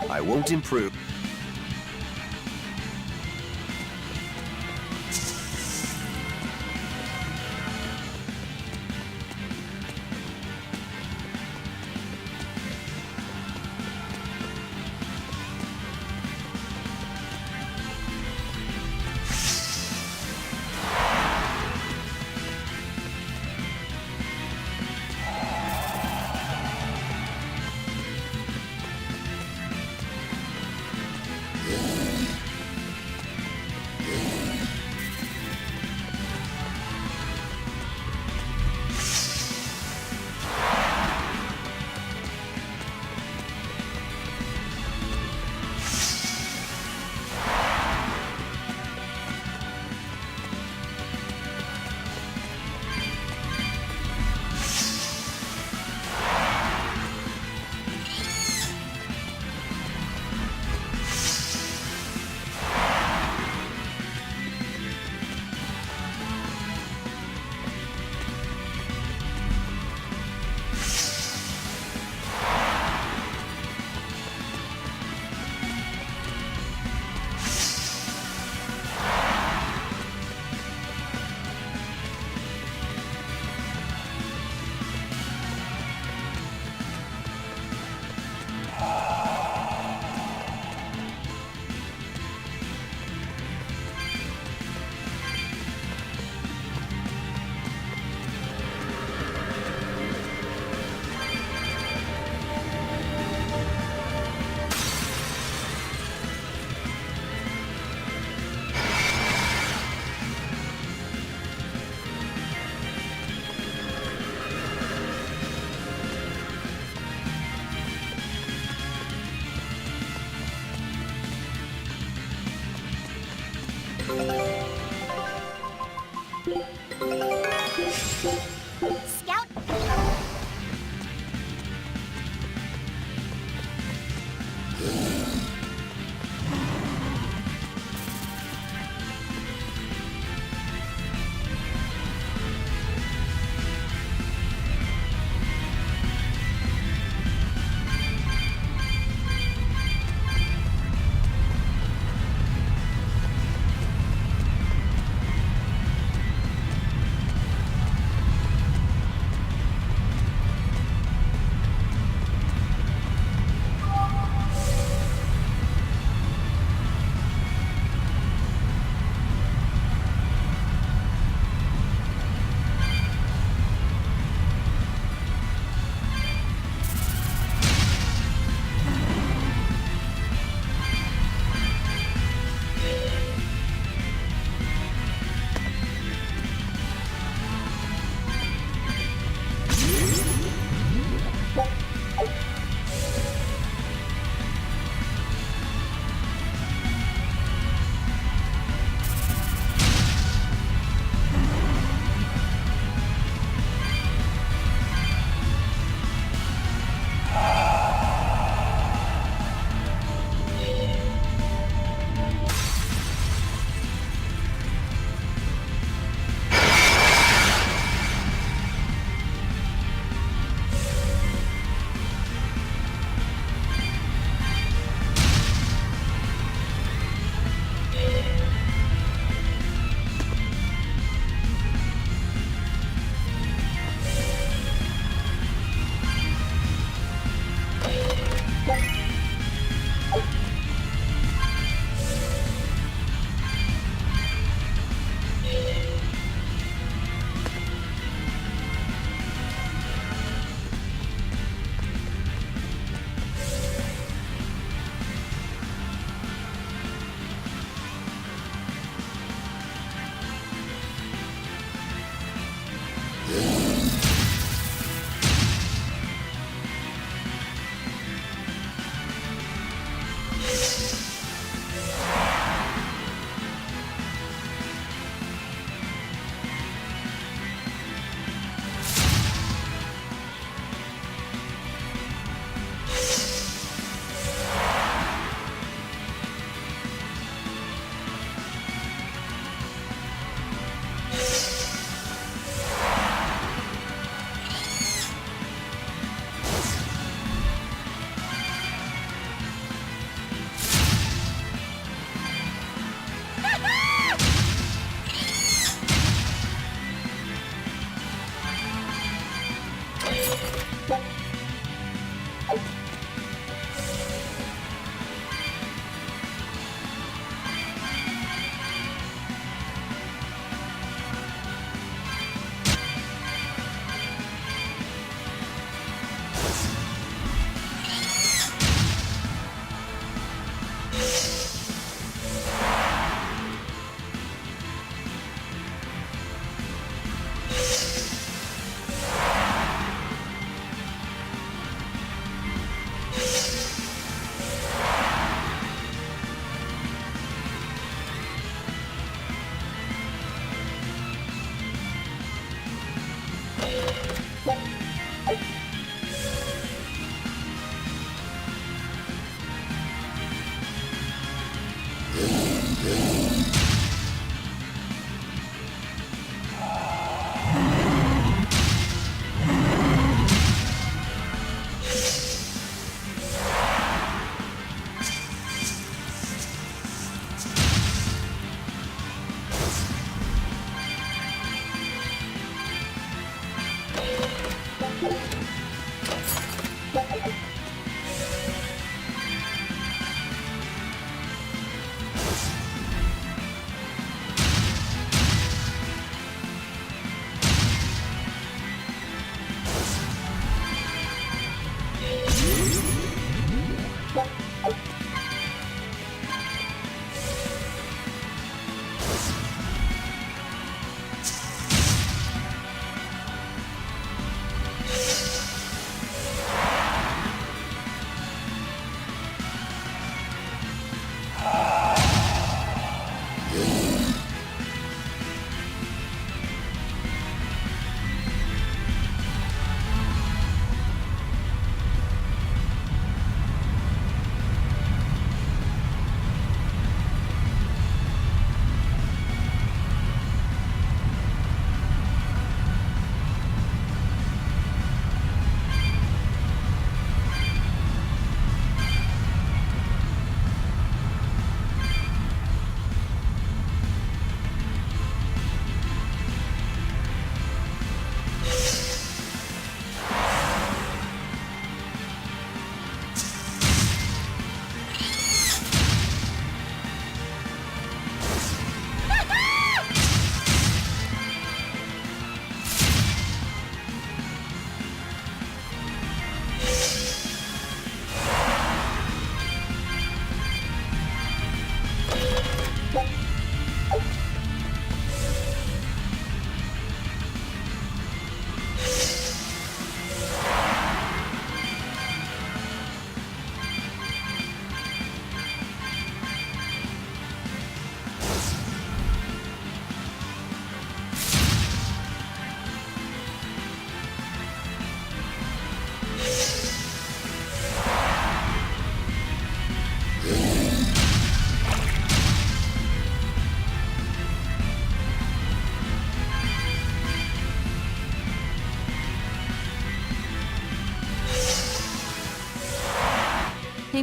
I won't improve. Scout.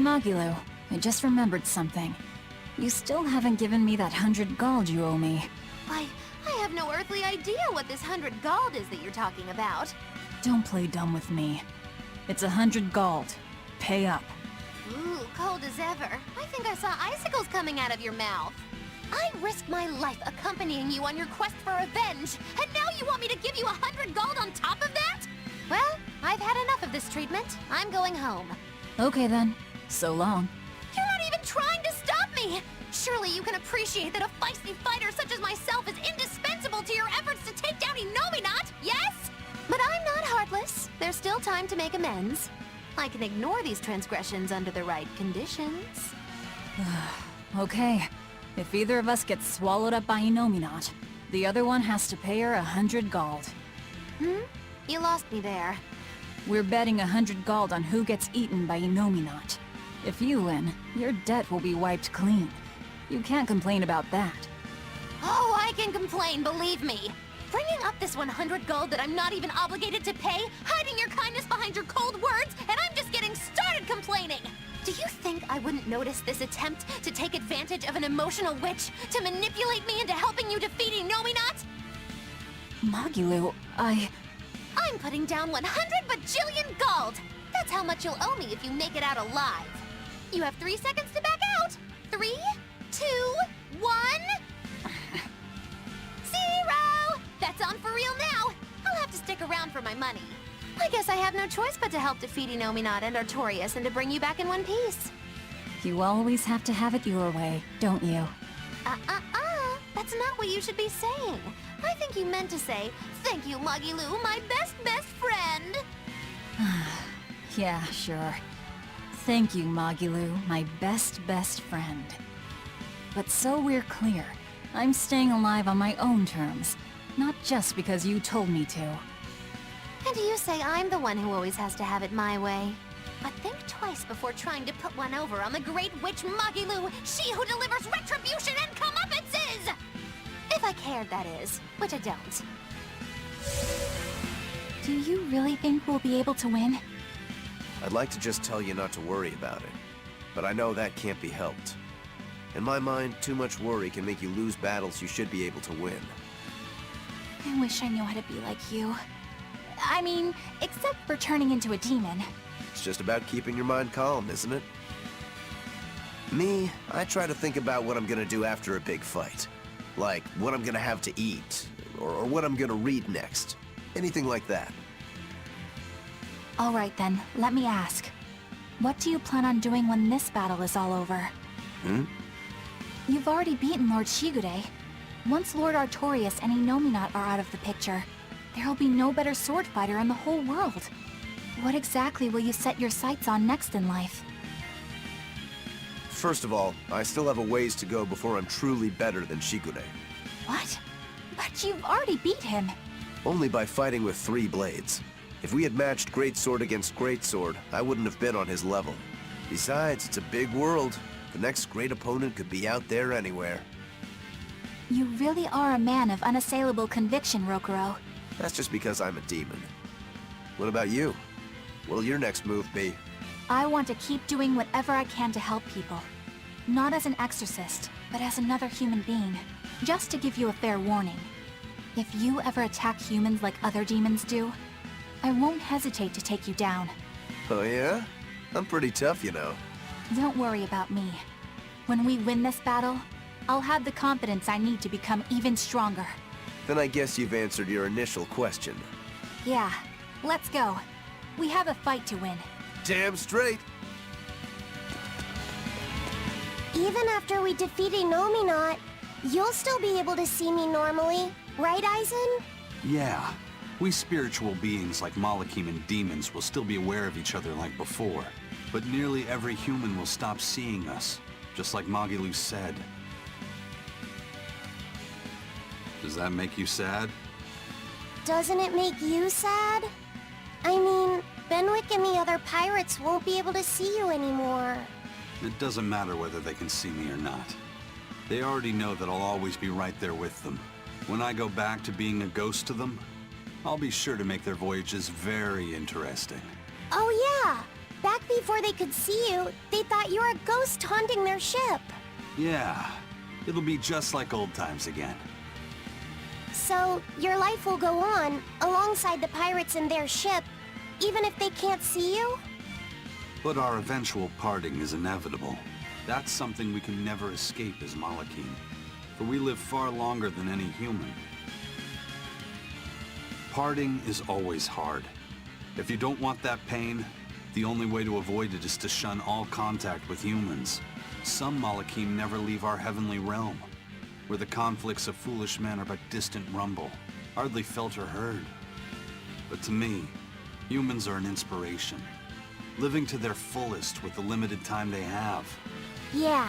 Magilou, I just remembered something. You still haven't given me that 100 gold you owe me. I have no earthly idea what this 100 gold is that you're talking about. Don't play dumb with me. It's 100 gold. Pay up. Ooh, cold as ever. I think I saw icicles coming out of your mouth. I risked my life accompanying you on your quest for revenge, and now you want me to give you 100 gold on top of that? Well, I've had enough of this treatment. I'm going home. Okay then. So long. You're not even trying to stop me! Surely you can appreciate that a feisty fighter such as myself is indispensable to your efforts to take down Inominat, yes? But I'm not heartless. There's still time to make amends. I can ignore these transgressions under the right conditions. Okay. If either of us gets swallowed up by Inominat, the other one has to pay her 100 gold. You lost me there. We're betting 100 gold on who gets eaten by Inominat. If you win, your debt will be wiped clean. You can't complain about that. Oh, I can complain, believe me. Bringing up this 100 gold that I'm not even obligated to pay, hiding your kindness behind your cold words, and I'm just getting started complaining! Do you think I wouldn't notice this attempt to take advantage of an emotional witch to manipulate me into helping you defeat Inominat? Magilou, I'm putting down 100 bajillion gold! That's how much you'll owe me if you make it out alive. You have 3 seconds to back out. 3, 2, 1... 0! That's on for real now. I'll have to stick around for my money. I guess I have no choice but to help defeat Inominat and Artorias and to bring you back in one piece. you always have to have it your way, don't you? That's not what you should be saying. I think you meant to say, "Thank you, Magilou, my best friend." Yeah, sure. Thank you, Magilou, my best friend. But so we're clear, I'm staying alive on my own terms, not just because you told me to. And you say I'm the one who always has to have it my way. But think twice before trying to put one over on the Great Witch Magilou, she who delivers retribution and comeuppances! If I cared, that is, which I don't. Do you really think we'll be able to win? I'd like to just tell you not to worry about it, but I know that can't be helped. In my mind, too much worry can make you lose battles you should be able to win. I wish I knew how to be like you. I mean, except for turning into a demon. It's just about keeping your mind calm, isn't it? Me, I try to think about what I'm gonna do after a big fight. Like, what I'm gonna have to eat, or what I'm gonna read next. Anything like that. Alright then, let me ask. What do you plan on doing when this battle is all over? You've already beaten Lord Shigure. Once Lord Artorias and Inominat are out of the picture, there'll be no better sword fighter in the whole world. What exactly will you set your sights on next in life? First of all, I still have a ways to go before I'm truly better than Shigure. What? But you've already beat him. Only by fighting with 3 blades. If we had matched Greatsword against Greatsword, I wouldn't have been on his level. Besides, it's a big world. The next great opponent could be out there anywhere. You really are a man of unassailable conviction, Rokuro. That's just because I'm a demon. What about you? What'll your next move be? I want to keep doing whatever I can to help people. Not as an exorcist, but as another human being. Just to give you a fair warning. If you ever attack humans like other demons do, I won't hesitate to take you down. Oh yeah? I'm pretty tough, you know. Don't worry about me. When we win this battle, I'll have the confidence I need to become even stronger. Then I guess you've answered your initial question. Yeah, let's go. We have a fight to win. Damn straight. Even after we defeat Inominat, you'll still be able to see me normally, right, Aizen? Yeah. We spiritual beings like Malakim and demons will still be aware of each other like before. But nearly every human will stop seeing us, just like Magilou said. Does that make you sad? Doesn't it make you sad? I mean, Benwick and the other pirates won't be able to see you anymore. It doesn't matter whether they can see me or not. They already know that I'll always be right there with them. When I go back to being a ghost to them, I'll be sure to make their voyages very interesting. Oh yeah! Back before they could see you, they thought you were a ghost haunting their ship. Yeah, it'll be just like old times again. So, your life will go on, alongside the pirates and their ship, even if they can't see you? But our eventual parting is inevitable. That's something we can never escape as Malachim, for we live far longer than any human. Parting is always hard. If you don't want that pain, the only way to avoid it is to shun all contact with humans. Some Malachim never leave our heavenly realm, where the conflicts of foolish men are but distant rumble, hardly felt or heard. But to me, humans are an inspiration, living to their fullest with the limited time they have. Yeah.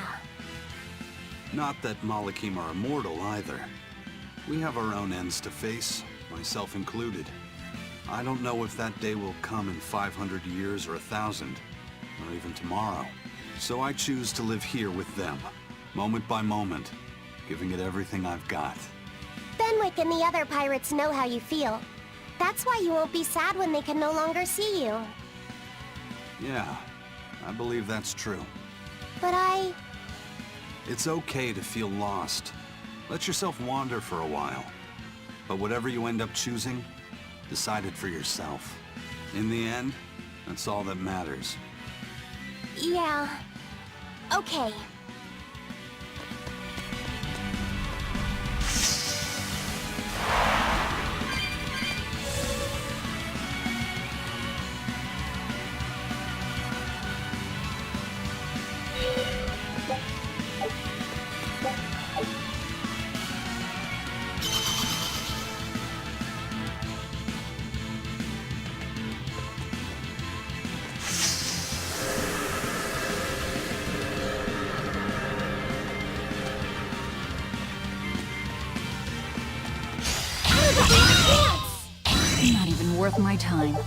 Not that Malachim are immortal either. We have our own ends to face, myself included. I don't know if that day will come in 500 years or 1,000, or even tomorrow. So I choose to live here with them, moment by moment, giving it everything I've got. Fenwick and the other pirates know how you feel. That's why you won't be sad when they can no longer see you. Yeah, I believe that's true. But It's okay to feel lost. Let yourself wander for a while. But whatever you end up choosing, decide it for yourself. In the end, that's all that matters. Yeah. Okay. Not even worth my time.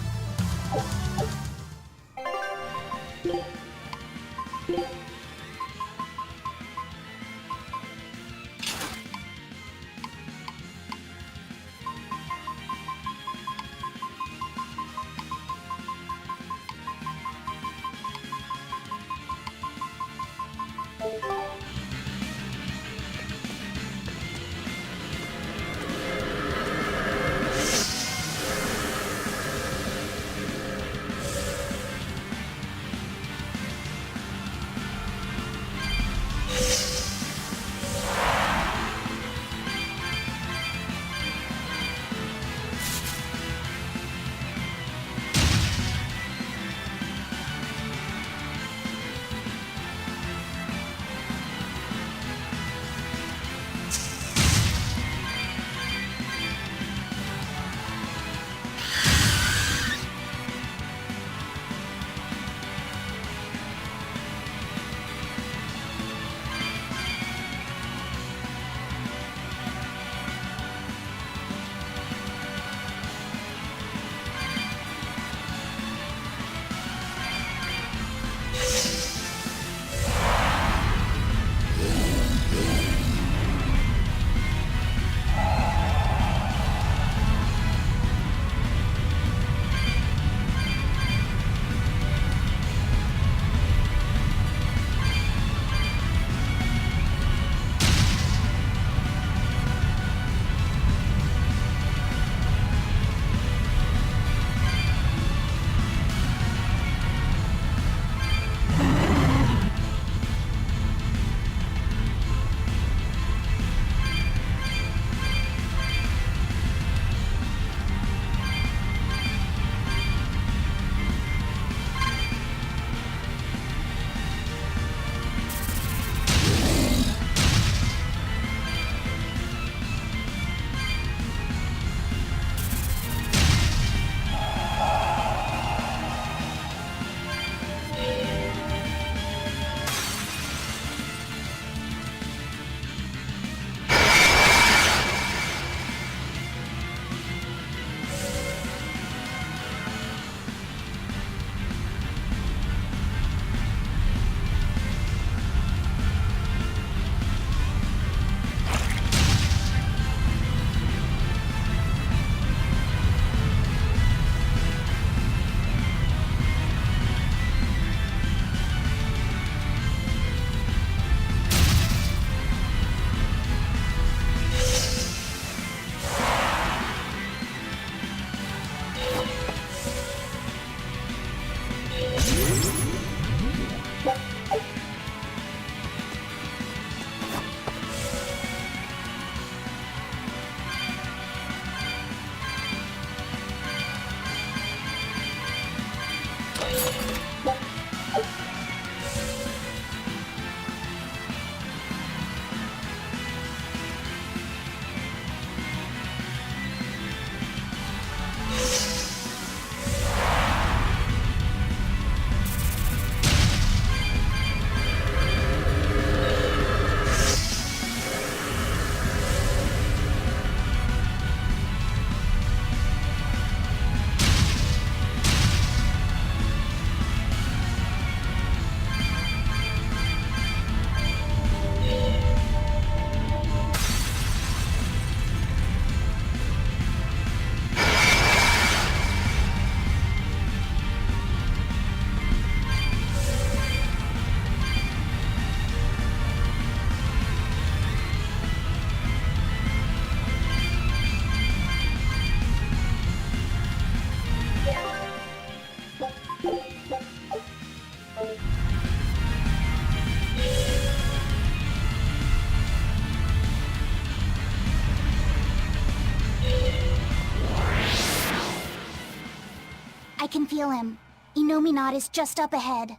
can feel him. Innominat is just up ahead.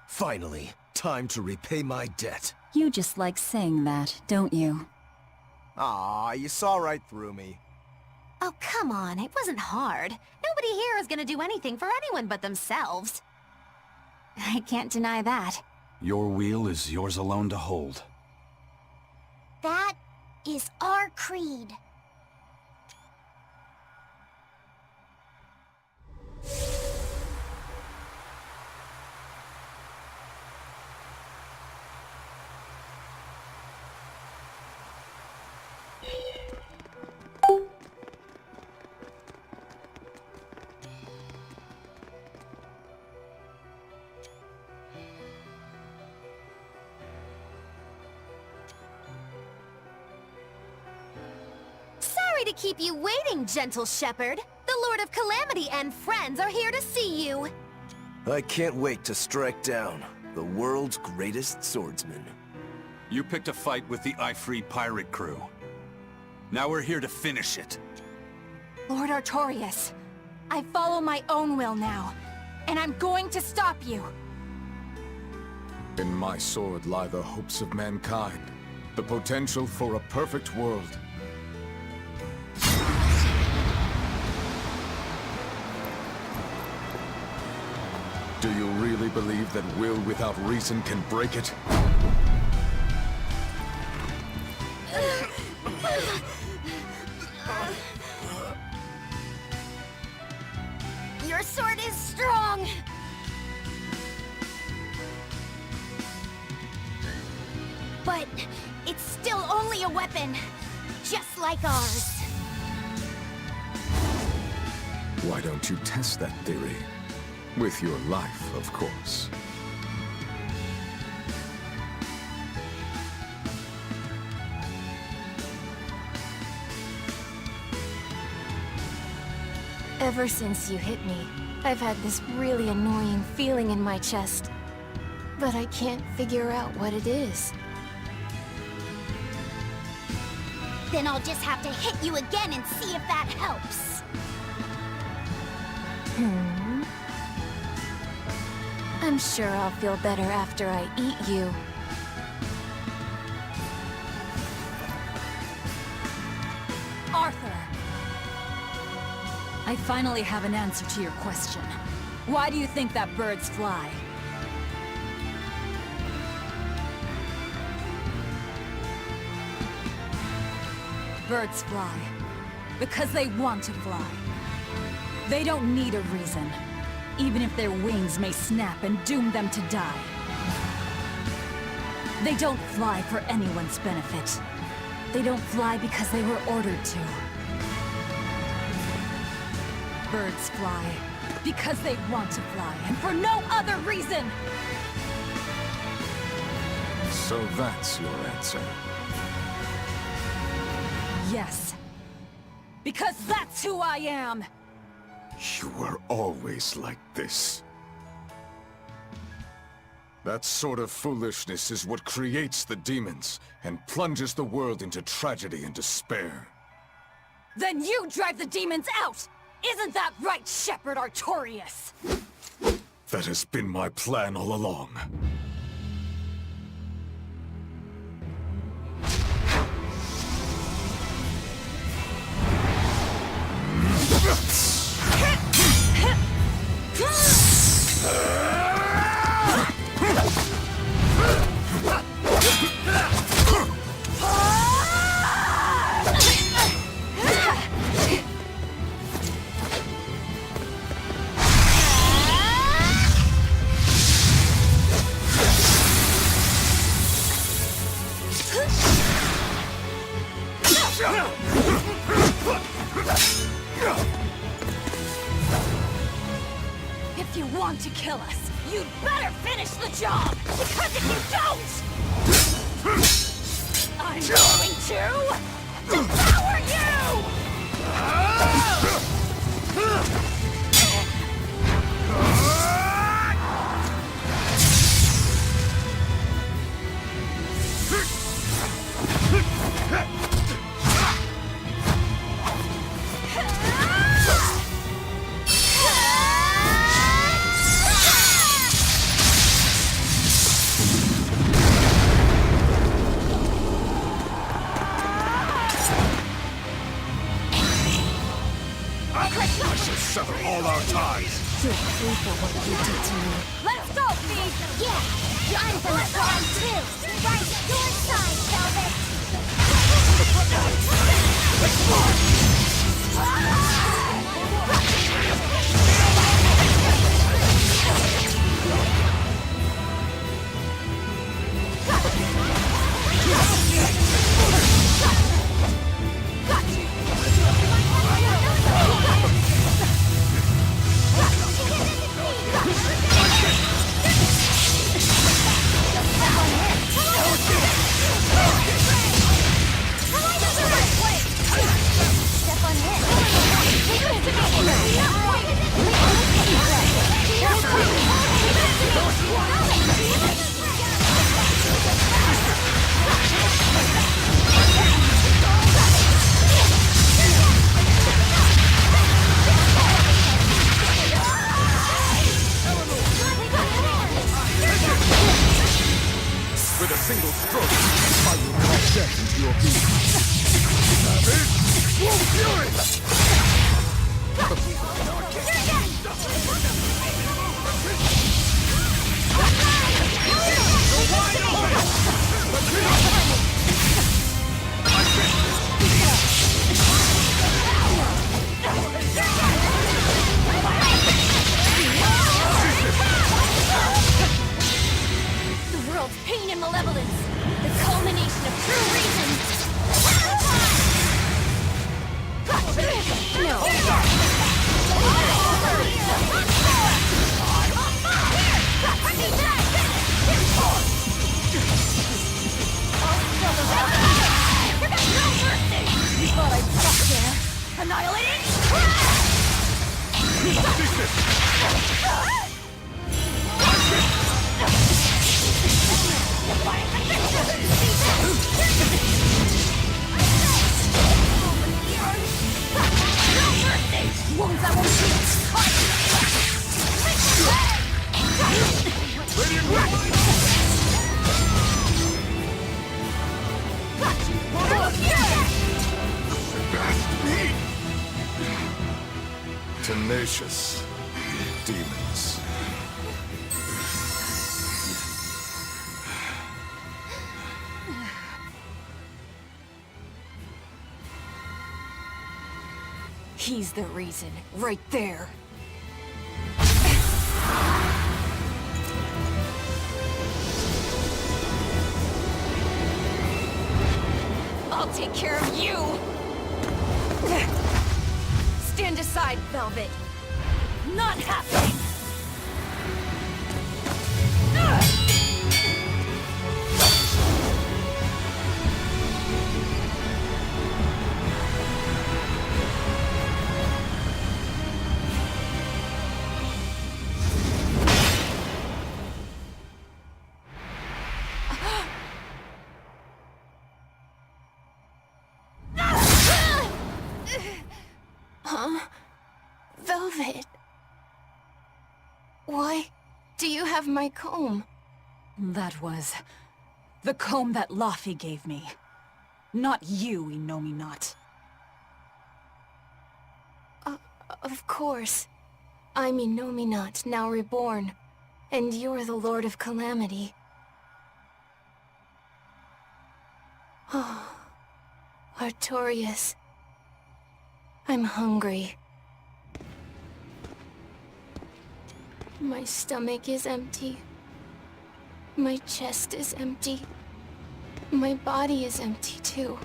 Finally, time to repay my debt. You just like saying that, don't you? Aw, you saw right through me. Oh, come on, it wasn't hard. Nobody here is gonna do anything for anyone but themselves. I can't deny that. Your wheel is yours alone to hold. That is our creed. Sorry to keep you waiting, gentle shepherd. The Lord of Calamity and friends are here to see you. I can't wait to strike down the world's greatest swordsman. You picked a fight with the Ifrit pirate crew. Now we're here to finish it. Lord Artorias, I follow my own will now, and I'm going to stop you. In my sword lie the hopes of mankind, the potential for a perfect world. Do you really believe that will without reason can break it? Your sword is strong! But it's still only a weapon, just like ours. Why don't you test that theory? With your life, of course. Ever since you hit me, I've had this really annoying feeling in my chest. But I can't figure out what it is. Then I'll just have to hit you again and see if that helps. I'm sure I'll feel better after I eat you. Arthur! I finally have an answer to your question. Why do you think that birds fly? Birds fly because they want to fly. They don't need a reason, even if their wings may snap and doom them to die. They don't fly for anyone's benefit. They don't fly because they were ordered to. Birds fly because they want to fly, and for no other reason! So that's your answer. Yes. Because that's who I am! You were always like this. That sort of foolishness is what creates the demons and plunges the world into tragedy and despair. Then you drive the demons out! Isn't that right, Shepherd Artorias? That has been my plan all along. If you want to kill us, you'd better finish the job! Because if you don't, I'm going to devour you! sever all our ties! You'll pay for what you did to me. Let's go, Pete! Yeah! I'm gonna try too! Right, your side, Velvet! With a single stroke, I will call death into your being. Savage! Full fury! The world's pain and malevolence. The culmination of true reason. No. You thought I'd stop there? Annihilating? Wounds I won't heal. Tenacious demons. He's the reason, right there. I'll take care of you! Stand aside, Velvet. Not happening! Huh? Velvet. Why do you have my comb? That was the comb that Laufey gave me. Not you, Inomine. Of course. I'm Inomine, now reborn. And you're the Lord of Calamity. Oh, Artorias. I'm hungry. My stomach is empty. My chest is empty. My body is empty too.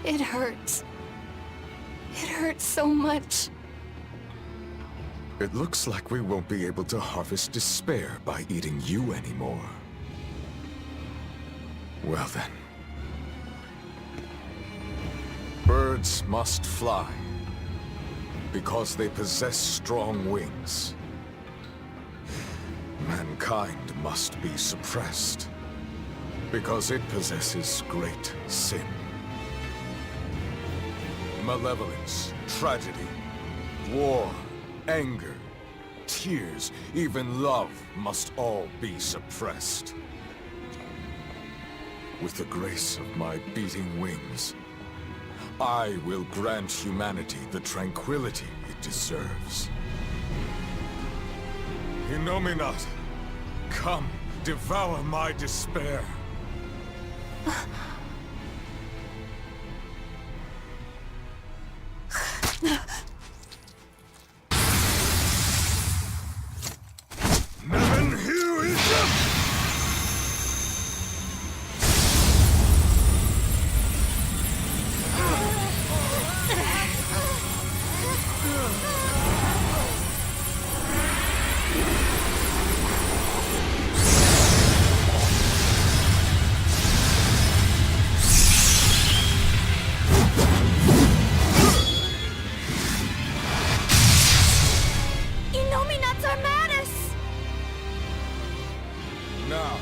It hurts. It hurts so much. It looks like we won't be able to harvest despair by eating you anymore. Well then. Birds must fly, because they possess strong wings. Mankind must be suppressed, because it possesses great sin. Malevolence, tragedy, war, anger, tears, even love must all be suppressed. With the grace of my beating wings, I will grant humanity the tranquility it deserves. You know me not. Come, devour my despair. Neven, here is now,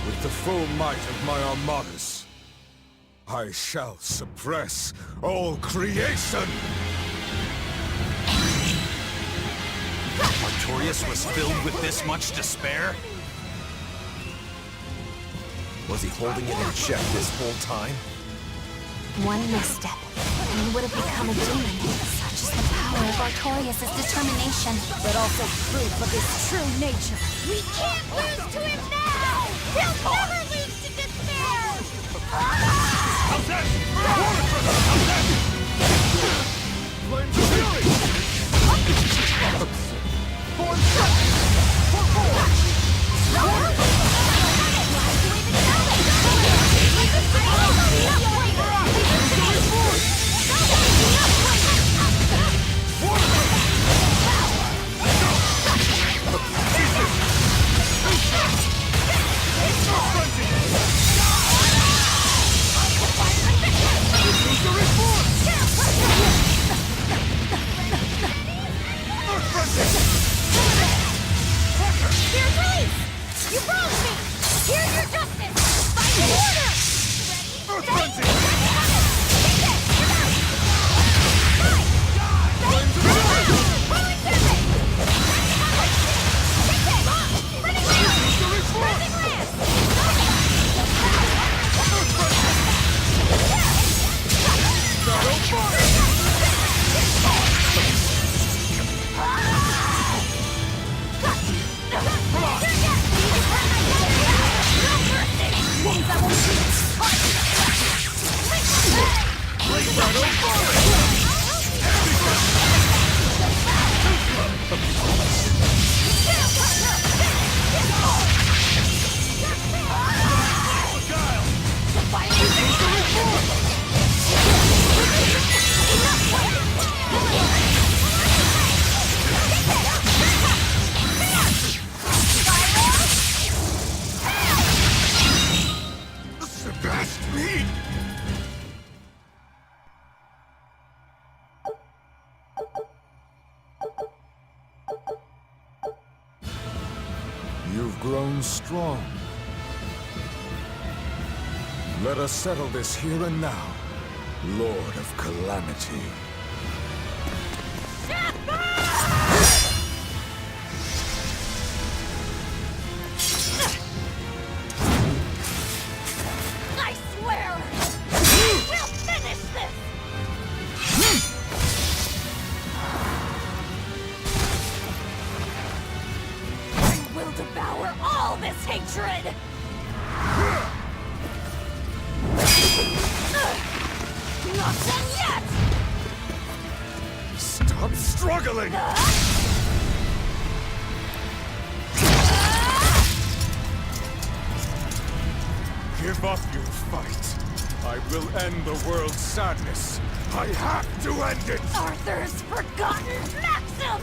with the full might of my armadas, I shall suppress all creation! Artorias was filled with this much despair? Was he holding it in check this whole time? One misstep, and he would have become a demon. Such is the power of Artorias' determination, but also proof of his true nature. We can't lose to him now! He'll never lose to despair! Flames of fury! Form You broke me! Here's your justice! Fight order! You've grown strong. Let us settle this here and now, Lord of Calamity. I swear! We'll finish this! I will devour all this hatred! Not done yet! Stop struggling! Give up your fight. I will end the world's sadness. I have to end it! Arthur's forgotten maxim!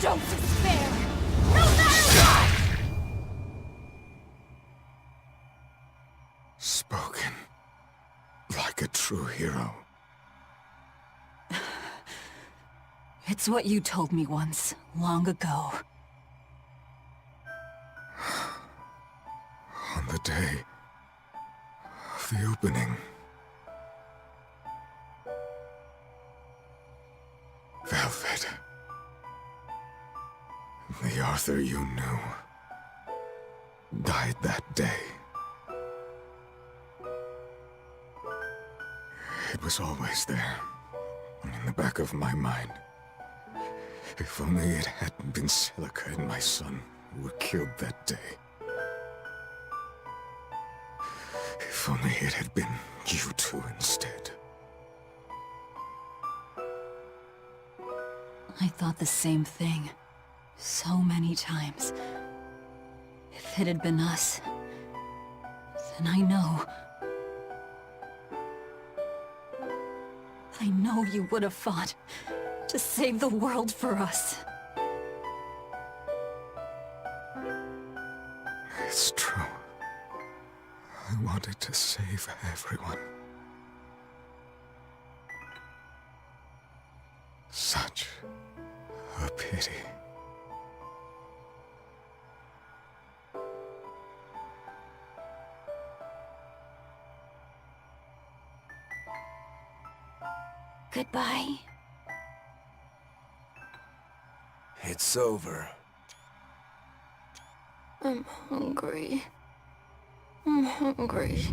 Don't despair! No matter what! Spoken like a true hero. It's what you told me once, long ago. On the day of the opening, Velvet, the Arthur you knew, died that day. It was always there, in the back of my mind. If only it hadn't been Celica and my son who were killed that day. If only it had been you two instead. I thought the same thing. So many times. If it had been us, then I know you would have fought to save the world for us. It's true. I wanted to save everyone. Such a pity. Goodbye. It's over. I'm hungry. I'm hungry.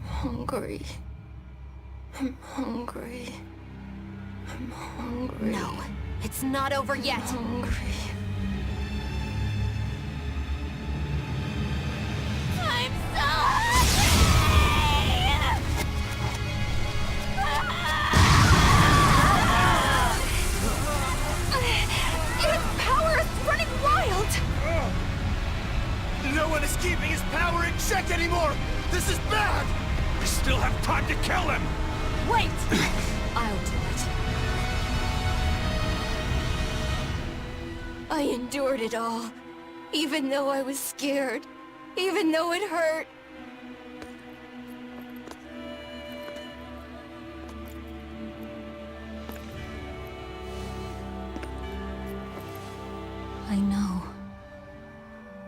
Hungry. I'm hungry. I'm hungry. No, it's not over yet. I'm hungry. I'm so hungry! His power is running wild! No one is keeping his power in check anymore! This is bad! We still have time to kill him! Wait! I'll do it. I endured it all, even though I was scared, even though it hurt. I know.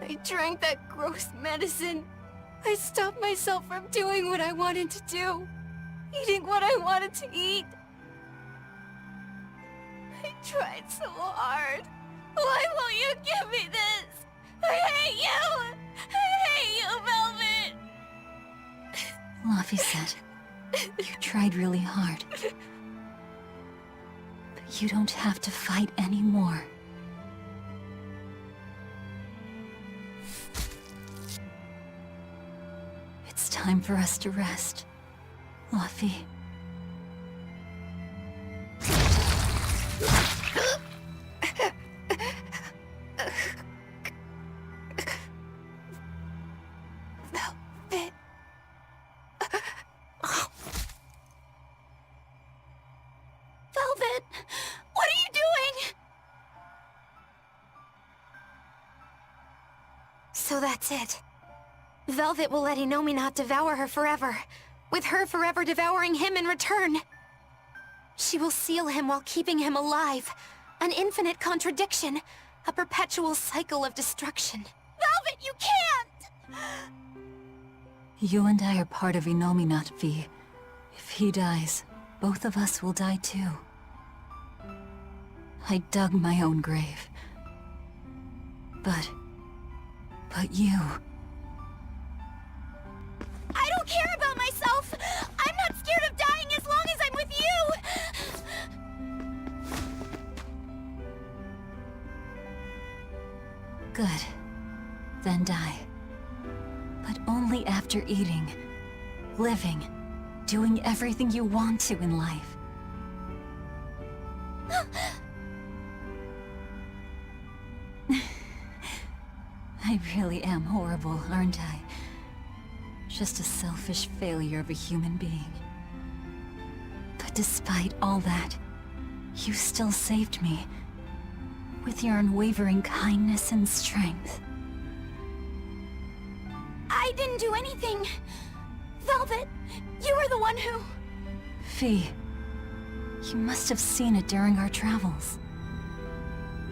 I drank that gross medicine. I stopped myself from doing what I wanted to do, eating what I wanted to eat. I tried so hard. Why won't you give me this? I hate you! I hate you, Velvet! Laffy said, you tried really hard. But you don't have to fight anymore. It's time for us to rest, Laffy. Velvet. Velvet! What are you doing? So that's it. Velvet will let Innominat devour her forever, with her forever devouring him in return. She will seal him while keeping him alive. An infinite contradiction. A perpetual cycle of destruction. Velvet, you can't! You and I are part of Innominat, V. If he dies, both of us will die too. I dug my own grave. But you... I don't care about myself! I'm not scared of dying as long as I'm with you! Good. Then die. But only after eating, living, doing everything you want to in life. I really am horrible, aren't I? Just a selfish failure of a human being. But despite all that, you still saved me. With your unwavering kindness and strength. I didn't do anything. Velvet, you were the one who... Fee, you must have seen it during our travels.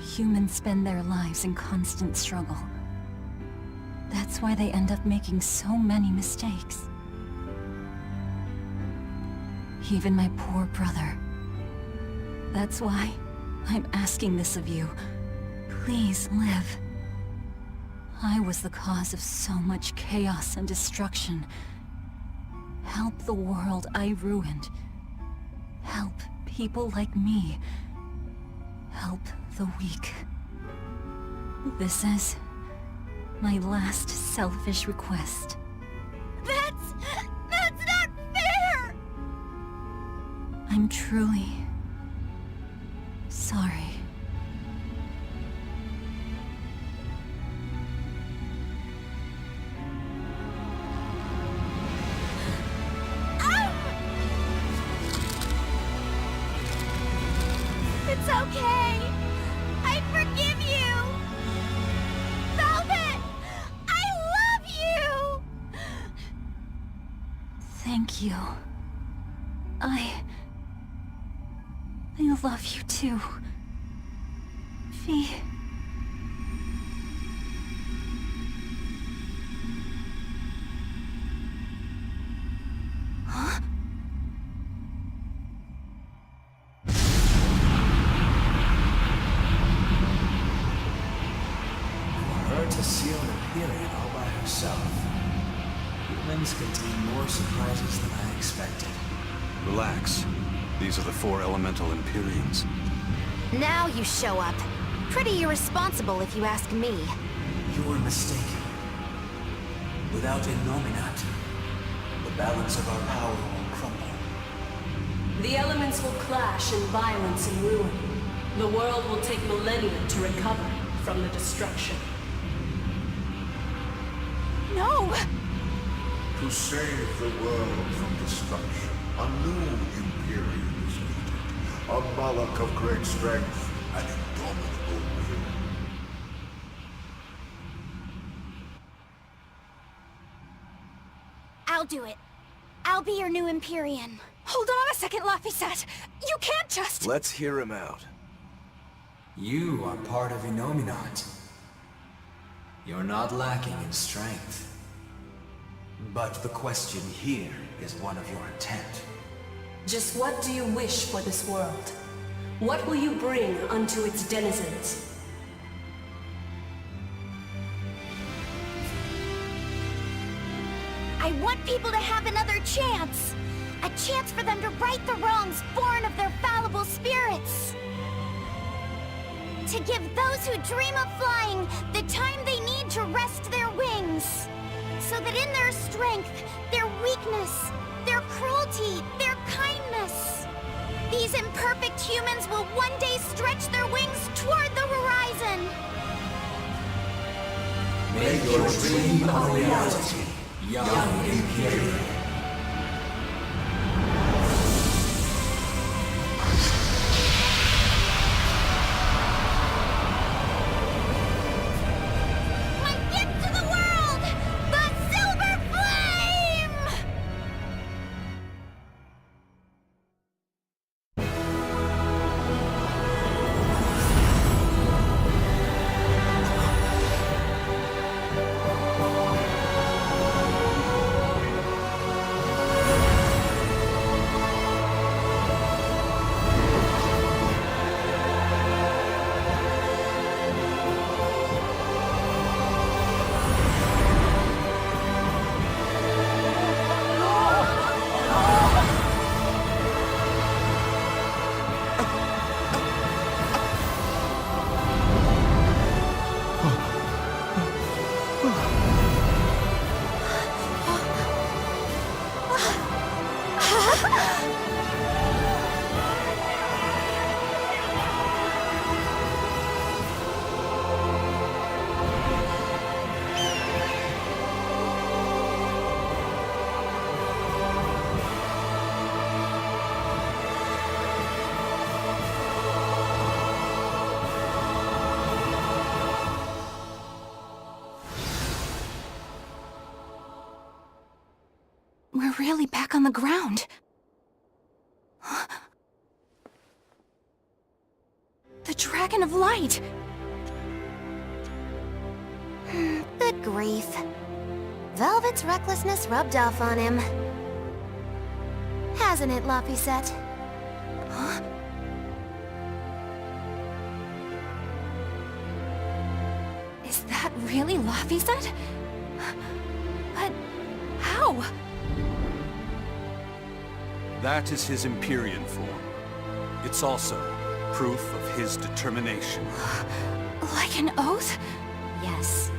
Humans spend their lives in constant struggle. That's why they end up making so many mistakes. Even my poor brother. That's why I'm asking this of you. Please live. I was the cause of so much chaos and destruction. Help the world I ruined. Help people like me. Help the weak. This is my last selfish request. That's not fair! I'm truly sorry. It's okay. I forgive you. Velvet! I love you! Thank you. I love you too. Fee. Huh? For her to seal an Imperial all by herself. Humans contain more surprises than I expected. Relax. These are the 4 elemental Imperials. Now you show up. Pretty irresponsible if you ask me. You were mistaken. Without Innominat, the balance of our power will crumble. The elements will clash in violence and ruin. The world will take millennia to recover from the destruction. No! To save the world from destruction, a new Imperial is needed. A Malak of great strength and indomitable will. I'll do it. I'll be your new Empyrean. Hold on a second, Laphicet! You can't just— Let's hear him out. You are part of Innominat. You're not lacking in strength. But the question here is one of your intent. Just what do you wish for this world? What will you bring unto its denizens? I want people to have another chance. A chance for them to right the wrongs born of their fallible spirits. To give those who dream of flying the time they need to rest their wings. So that in their strength, their weakness, their cruelty, their kindness, these imperfect humans will one day stretch their wings toward the horizon. Make your dream a reality, young Imperial. We're really back on the ground. The Dragon of Light! The grief. Velvet's recklessness rubbed off on him. Hasn't it, Laphicet? Huh? Is that really Laphicet? But how? That is his Empyrean form. It's also proof of his determination. Like an oath? Yes.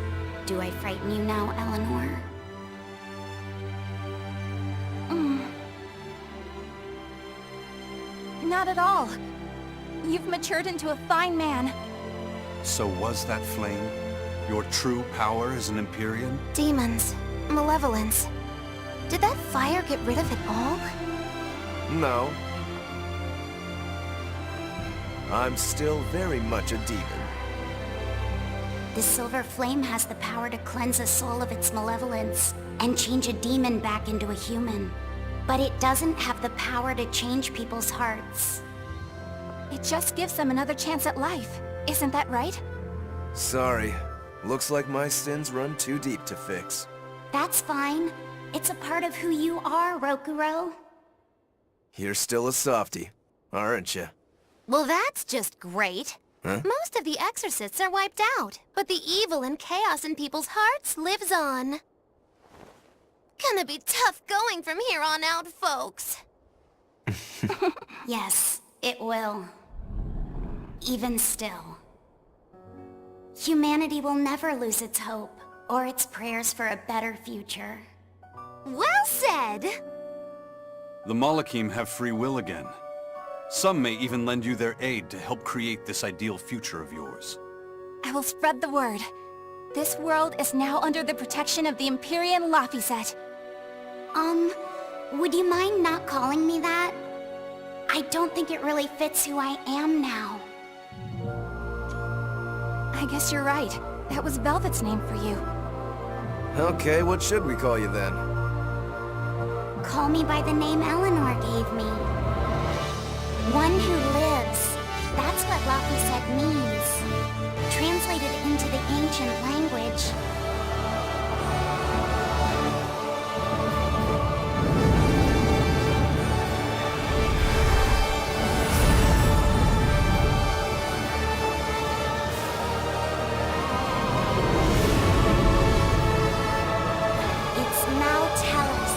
Do I frighten you now, Eleanor? Not at all. You've matured into a fine man. So was that flame your true power as an Empyrean? Demons. Malevolence. Did that fire get rid of it all? No. I'm still very much a demon. The silver flame has the power to cleanse a soul of its malevolence and change a demon back into a human. But it doesn't have the power to change people's hearts. It just gives them another chance at life. Isn't that right? Sorry. Looks like my sins run too deep to fix. That's fine. It's a part of who you are, Rokuro. You're still a softie, aren't you? Well, that's just great. Huh? Most of the exorcists are wiped out, but the evil and chaos in people's hearts lives on. Gonna be tough going from here on out, folks. Yes, it will. Even still. Humanity will never lose its hope, or its prayers for a better future. Well said! The Malachim have free will again. Some may even lend you their aid to help create this ideal future of yours. I will spread the word. This world is now under the protection of the Empyrean Laphicet. Would you mind not calling me that? I don't think it really fits who I am now. I guess you're right. That was Velvet's name for you. Okay, what should we call you then? Call me by the name Eleanor gave me. One who lives. That's what Laphicet means. Translated into the ancient language. It's Maotelus.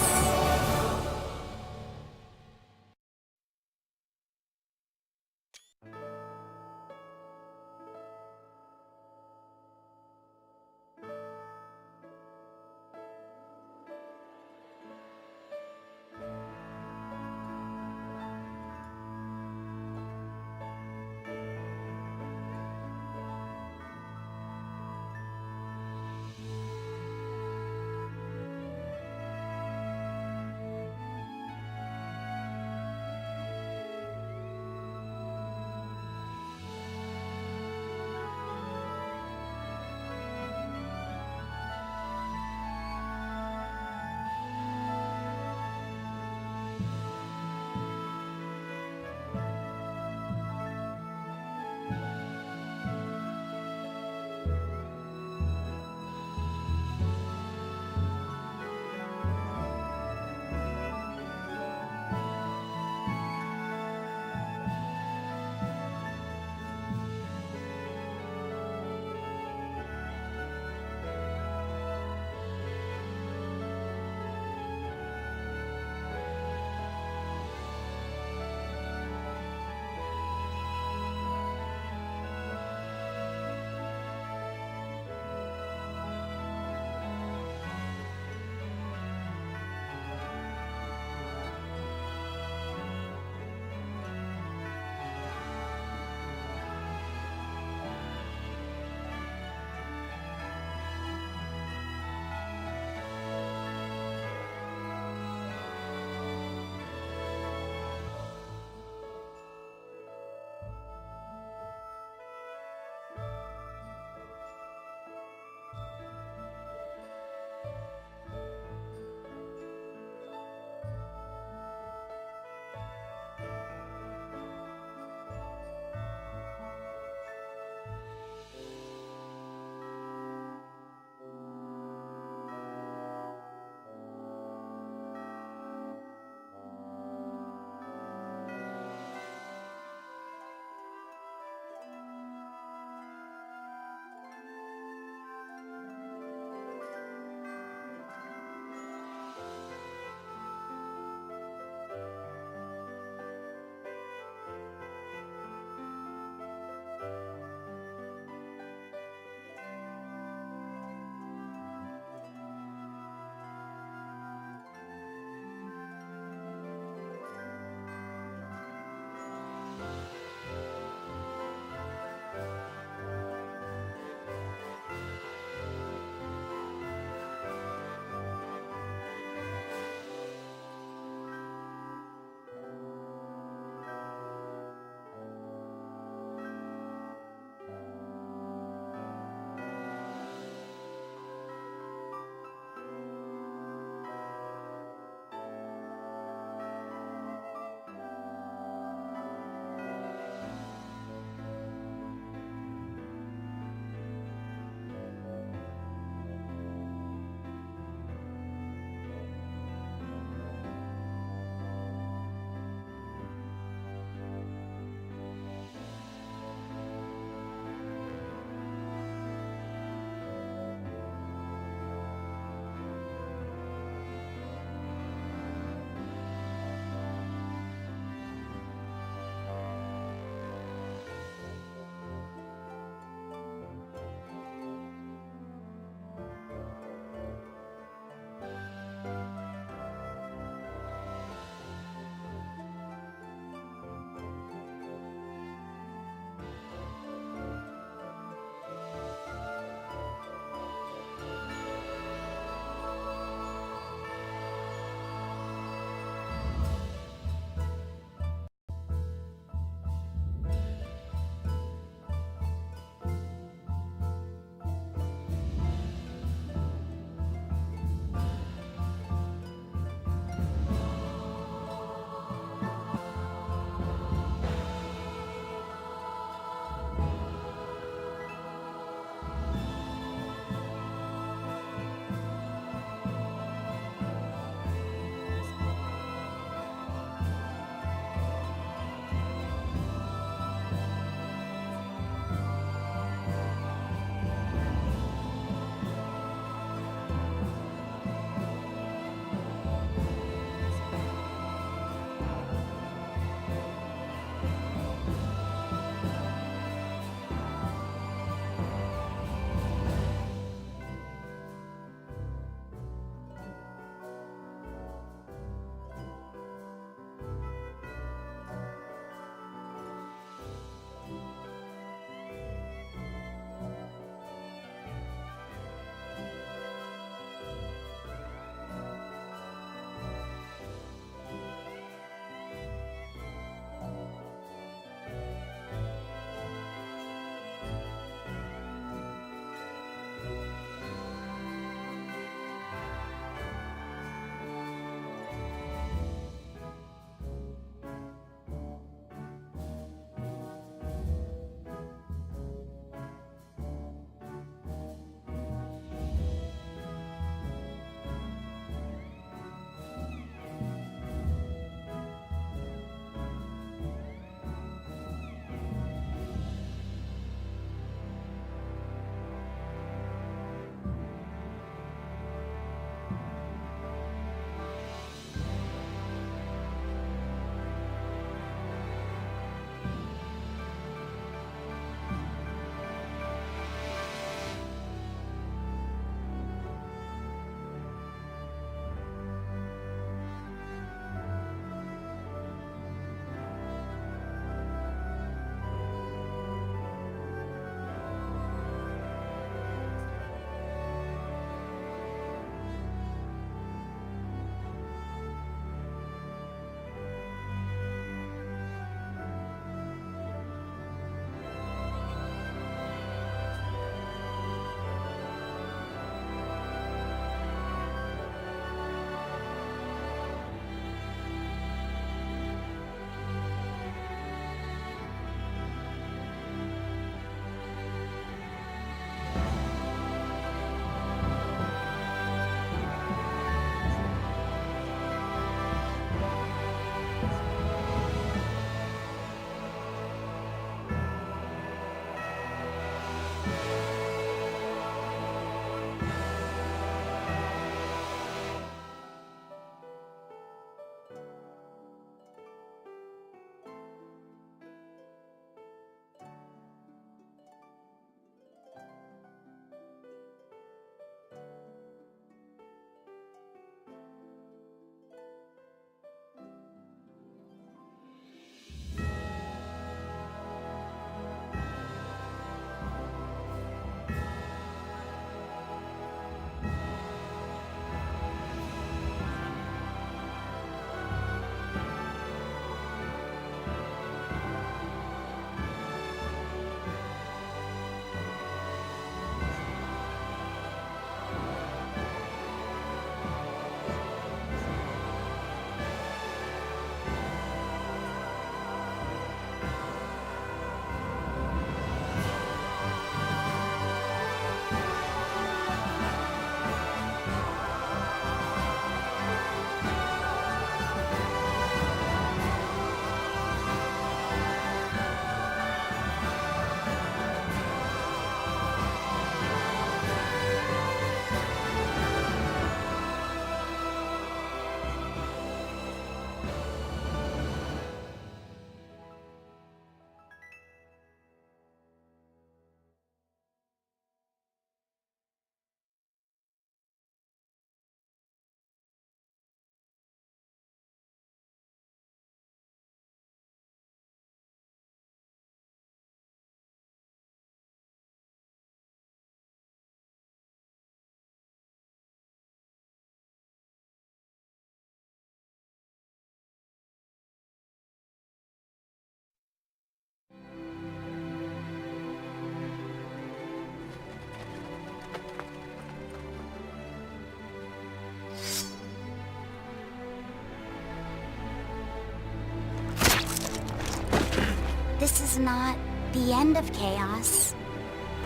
is not the end of chaos.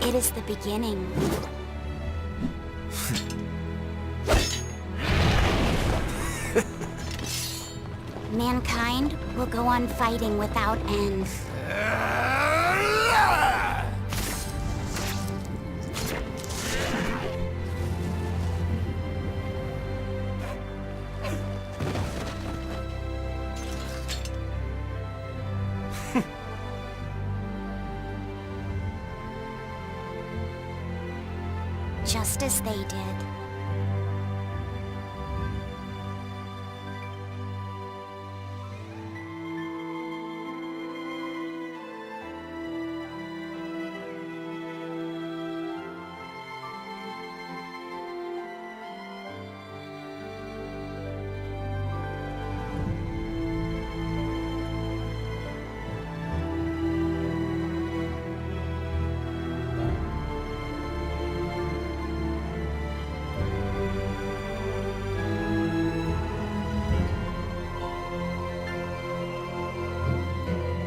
It is the beginning. Mankind will go on fighting without end. Just as they did.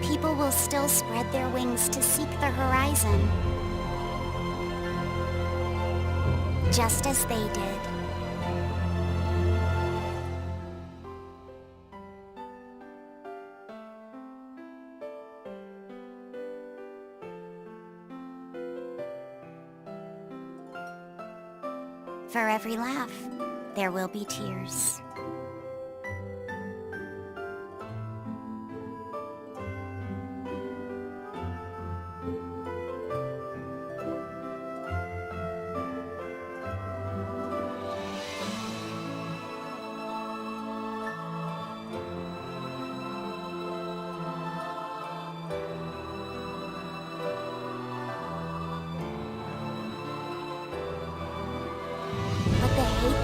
People will still spread their wings to seek the horizon. Just as they did. For every laugh, there will be tears.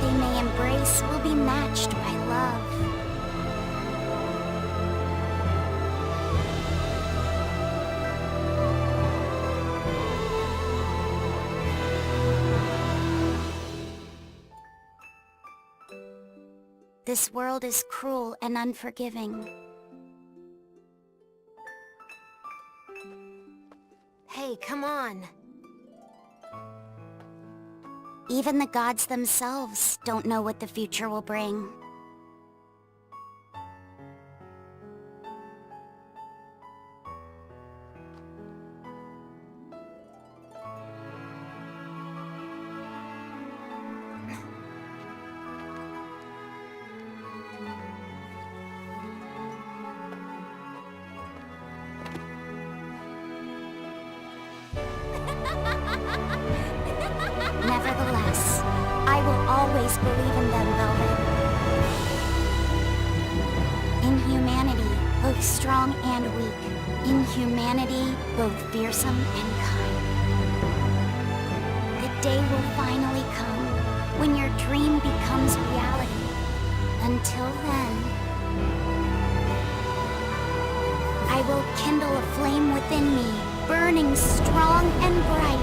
They may embrace will be matched by love. This world is cruel and unforgiving. Hey, come on. Even the gods themselves don't know what the future will bring. Nevertheless, I will always believe in them, Velvet. In humanity, both strong and weak. In humanity, both fearsome and kind. The day will finally come when your dream becomes reality. Until then, I will kindle a flame within me, burning strong and bright.